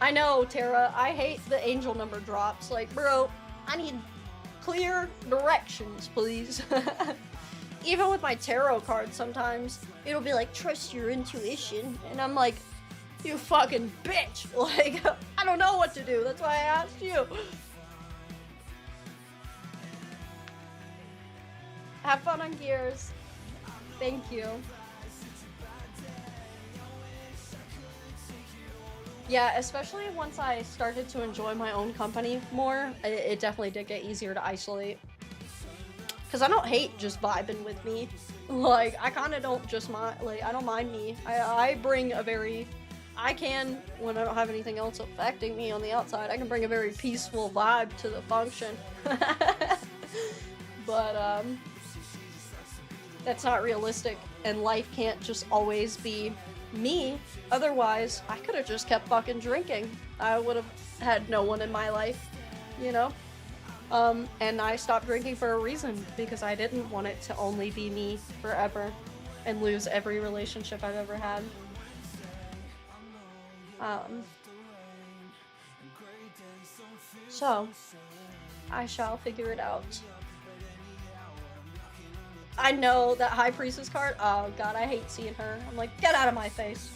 I know, Tara. I hate the angel number drops. Like, bro, I need clear directions, please. Even with my tarot cards, sometimes it'll be like, trust your intuition. And I'm like, you fucking bitch. Like, I don't know what to do. That's why I asked you. Have fun on Gears. Thank you. Yeah, especially once I started to enjoy my own company more, it definitely did get easier to isolate. Because I don't hate just vibing with me. Like, I kind of don't just mind, like, I don't mind me. I bring a very, I can, when I don't have anything else affecting me on the outside, I can bring a very peaceful vibe to the function. But, that's not realistic, and life can't just always be me. Otherwise, I could have just kept fucking drinking. I would have had no one in my life, you know? And I stopped drinking for a reason, because I didn't want it to only be me forever and lose every relationship I've ever had. So, I shall figure it out. I know that High Priestess card, oh god, I hate seeing her. I'm like, get out of my face.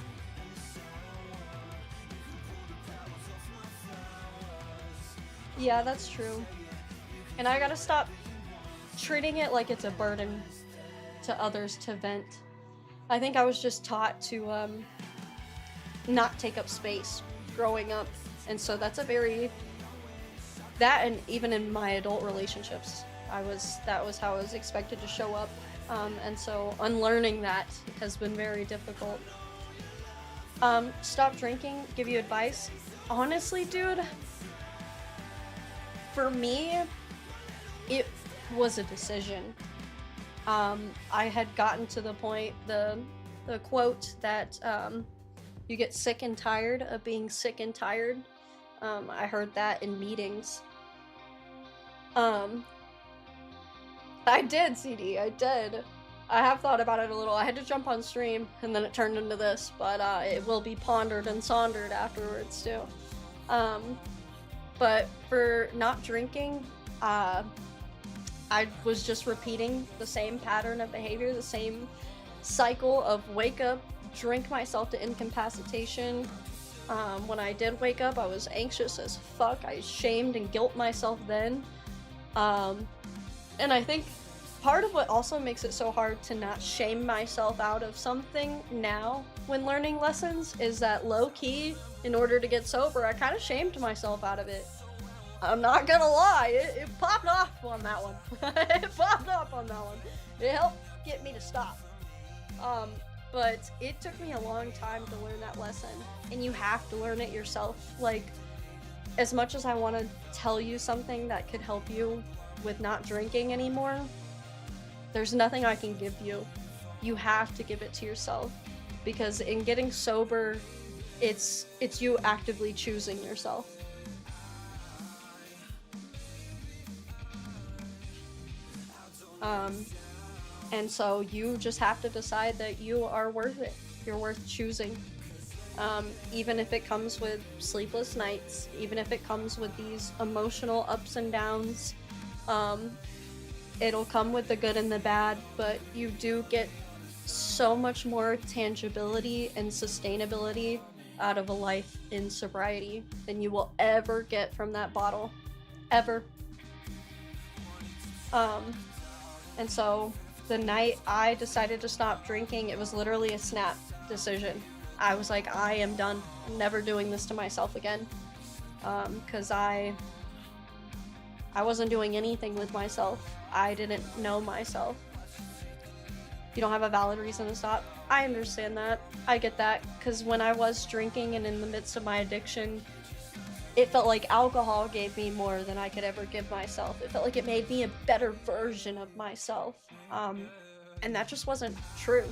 Yeah, that's true. And I gotta stop treating it like it's a burden to others to vent. I think I was just taught to not take up space growing up. And so that's a very, that and even in my adult relationships, that was how I was expected to show up. And so unlearning that has been very difficult. Stop drinking, give you advice. Honestly, dude, for me, it was a decision. I had gotten to the point, the quote that you get sick and tired of being sick and tired. I heard that in meetings. I did, CD, I did. I have thought about it a little. I had to jump on stream, and then it turned into this, but it will be pondered and saundered afterwards, too. But for not drinking, I was just repeating the same pattern of behavior, the same cycle of wake up, drink myself to incapacitation. When I did wake up, I was anxious as fuck. I shamed and guilt myself then. And I think part of what also makes it so hard to not shame myself out of something now when learning lessons is that low-key, in order to get sober, I kind of shamed myself out of it. I'm not gonna lie, it popped off on that one. It popped off on that one. It helped get me to stop. But it took me a long time to learn that lesson, and you have to learn it yourself. Like, as much as I want to tell you something that could help you with not drinking anymore, there's nothing I can give you. You have to give it to yourself, because in getting sober, it's you actively choosing yourself. And so you just have to decide that you are worth it. You're worth choosing. Even if it comes with sleepless nights, even if it comes with these emotional ups and downs, it'll come with the good and the bad, but you do get so much more tangibility and sustainability out of a life in sobriety than you will ever get from that bottle. Ever. And so the night I decided to stop drinking, it was literally a snap decision. I was like, I am done. I'm never doing this to myself again. Because I wasn't doing anything with myself. I didn't know myself. You don't have a valid reason to stop. I understand that. I get that. Because when I was drinking and in the midst of my addiction, it felt like alcohol gave me more than I could ever give myself. It felt like it made me a better version of myself. And that just wasn't true.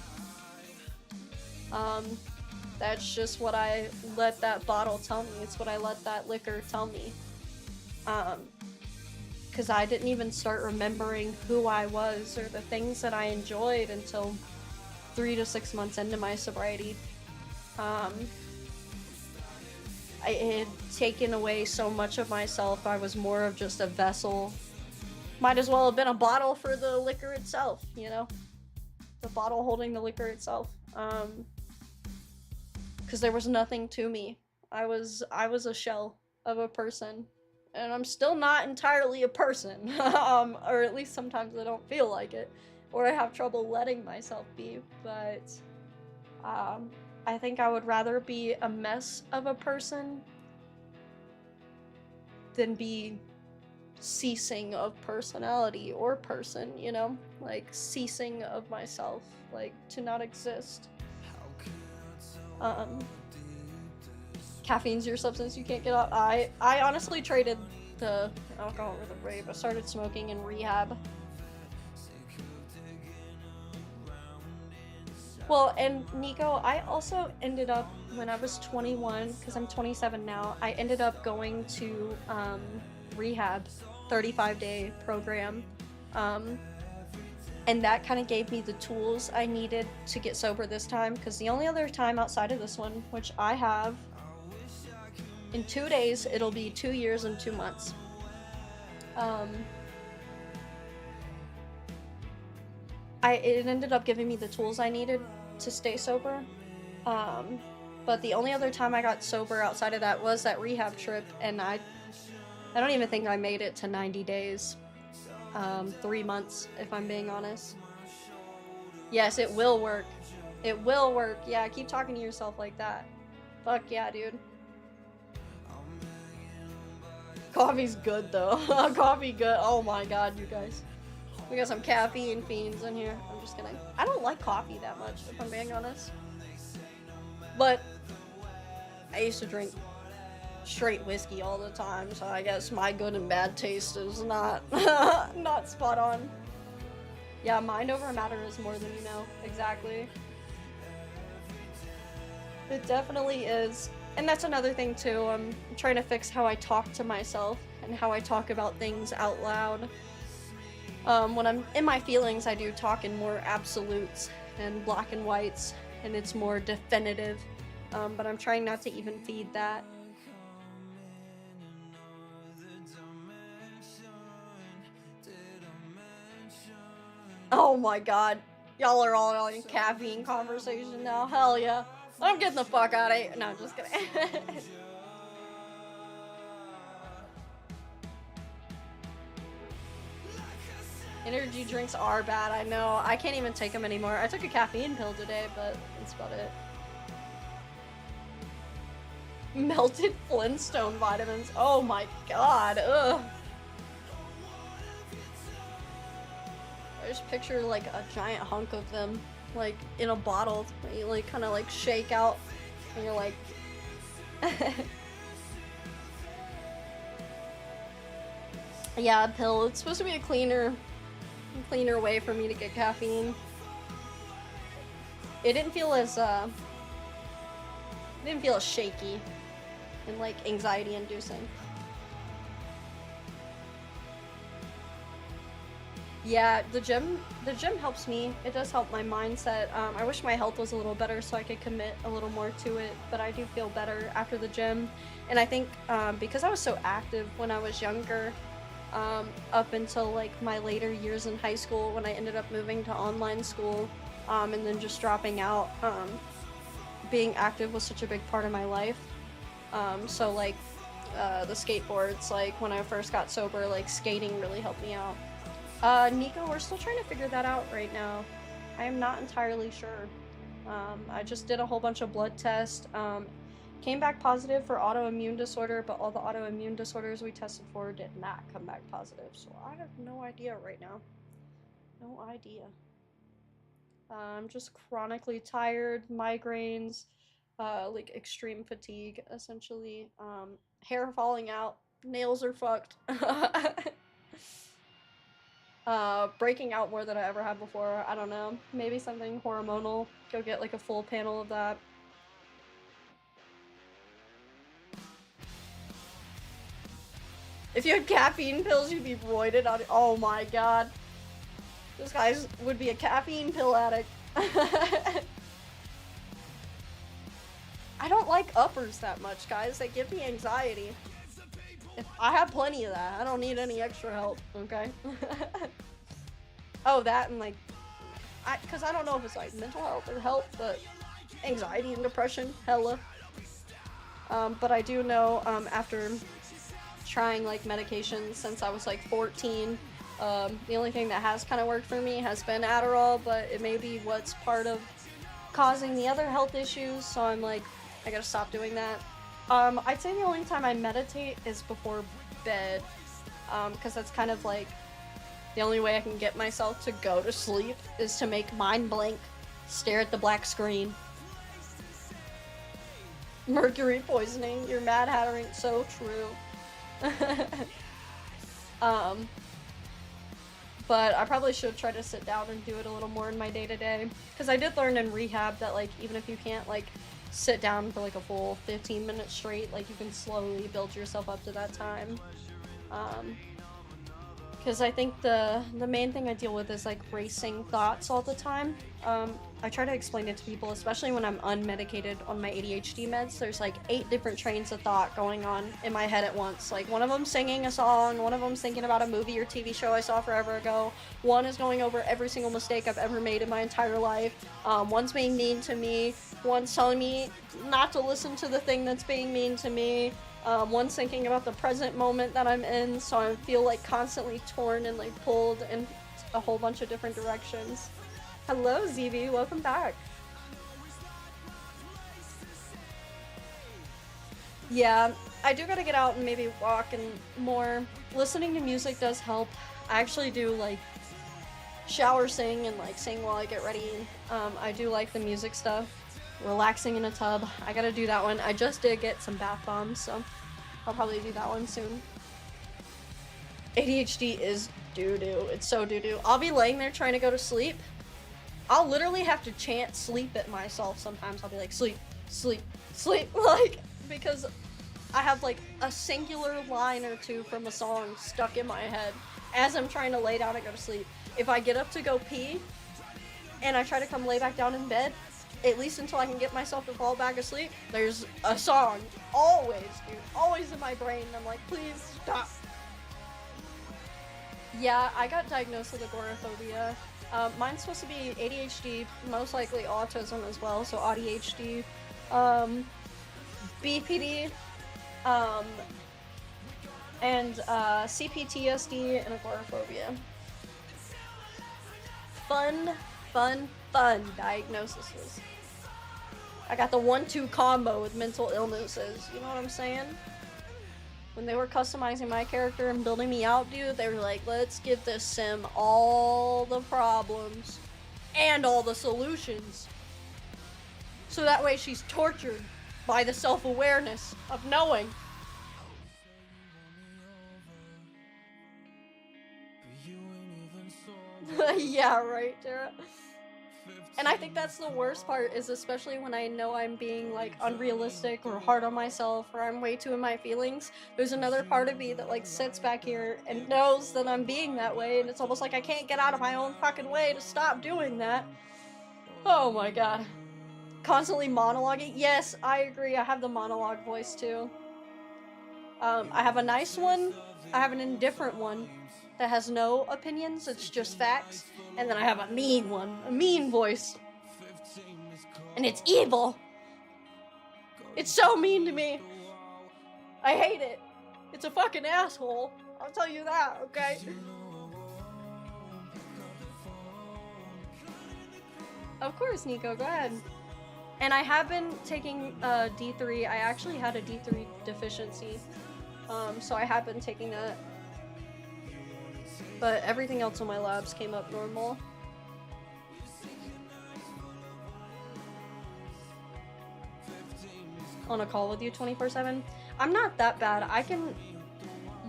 That's just what I let that bottle tell me. It's what I let that liquor tell me. Because I didn't even start remembering who I was or the things that I enjoyed until 3 to 6 months into my sobriety. It had taken away so much of myself. I was more of just a vessel. Might as well have been a bottle for the liquor itself, you know? The bottle holding the liquor itself. Because there was nothing to me. I was a shell of a person. And I'm still not entirely a person. Or at least sometimes I don't feel like it. Or I have trouble letting myself be. But I think I would rather be a mess of a person than be ceasing of personality or person, you know? Like, ceasing of myself. Like, to not exist. Caffeine's your substance you can't get off. I honestly traded the alcohol for the rave. I started smoking in rehab. Well, and Nico, I also ended up, when I was 21, because I'm 27 now, I ended up going to rehab, 35-day program. And that kind of gave me the tools I needed to get sober this time, because the only other time outside of this one, which I have, in 2 days, it'll be 2 years and 2 months. It ended up giving me the tools I needed to stay sober. But the only other time I got sober outside of that was that rehab trip, and I don't even think I made it to 90 days. 3 months, if I'm being honest. Yes, it will work. It will work. Yeah, keep talking to yourself like that. Fuck yeah, dude. Coffee's good, though. Coffee good. Oh my god, you guys. We got some caffeine fiends in here. I'm just kidding. I don't like coffee that much, if I'm being honest. But I used to drink straight whiskey all the time, so I guess my good and bad taste is not not spot on. Yeah, mind over matter is more than you know. Exactly. It definitely is. And that's another thing too. I'm trying to fix how I talk to myself and how I talk about things out loud. When I'm in my feelings, I do talk in more absolutes and black and whites, and it's more definitive. But I'm trying not to even feed that. Oh my god. Y'all are all in caffeine conversation now. Hell yeah. I'm getting the fuck out of here. No, I'm just kidding. Energy drinks are bad, I know. I can't even take them anymore. I took a caffeine pill today, but that's about it. Melted Flintstone vitamins. Oh my god, ugh. I just picture like a giant hunk of them, like in a bottle that you like kind of like shake out and you're like yeah, a pill. It's supposed to be a cleaner way for me to get caffeine. It didn't feel as shaky and like anxiety inducing. Yeah, the gym helps me. It does help my mindset. I wish my health was a little better so I could commit a little more to it, but I do feel better after the gym. And I think because I was so active when I was younger, up until like my later years in high school when I ended up moving to online school, and then just dropping out, being active was such a big part of my life. So like the skateboards, like when I first got sober, like skating really helped me out. Nico, we're still trying to figure that out right now. I am not entirely sure. I just did a whole bunch of blood tests. Came back positive for autoimmune disorder, but all the autoimmune disorders we tested for did not come back positive. So I have no idea right now. No idea. I'm just chronically tired, migraines, like extreme fatigue, essentially. Hair falling out, nails are fucked. Breaking out more than I ever have before. I don't know. Maybe something hormonal. Go get like a full panel of that. If you had caffeine pills, you'd be roided out. Oh my god. This guy would be a caffeine pill addict. I don't like uppers that much, guys. They give me anxiety. If I have plenty of that. I don't need any extra help, okay? Oh, that and like... Because I don't know if it's like mental health or health, but anxiety and depression, hella. But I do know after trying like medication since I was like 14, the only thing that has kind of worked for me has been Adderall, but it may be what's part of causing the other health issues, so I'm like, I gotta stop doing that. I'd say the only time I meditate is before bed, because that's kind of like the only way I can get myself to go to sleep is to make mind blank, stare at the black screen. Mercury poisoning, you're mad hattering, so true. But I probably should try to sit down and do it a little more in my day-to-day, because I did learn in rehab that like even if you can't like sit down for like a full 15 minutes straight, like you can slowly build yourself up to that time. Because I think the main thing I deal with is like racing thoughts all the time. I try to explain it to people, especially when I'm unmedicated on my ADHD meds. There's like 8 different trains of thought going on in my head at once. Like one of them singing a song, one of them thinking about a movie or TV show I saw forever ago. One is going over every single mistake I've ever made in my entire life. One's being mean to me. One's telling me not to listen to the thing that's being mean to me. One's thinking about the present moment that I'm in, so I feel like constantly torn and like pulled in a whole bunch of different directions. Hello, ZB, welcome back. Yeah, I do gotta get out and maybe walk and more. Listening to music does help. I actually do like shower sing and like sing while I get ready. I do like the music stuff. Relaxing in a tub. I gotta do that one. I just did get some bath bombs, so I'll probably do that one soon. ADHD is doo-doo. It's so doo-doo. I'll be laying there trying to go to sleep. I'll literally have to chant sleep at myself sometimes. I'll be like, sleep, sleep, sleep, like, because I have like a singular line or two from a song stuck in my head as I'm trying to lay down and go to sleep. If I get up to go pee and I try to come lay back down in bed, at least until I can get myself to fall back asleep, there's a song. Always, dude. Always in my brain. I'm like, please stop. Yeah, I got diagnosed with agoraphobia. Mine's supposed to be ADHD, most likely autism as well, so ADHD, BPD, and CPTSD and agoraphobia. fun diagnoses. I got the 1-2 combo with mental illnesses. You know what I'm saying? When they were customizing my character and building me out, dude, they were like, let's give this sim all the problems and all the solutions. So that way she's tortured by the self-awareness of knowing. Yeah, right, Tara. And I think that's the worst part, is especially when I know I'm being like unrealistic or hard on myself, or I'm way too in my feelings, there's another part of me that like sits back here and knows that I'm being that way, and it's almost like I can't get out of my own fucking way to stop doing that. Oh my god. Constantly monologuing. Yes, I agree, I have the monologue voice too. I have a nice one, I have an indifferent one that has no opinions, it's just facts, and then I have a mean one, a mean voice. And it's evil! It's so mean to me! I hate it! It's a fucking asshole! I'll tell you that, okay? Of course, Nico, go ahead. And I have been taking D3. I actually had a D3 deficiency, so I have been taking that. But everything else on my labs came up normal. On a call with you 24/7? I'm not that bad. I can...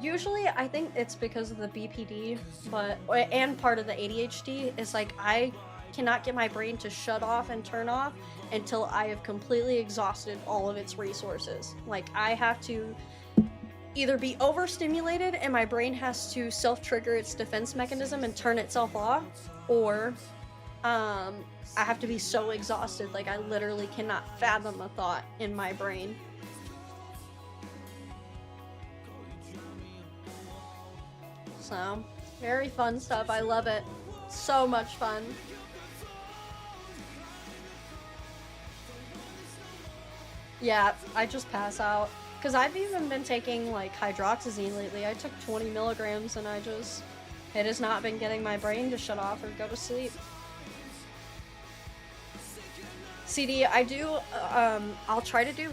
Usually, I think it's because of the BPD, but... And part of the ADHD is like, I cannot get my brain to shut off and turn off until I have completely exhausted all of its resources. Like, I have to either be overstimulated and my brain has to self-trigger its defense mechanism and turn itself off, or I have to be so exhausted, like I literally cannot fathom a thought in my brain. So, very fun stuff. I love it. So much fun. Yeah, I just pass out. Because I've even been taking, like, hydroxyzine lately. I took 20 milligrams and it has not been getting my brain to shut off or go to sleep. CD, I do, I'll try to do,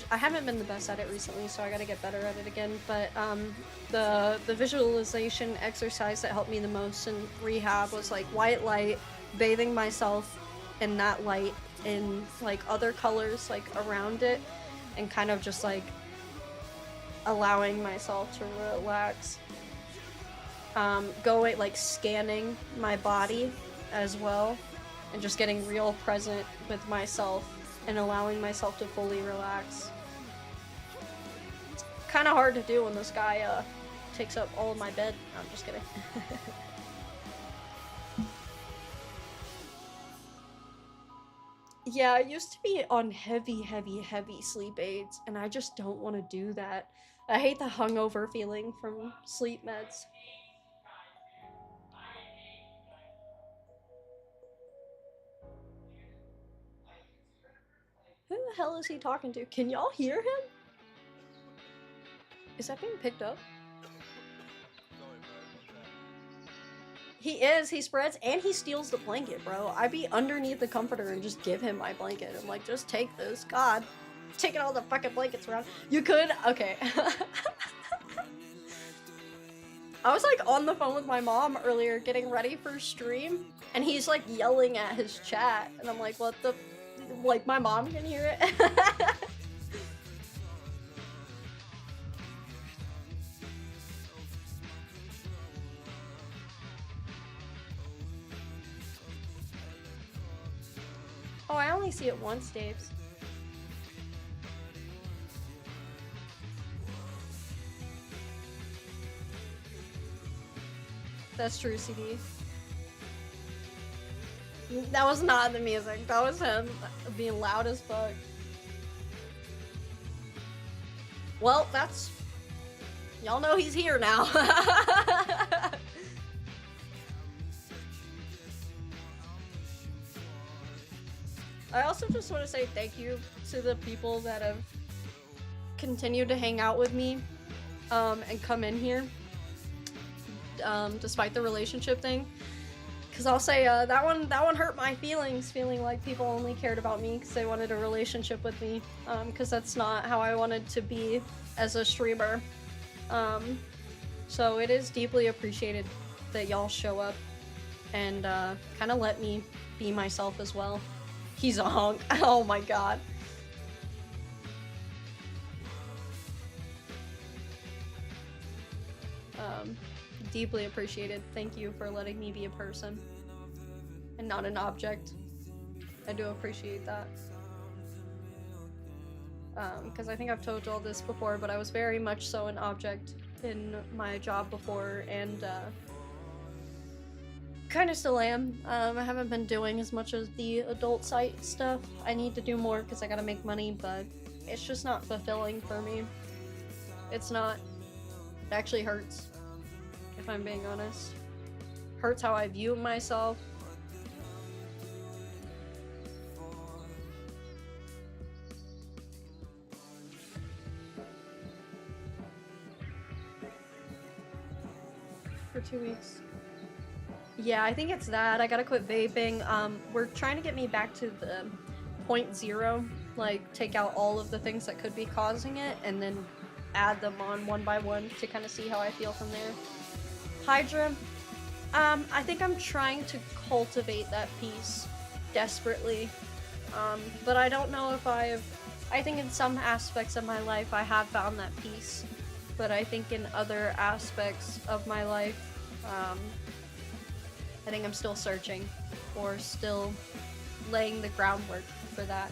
I haven't been the best at it recently, so I gotta get better at it again, but, the visualization exercise that helped me the most in rehab was, like, white light, bathing myself in that light, in, like, other colors, like, around it, and kind of just, like, allowing myself to relax. Going, like, scanning my body as well, and just getting real present with myself and allowing myself to fully relax. It's kind of hard to do when this guy takes up all of my bed. No, I'm just kidding. Yeah, I used to be on heavy sleep aids, and I just don't want to do that. I hate the hungover feeling from sleep meds. Who the hell is he talking to? Can y'all hear him? Is that being picked up? He is, he spreads, and he steals the blanket, bro. I'd be underneath the comforter and just give him my blanket. I'm like, just take this. God, taking all the fucking blankets around. You could? Okay. I was like on the phone with my mom earlier getting ready for stream, and he's like yelling at his chat, and I'm like, what the, like my mom can hear it. Oh, I only see it once, Daves. That's true, CD. That was not the music. That was him being loud as fuck. Well, that's... Y'all know he's here now. I also just want to say thank you to the people that have continued to hang out with me and come in here despite the relationship thing. Cause I'll say that one hurt my feelings, feeling like people only cared about me because they wanted a relationship with me. Cause that's not how I wanted to be as a streamer. So it is deeply appreciated that y'all show up and kind of let me be myself as well. He's a hunk. Oh my god. Deeply appreciated. Thank you for letting me be a person and not an object. I do appreciate that. Because I think I've told y'all this before, but I was very much so an object in my job before, and kind of still am. I haven't been doing as much as the adult site stuff. I need to do more because I gotta make money, but it's just not fulfilling for me. It's not. It actually hurts, if I'm being honest. Hurts how I view myself. For 2 weeks. Yeah, I think it's that. I gotta quit vaping. We're trying to get me back to the 0.0, like take out all of the things that could be causing it and then add them on one by one to kind of see how I feel from there. Hydra, I think I'm trying to cultivate that piece desperately, but I don't know if I think in some aspects of my life I have found that peace, but I think in other aspects of my life, I think I'm still searching or still laying the groundwork for that.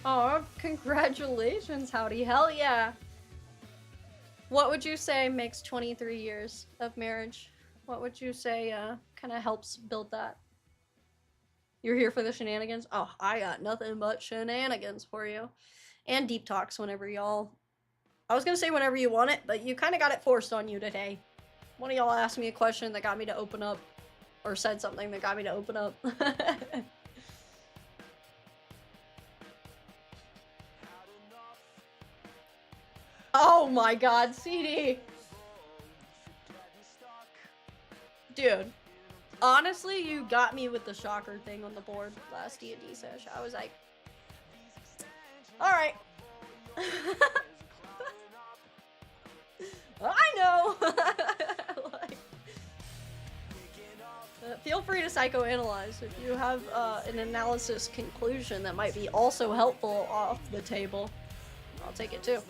Oh, congratulations, Howdy. Hell yeah. What would you say makes 23 years of marriage? What would you say kind of helps build that? You're here for the shenanigans? Oh, I got nothing but shenanigans for you. And deep talks whenever y'all... I was gonna say whenever you want it, but you kind of got it forced on you today. One of y'all asked me a question that got me to open up. Or said something that got me to open up. Oh my god, CD! Dude, honestly, you got me with the shocker thing on the board last D&D sesh. I was like, alright. I know! Like, feel free to psychoanalyze if you have an analysis conclusion that might be also helpful off the table. I'll take it too.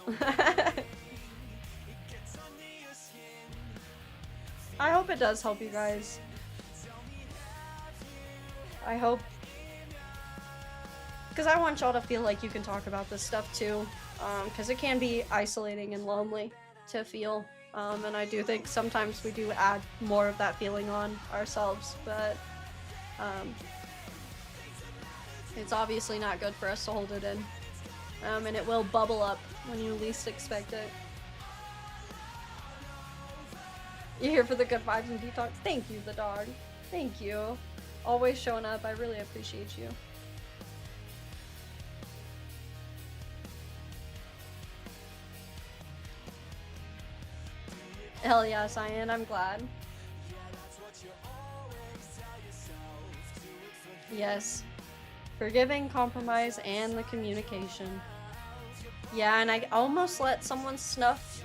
I hope it does help you guys. I hope. Because I want y'all to feel like you can talk about this stuff too. Because it can be isolating and lonely to feel. And I do think sometimes we do add more of that feeling on ourselves. But it's obviously not good for us to hold it in. And it will bubble up when you least expect it. You're here for the good vibes and detox. Thank you, the dog. Thank you. Always showing up. I really appreciate you. Hell yeah, Cyan. I'm glad. Yes. Forgiving, compromise, and the communication. Yeah, and I almost let someone snuff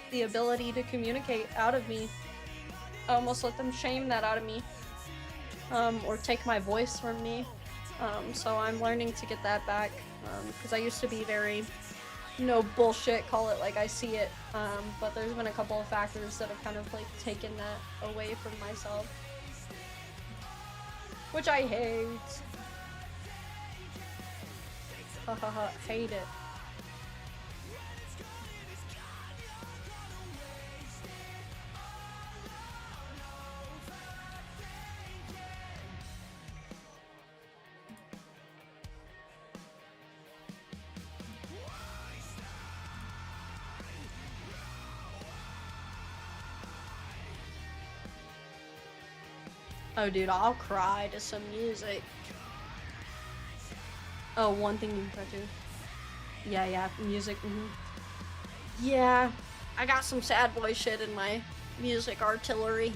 the ability to communicate out of me. I almost let them shame that out of me. Or take my voice from me. So I'm learning to get that back. Because I used to be very, no bullshit, call it like I see it. But there's been a couple of factors that have kind of like taken that away from myself. Which I hate. Hahaha, hate it. Oh dude, I'll cry to some music. Oh, one thing you can do. Yeah, music. Yeah. I got some sad boy shit in my music artillery.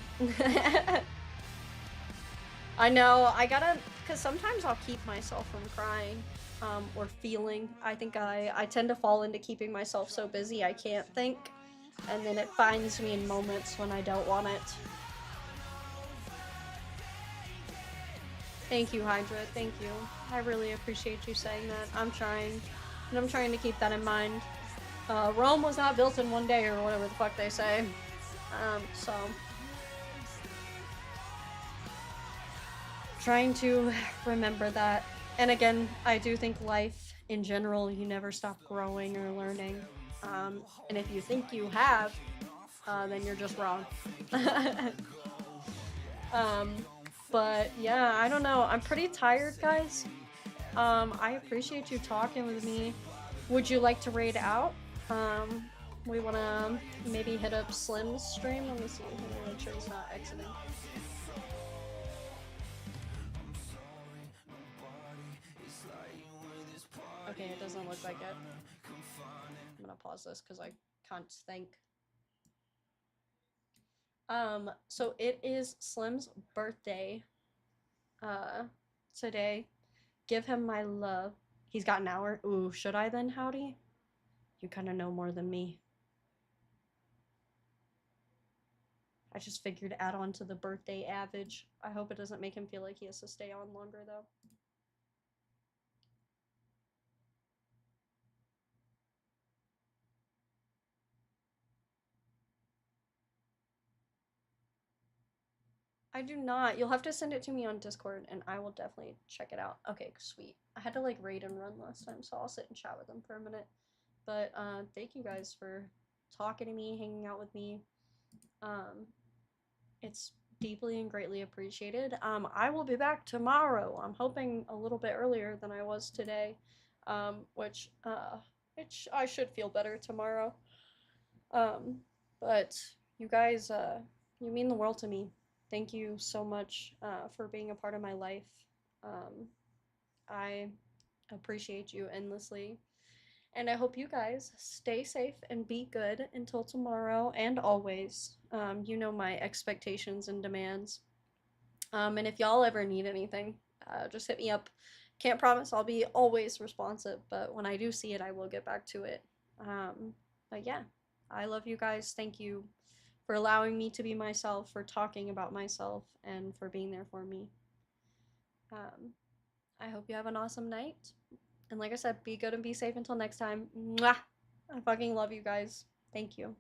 I know, I gotta, because sometimes I'll keep myself from crying, or feeling. I think I tend to fall into keeping myself so busy I can't think, and then it finds me in moments when I don't want it. Thank you, Hydra, thank you. I really appreciate you saying that. I'm trying, and I'm trying to keep that in mind. Rome was not built in one day, or whatever the fuck they say. So trying to remember that. And again, I do think life in general, you never stop growing or learning. And if you think you have, then you're just wrong. But yeah, I don't know. I'm pretty tired, guys. I appreciate you talking with me. Would you like to raid out? We wanna maybe hit up Slim's stream. Let me see. Let me make sure he's not exiting. Okay, it doesn't look like it. I'm gonna pause this because I can't think. So it is Slim's birthday today. Give him my love. He's got an hour. Ooh, should I then, Howdy? You kind of know more than me. I just figured to add on to the birthday average. I hope it doesn't make him feel like he has to stay on longer, though. I do not. You'll have to send it to me on Discord, and I will definitely check it out. Okay, sweet. I had to, like, raid and run last time, so I'll sit and chat with him for a minute. But, thank you guys for talking to me, hanging out with me. It's deeply and greatly appreciated. I will be back tomorrow. I'm hoping a little bit earlier than I was today, which I should feel better tomorrow. But you guys, you mean the world to me. Thank you so much for being a part of my life. I appreciate you endlessly. And I hope you guys stay safe and be good until tomorrow and always. You know my expectations and demands. And if y'all ever need anything, just hit me up. Can't promise I'll be always responsive, but when I do see it, I will get back to it. But yeah, I love you guys. Thank you for allowing me to be myself, for talking about myself, and for being there for me. I hope you have an awesome night. And like I said, be good and be safe until next time. Mwah! I fucking love you guys. Thank you.